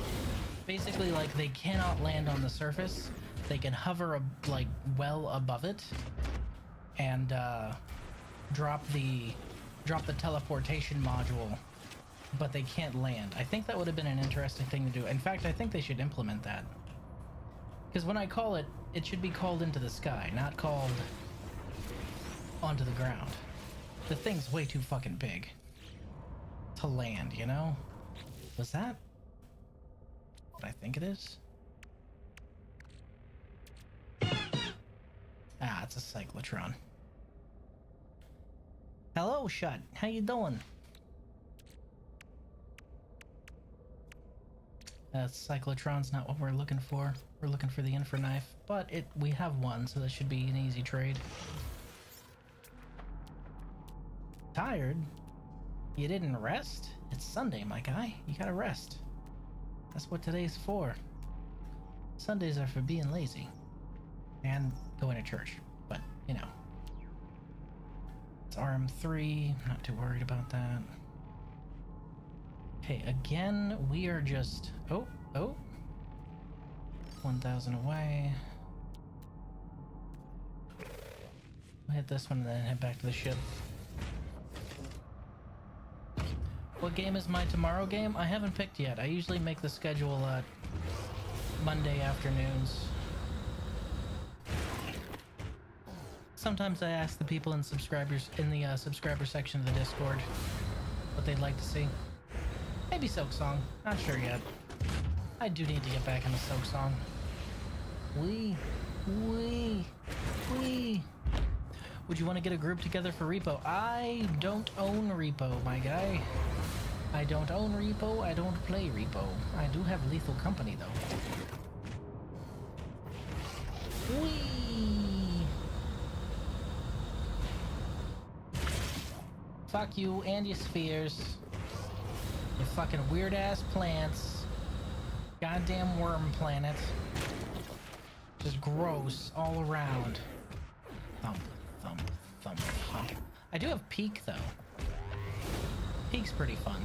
Basically, like, they cannot land on the surface. They can hover, like, well above it. And, drop the teleportation module. But they can't land. I think that would have been an interesting thing to do. In fact, I think they should implement that. Because when I call it, it should be called into the sky, not called onto the ground. The thing's way too fucking big to land, you know? Was that what I think it is? Ah, it's a cyclotron. Hello, Shut. How you doing? Cyclotron's not what we're looking for. We're looking for the Infraknife, but we have one, so that should be an easy trade. Tired? You didn't rest? It's Sunday, my guy. You gotta rest. That's what today's for. Sundays are for being lazy. And going to church. But, you know. It's RM3. Not too worried about that. Okay, again, we are just... Oh. 1,000 away. We'll hit this one and then head back to the ship. What game is my tomorrow game? I haven't picked yet. I usually make the schedule Monday afternoons. Sometimes I ask the people in subscribers in the subscriber section of the Discord what they'd like to see. Maybe Silksong. Not sure yet. I do need to get back into Silksong. Wee. Would you want to get a group together for Repo? I don't own Repo, my guy. I don't own Repo. I don't play Repo. I do have Lethal Company, though. Wee. Fuck you and your spheres. You fucking weird-ass plants. Goddamn worm planet. Just gross all around. Thump. I do have Peak, though. Peak's pretty fun.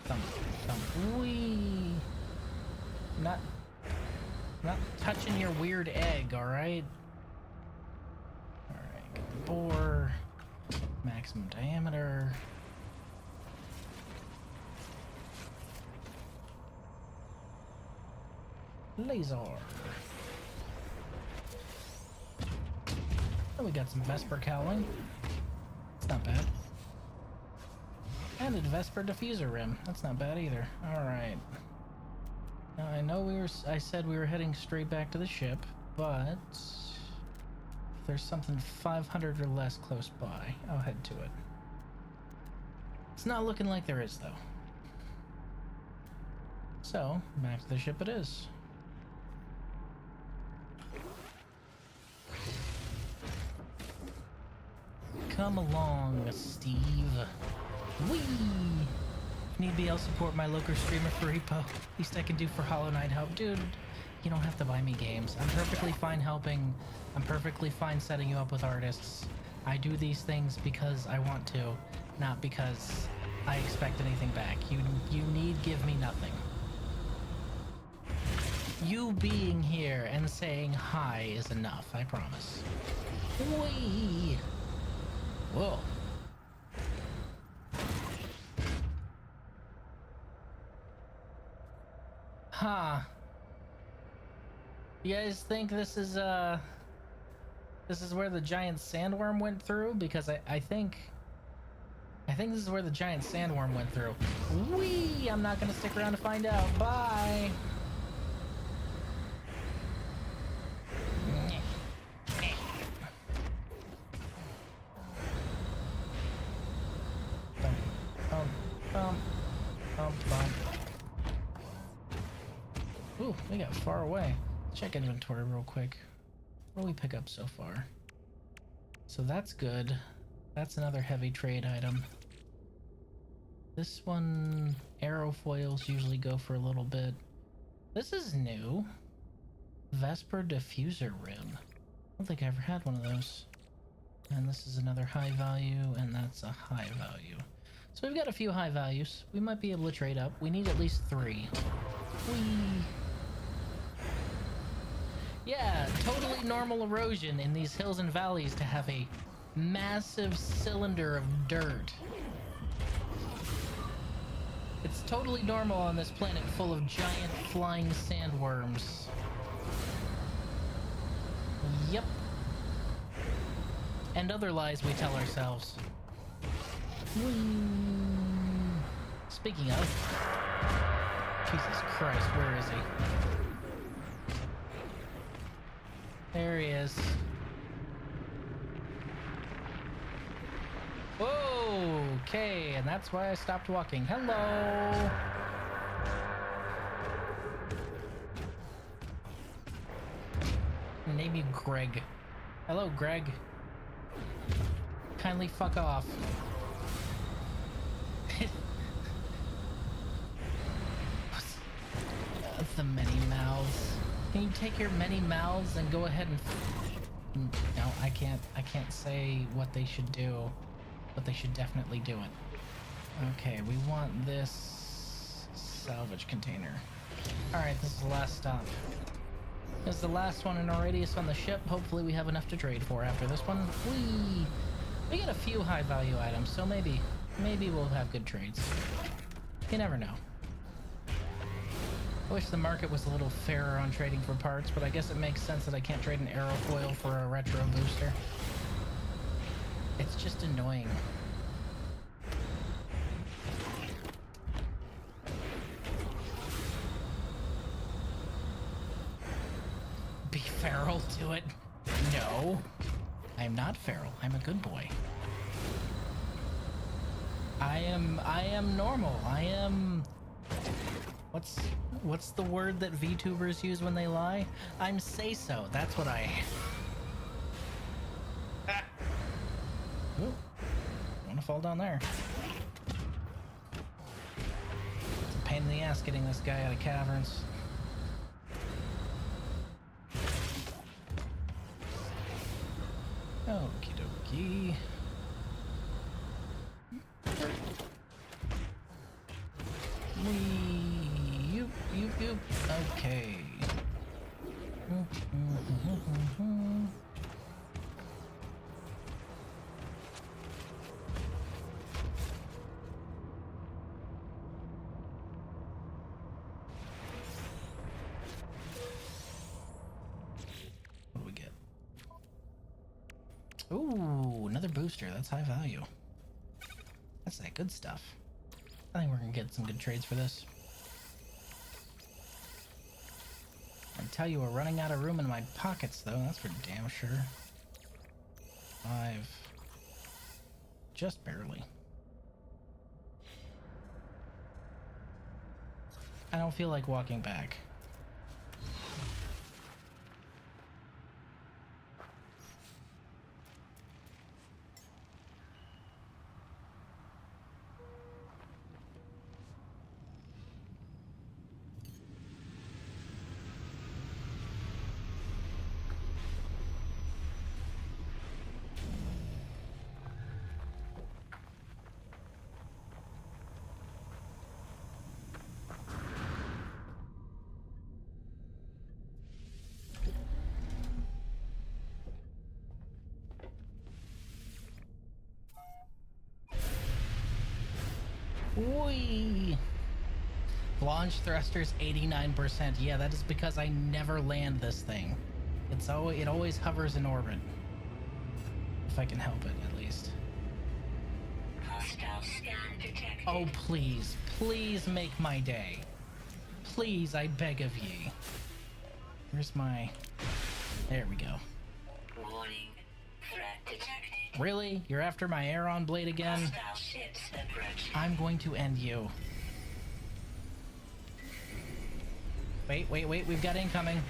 Thump. Wee. I'm not touching your weird egg, alright? Alright, get the bore. Maximum diameter. Laser. Oh, we got some Vesper cowling. It's not bad. And a Vesper diffuser rim. That's not bad either. Alright. Now I know I said we were heading straight back to the ship, but if there's something 500 or less close by, I'll head to it. It's not looking like there is, though. So, back to the ship it is. Come along, Steve. Whee! If need be, I'll support my local streamer for Repo. Least I can do for Hollow Knight help. Dude, you don't have to buy me games. I'm perfectly fine helping. I'm perfectly fine setting you up with artists. I do these things because I want to, not because I expect anything back. You need give me nothing. You being here and saying hi is enough, I promise. Whee! Whoa. Huh. You guys think this is where the giant sandworm went through? Because I think this is where the giant sandworm went through. Whee! I'm not gonna stick around to find out. Bye! Ooh, we got far away. Check inventory real quick. What do we pick up so far? So that's good. That's another heavy trade item. This one, aerofoils usually go for a little bit. This is new. Vesper diffuser rim. I don't think I ever had one of those. And this is another high value, and that's a high value. So we've got a few high values. We might be able to trade up. We need at least 3. Yeah, totally normal erosion in these hills and valleys to have a massive cylinder of dirt. It's totally normal on this planet full of giant flying sandworms. Yep. And other lies we tell ourselves. Speaking of... Jesus Christ, where is he? There he is. Okay, and that's why I stopped walking. Hello! Name you Greg. Hello, Greg. Kindly fuck off. The many mouths. Can you take your many mouths and go ahead and... No, I can't say what they should do, but they should definitely do it. Okay, we want this salvage container. Alright, this is the last stop. This is the last one in our radius on the ship. Hopefully we have enough to trade for after this one. We get a few high value items, so maybe we'll have good trades. You never know. I wish the market was a little fairer on trading for parts, but I guess it makes sense that I can't trade an aerofoil for a retro booster. It's just annoying. Be feral to it? No. I am not feral. I'm a good boy. I am normal. I am... What's the word that VTubers use when they lie? I'm say-so. That's what I am. Ooh. I want to fall down there. It's a pain in the ass getting this guy out of caverns. Okie dokie. Yoop. Okay. What do we get? Ooh, another booster. That's high value. That's that good stuff. I think we're gonna get some good trades for this. I tell you, we're running out of room in my pockets, though. That's for damn sure. 5. Just barely. I don't feel like walking back. Whee! Launch thrusters 89%. Yeah, that is because I never land this thing. It always hovers in orbit. If I can help it, at least. Hostile scan detected. Oh, please. Please make my day. Please, I beg of ye. Where's my... There we go. Warning. Threat detected. Really? You're after my Aeron blade again? Hostile ships approaching. I'm going to end you. Wait, we've got incoming.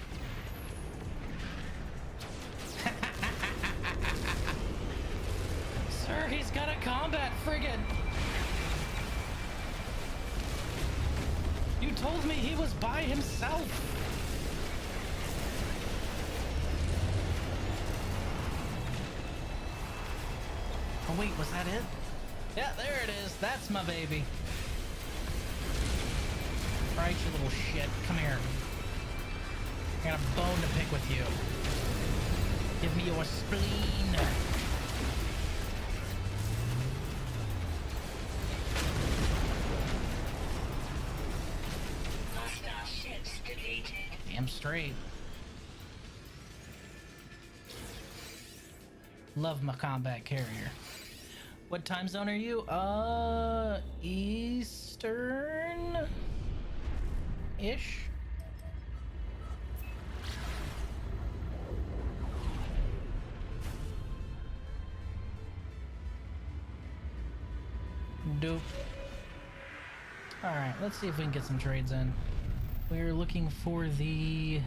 Sir, he's got a combat frigate! You told me he was by himself! Oh wait, was that it? Yeah, there it is. That's my baby. Right, you little shit. Come here. I got a bone to pick with you. Give me your spleen. Hostile ships deleted. Damn straight. Love my combat carrier. What time zone are you? Eastern-ish? Dope. Alright, let's see if we can get some trades in. We're looking for the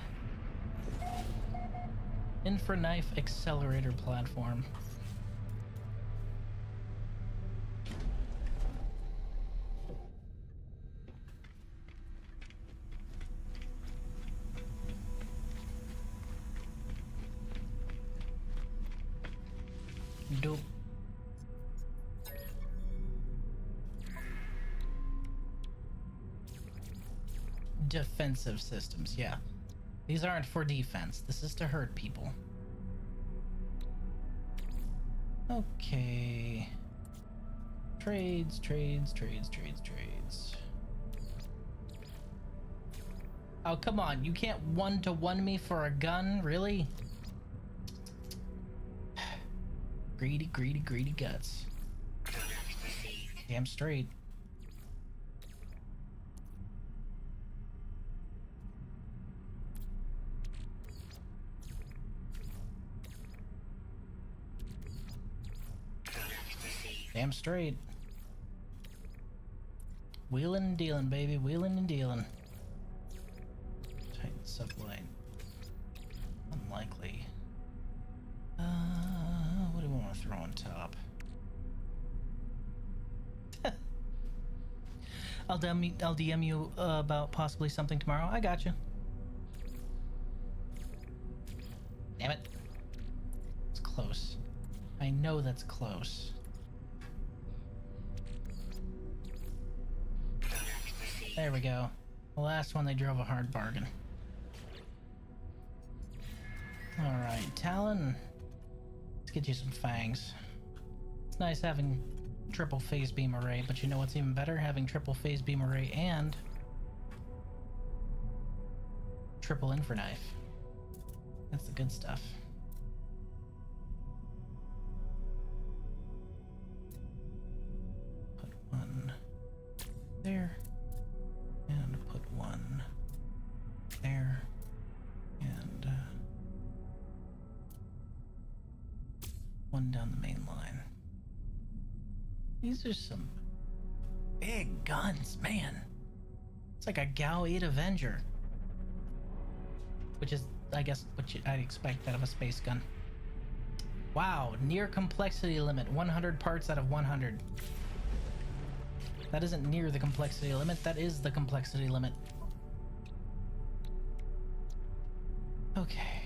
Infraknife Accelerator platform. Dope. Defensive systems, yeah. These aren't for defense. This is to hurt people. Okay. Trades. Oh, come on. You can't one-to-one me for a gun? Really? Greedy guts. Damn straight. Damn straight. Wheeling and dealing, baby. Wheeling and dealing. Titan sublight. Unlikely. What do we want to throw on top? I'll DM you about possibly something tomorrow. I got you. Damn it. It's close. I know that's close. There we go. The last one, they drove a hard bargain. Alright, Talon. Let's get you some fangs. It's nice having triple phase beam array, but you know what's even better? Having triple phase beam array and triple Infraknife. That's the good stuff. Put one there. And put one there. And one down the main line. These are some big guns, man. It's like a Gao 8 Avenger. Which is, I guess, what I'd expect out of a space gun. Wow, near complexity limit, 100 parts out of 100. That isn't near the complexity limit, that is the complexity limit. Okay.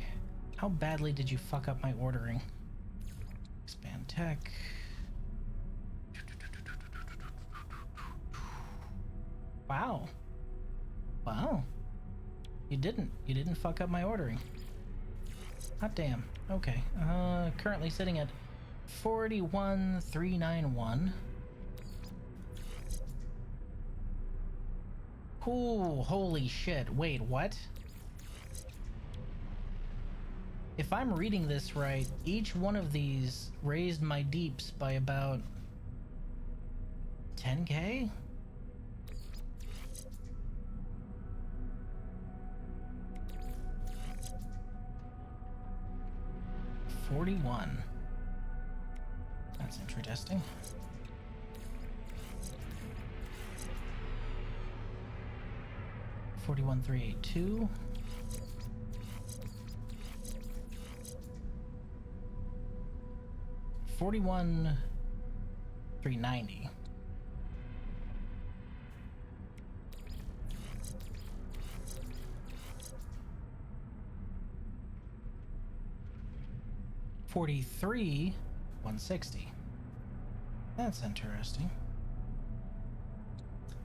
How badly did you fuck up my ordering? Expand tech. Wow. Wow. You didn't fuck up my ordering. Hot damn. Okay. Currently sitting at 41,391. Ooh, holy shit. Wait, what? If I'm reading this right, each one of these raised my deeps by about 10k? $41. That's interesting. 41,382. $41,390. $43,160. That's interesting.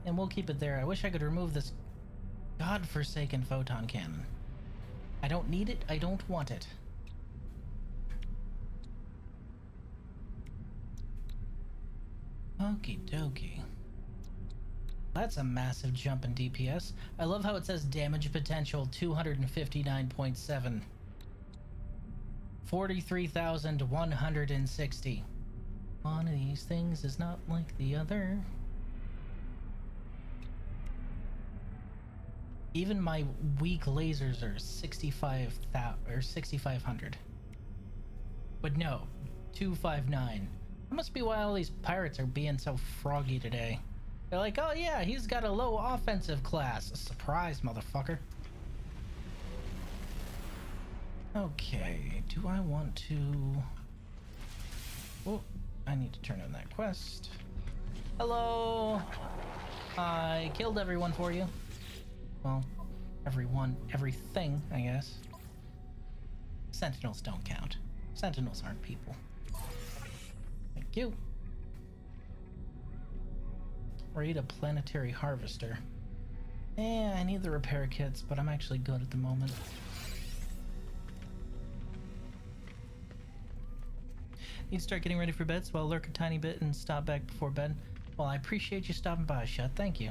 And we'll keep it there. I wish I could remove this godforsaken photon cannon. I don't need it. I don't want it. Okie dokie. That's a massive jump in DPS. I love how it says damage potential 259.7. 43,160. One of these things is not like the other. Even my weak lasers are 6,500. But no, 259. That must be why all these pirates are being so froggy today. They're like, oh yeah, he's got a low offensive class. Surprise, motherfucker. Okay, do I want to... Oh, I need to turn on that quest. Hello! I killed everyone for you. Well, everything, I guess. Sentinels don't count. Sentinels aren't people. Thank you. Raid a planetary harvester. I need the repair kits, but I'm actually good at the moment. Need to start getting ready for bed, so I'll lurk a tiny bit and stop back before bed. Well, I appreciate you stopping by, Shut. Thank you.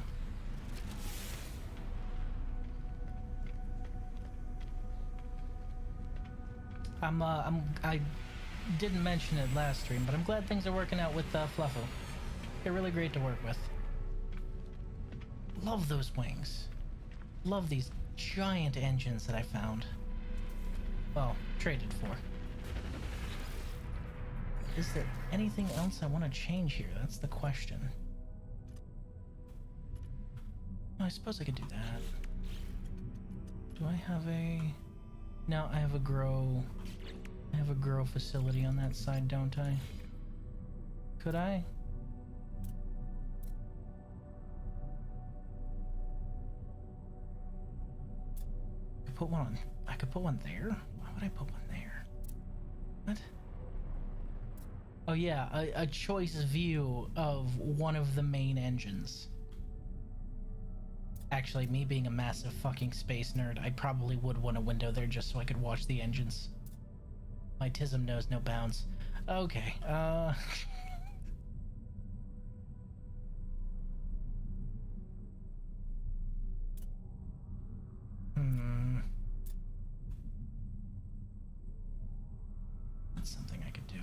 I didn't mention it last stream, but I'm glad things are working out with Fluffo. They're really great to work with. Love those wings. Love these giant engines that I found. Well, traded for. Is there anything else I want to change here? That's the question. I suppose I could do that. Do I have a... No, I have a grow... I have a grow facility on that side, don't I? Could I? I could put one on... I could put one there? Why would I put one there? What? Oh yeah, a choice view of one of the main engines. Actually, me being a massive fucking space nerd, I probably would want a window there just so I could watch the engines. My tism knows no bounds. Okay, That's something I could do.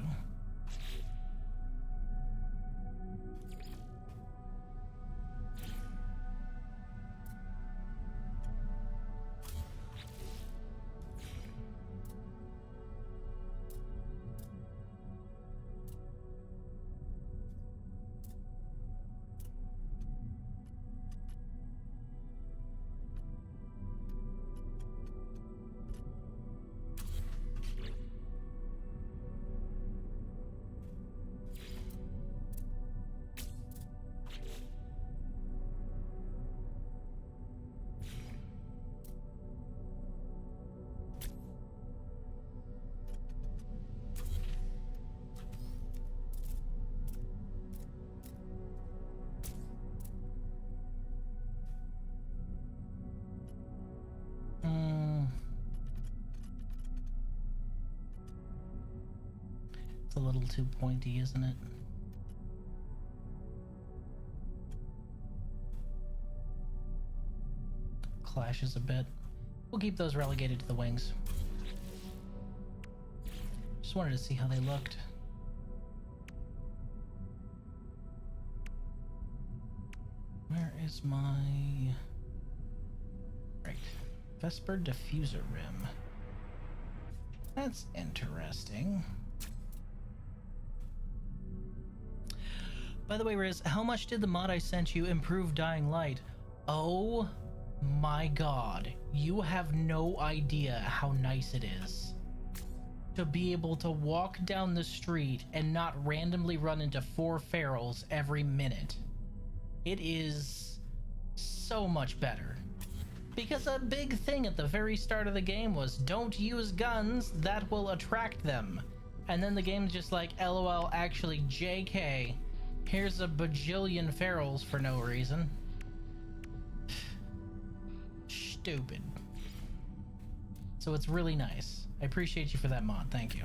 It's a little too pointy, isn't it? Clashes a bit. We'll keep those relegated to the wings. Just wanted to see how they looked. Where is my... Right. Vesper diffuser rim. That's interesting. By the way, Riz, how much did the mod I sent you improve Dying Light? Oh my god. You have no idea how nice it is to be able to walk down the street and not randomly run into 4 ferals every minute. It is so much better. Because a big thing at the very start of the game was don't use guns, that will attract them. And then the game's just like, LOL, actually, JK. Here's a bajillion ferals for no reason. Stupid. So it's really nice. I appreciate you for that mod. Thank you.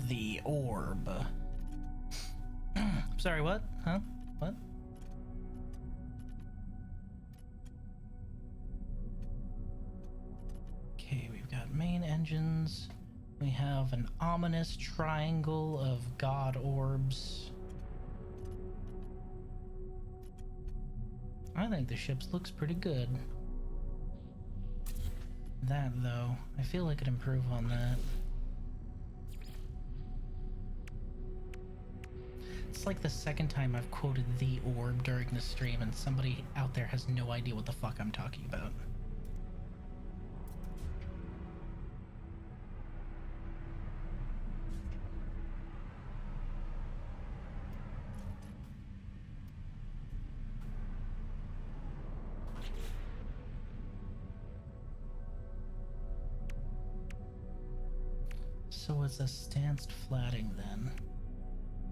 The orb. Sorry, what? Huh? What? Okay, we've got main engines. We have an ominous triangle of god orbs. I think the ship looks pretty good. That, though, I feel I could improve on that. It's like the second time I've quoted the orb during the stream and somebody out there has no idea what the fuck I'm talking about. So it's a stanced flatting then.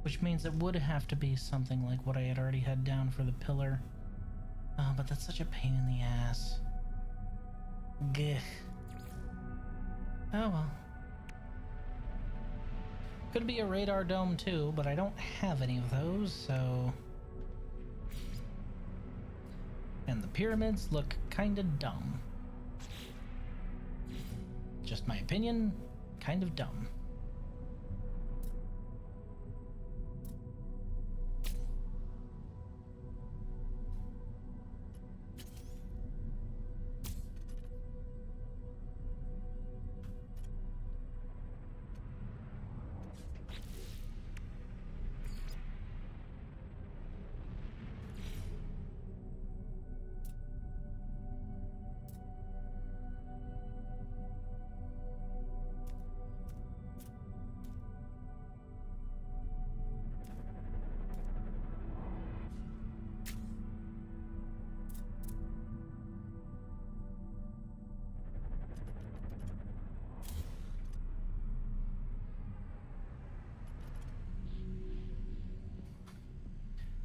Which means it would have to be something like what I had already had down for the pillar. Oh, but that's such a pain in the ass. Gah. Oh well. Could be a radar dome too, but I don't have any of those, so... And the pyramids look kinda dumb. Just my opinion, kind of dumb.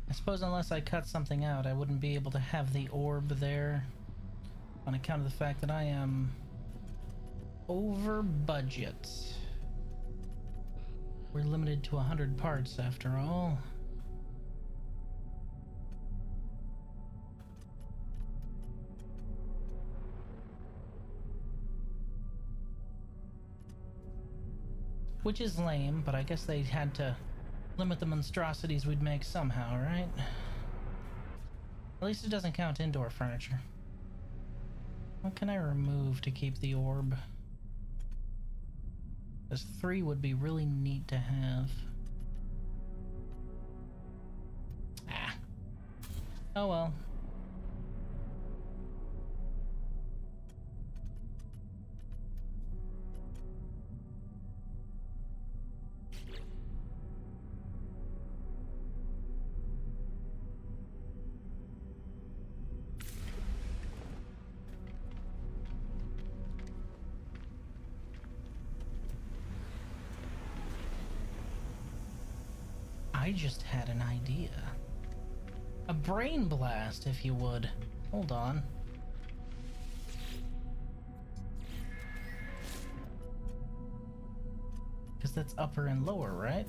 I suppose unless I cut something out, I wouldn't be able to have the orb there on account of the fact that I am over budget. We're limited to 100 parts after all. Which is lame, but I guess they had to limit the monstrosities we'd make somehow, right? At least it doesn't count indoor furniture. What can I remove to keep the orb? Because 3 would be really neat to have. Ah. Oh well. I just had an idea. A brain blast, if you would. Hold on. Because that's upper and lower, right?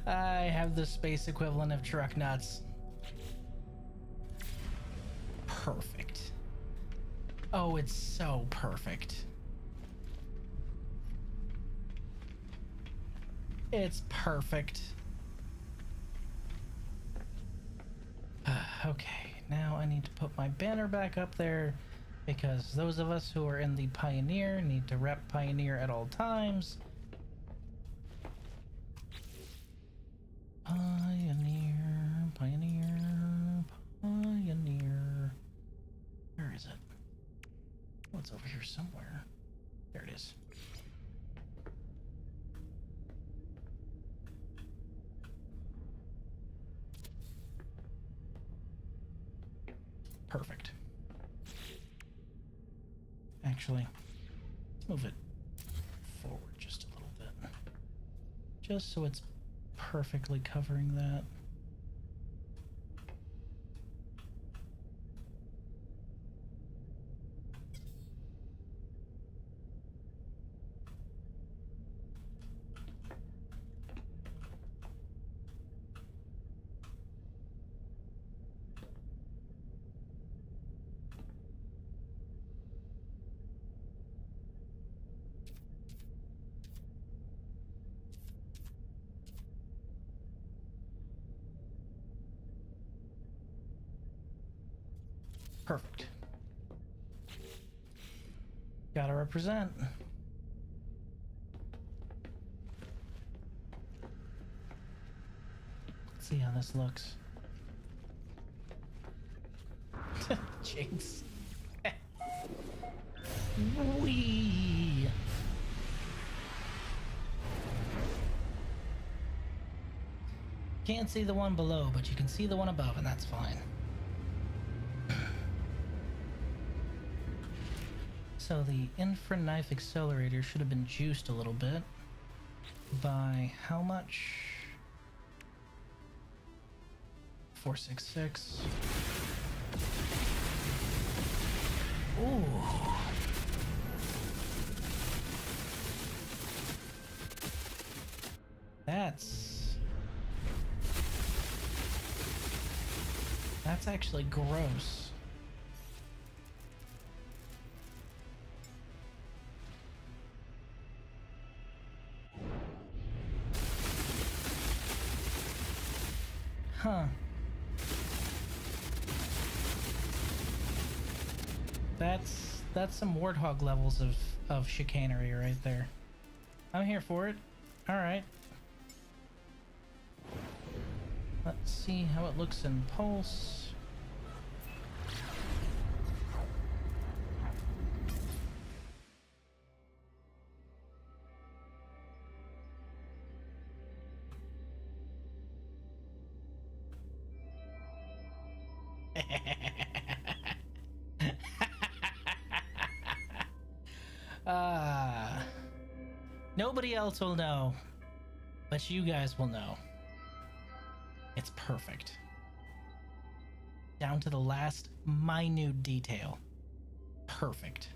I have the space equivalent of truck nuts. Perfect. Oh, it's so perfect. It's perfect. Okay, now I need to put my banner back up there because those of us who are in the Pioneer need to rep Pioneer at all times. Pioneer, Pioneer, Pioneer. Where is it? Oh, it's over here somewhere. There it is. Perfect. Actually, let's move it forward just a little bit. Just so it's perfectly covering that. Perfect. Gotta represent. Let's see how this looks. Jinx. Wee. Can't see the one below, but you can see the one above, and that's fine. So the infra-knife accelerator should have been juiced a little bit. By how much? 466. Ooh. That's actually gross. Huh. That's some warthog levels of chicanery right there. I'm here for it. All right. Let's see how it looks in pulse. Nobody else will know, but you guys will know. It's perfect. Down to the last minute detail. Perfect.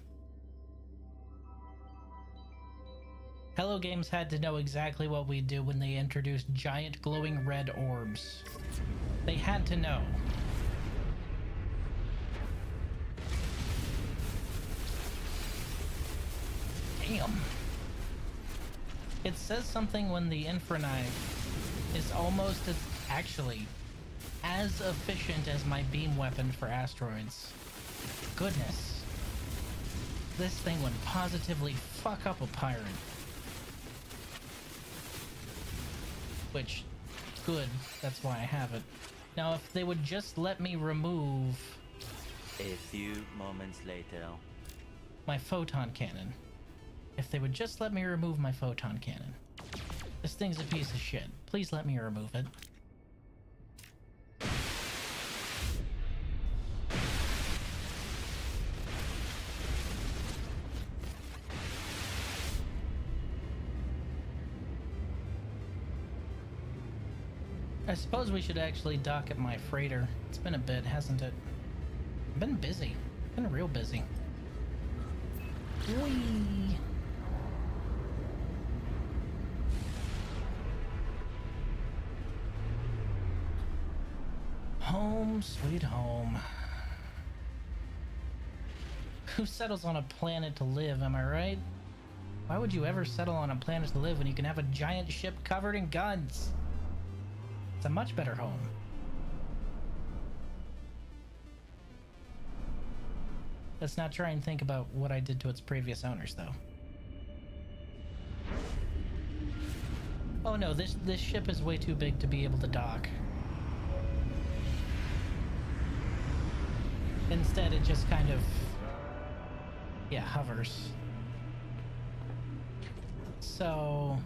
Hello Games had to know exactly what we'd do when they introduced giant glowing red orbs. They had to know. Damn. It says something when the infra knife is almost as, actually, as efficient as my beam weapon for asteroids. Goodness. This thing would positively fuck up a pirate. Which, good, that's why I have it. Now, if they would just let me remove... A few moments later. My photon cannon. If they would just let me remove my photon cannon. This thing's a piece of shit. Please let me remove it. I suppose we should actually dock at my freighter. It's been a bit, hasn't it? I've been busy. Been real busy. Whee! Home, sweet home. Who settles on a planet to live, am I right? Why would you ever settle on a planet to live when you can have a giant ship covered in guns? It's a much better home. Let's not try and think about what I did to its previous owners, though. Oh no, this ship is way too big to be able to dock. Instead, it just kind of, yeah, hovers. So,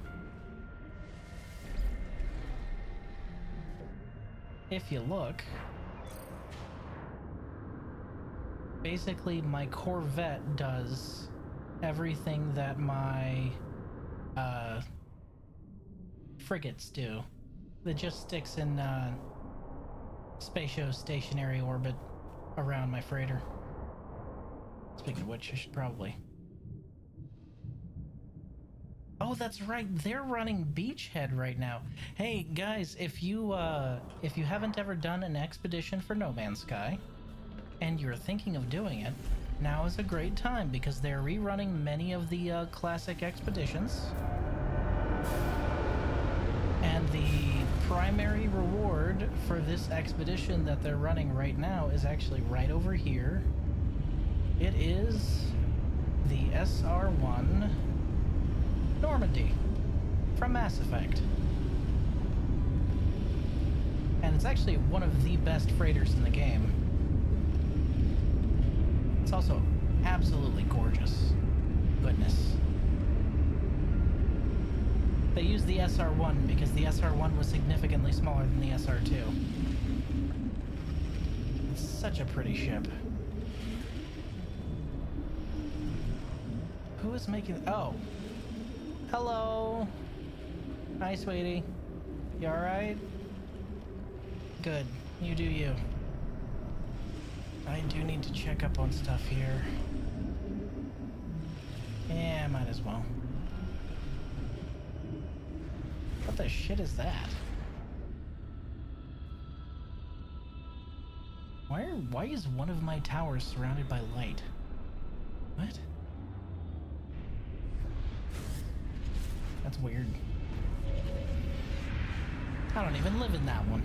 if you look, basically my Corvette does everything that my frigates do. It just sticks in spatio-stationary orbit around my freighter. Speaking of which, I should probably... Oh, that's right. They're running Beachhead right now. Hey guys, if you haven't ever done an expedition for No Man's Sky, and you're thinking of doing it, now is a great time because they're rerunning many of the classic expeditions. And the primary reward for this expedition that they're running right now is actually right over here. It is the SR-1 Normandy from Mass Effect. And it's actually one of the best freighters in the game. It's also absolutely gorgeous. Goodness. They used the SR-1 because the SR-1 was significantly smaller than the SR-2. It's such a pretty ship. Who is making... Oh. Hello. Hi, sweetie. You alright? Good. You do you. I do need to check up on stuff here. Yeah, might as well. What the shit is that? Why is one of my towers surrounded by light? What? That's weird. I don't even live in that one.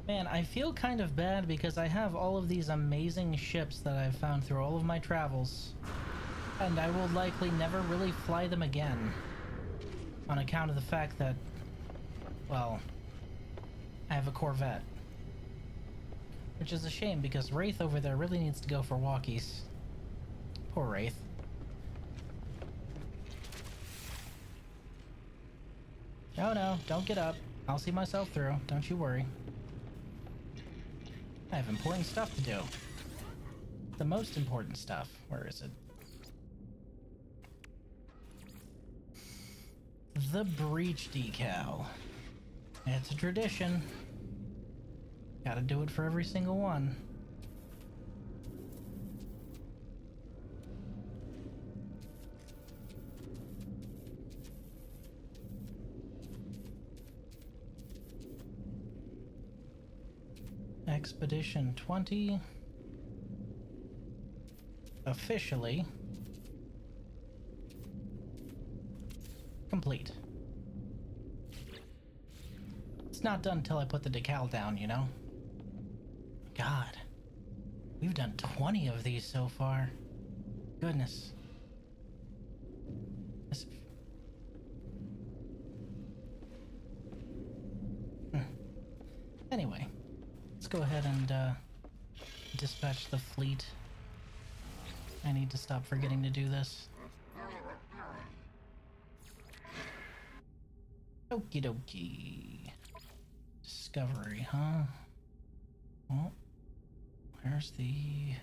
Man, I feel kind of bad because I have all of these amazing ships that I've found through all of my travels, and I will likely never really fly them again on account of the fact that, well, I have a Corvette. Which is a shame because Wraith over there really needs to go for walkies. Poor Wraith. Oh no, don't get up. I'll see myself through, don't you worry. I have important stuff to do. The most important stuff. Where is it? The breach decal. It's a tradition. Gotta do it for every single one. Expedition 20 officially complete. It's not done until I put the decal down, you know? God, we've done 20 of these so far. Goodness. This... Anyway. Let's go ahead and dispatch the fleet. I need to stop forgetting to do this. Okie dokie. Discovery, huh? Well, where's the...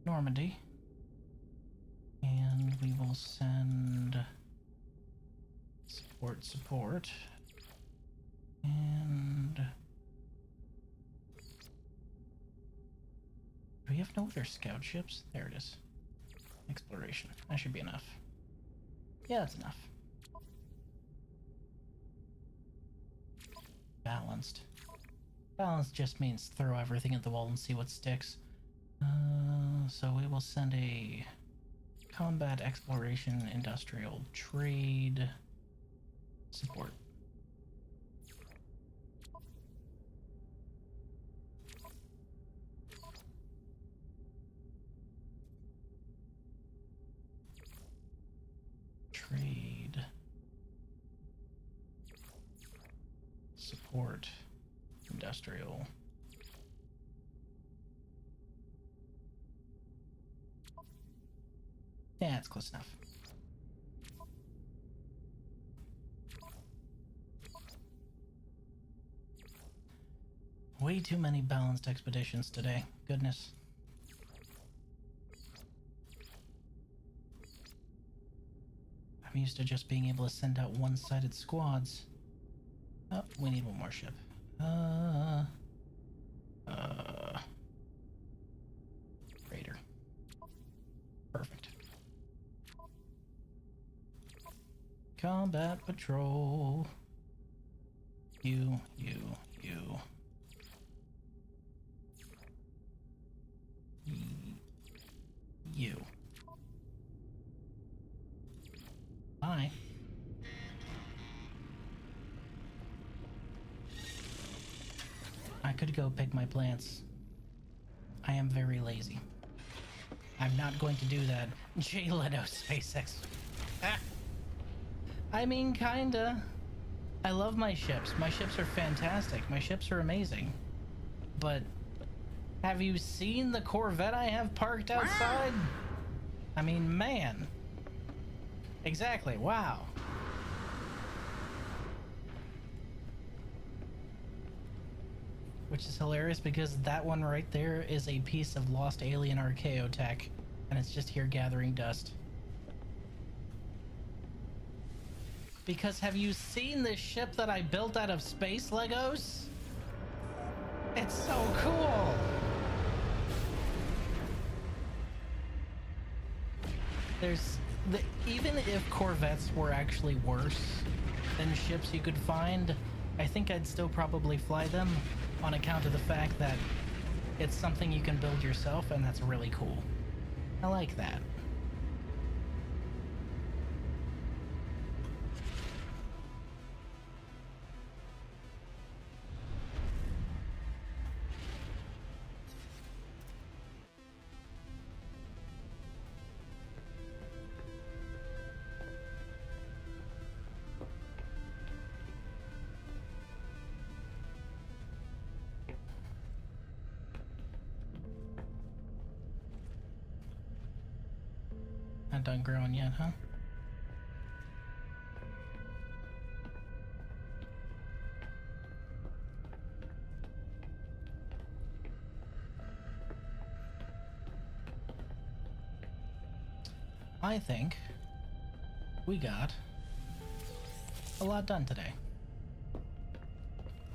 Normandy. And we will send... Support. And have no other scout ships? There it is. Exploration. That should be enough. Yeah, that's enough. Balanced. Balanced just means throw everything at the wall and see what sticks. So we will send a combat, exploration, industrial, trade, support. Trade, support, industrial. Yeah, it's close enough. Way too many balanced expeditions today. Goodness. I'm used to just being able to send out one-sided squads. Oh, we need one more ship. Raider. Perfect. Combat patrol. You. You. Bye. I could go pick my plants. I am very lazy. I'm not going to do that. Jay Leno, SpaceX. I mean, kinda. I love my ships. My ships are fantastic. My ships are amazing. But have you seen the Corvette I have parked outside? I mean, man. Exactly. Wow. Which is hilarious because that one right there is a piece of lost alien archaeotech, and it's just here gathering dust. Because have you seen this ship that I built out of space Legos? It's so cool! Even if Corvettes were actually worse than ships you could find, I think I'd still probably fly them on account of the fact that it's something you can build yourself, and that's really cool. I like that. Not done growing yet, huh? I think we got a lot done today.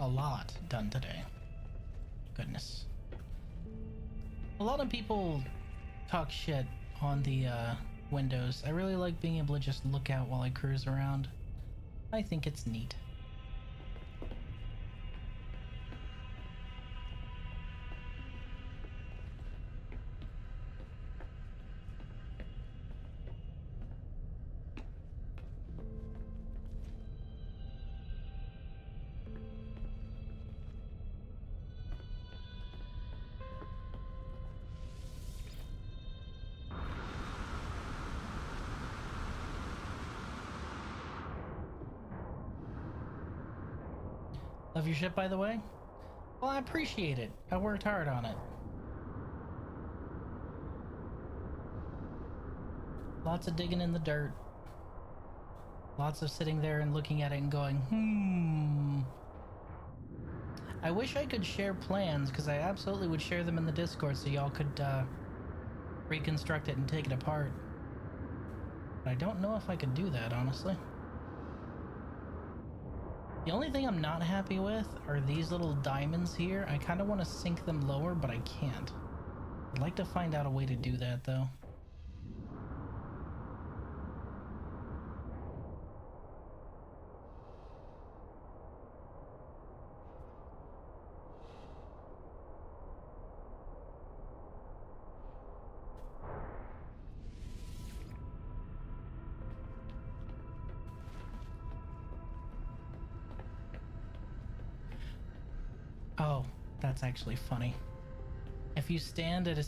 A lot done today. Goodness. A lot of people talk shit on the windows. I really like being able to just look out while I cruise around. I think it's neat. Love your ship, by the way? Well, I appreciate it. I worked hard on it. Lots of digging in the dirt. Lots of sitting there and looking at it and going, I wish I could share plans, because I absolutely would share them in the Discord so y'all could reconstruct it and take it apart. But I don't know if I could do that, honestly. The only thing I'm not happy with are these little diamonds here. I kind of want to sink them lower, but I can't. I'd like to find out a way to do that, though. Oh, that's actually funny. If you stand at a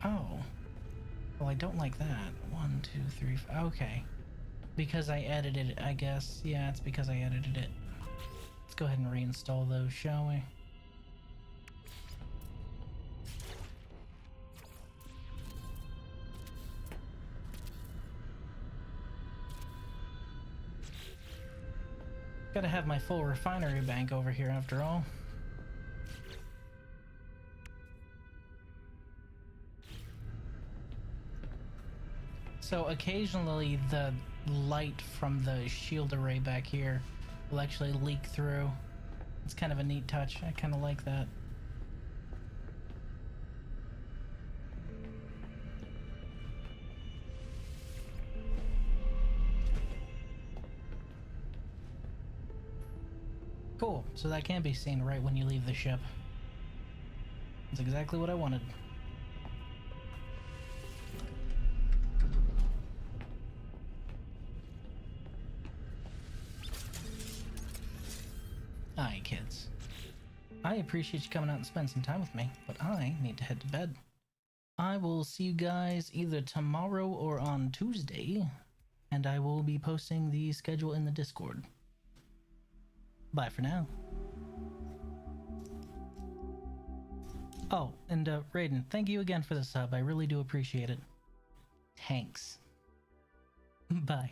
oh. Well, I don't like that. 1, 2, 3, okay. Because I edited it, I guess. Yeah, it's because I edited it. Let's go ahead and reinstall those, shall we? Gotta have my full refinery bank over here after all. So occasionally the light from the shield array back here will actually leak through. It's kind of a neat touch. I kind of like that. Cool, so that can be seen right when you leave the ship. That's exactly what I wanted. Alright, kids. I appreciate you coming out and spending some time with me, but I need to head to bed. I will see you guys either tomorrow or on Tuesday, and I will be posting the schedule in the Discord. Bye for now. Oh, and Raiden, thank you again for the sub. I really do appreciate it. Thanks. Bye.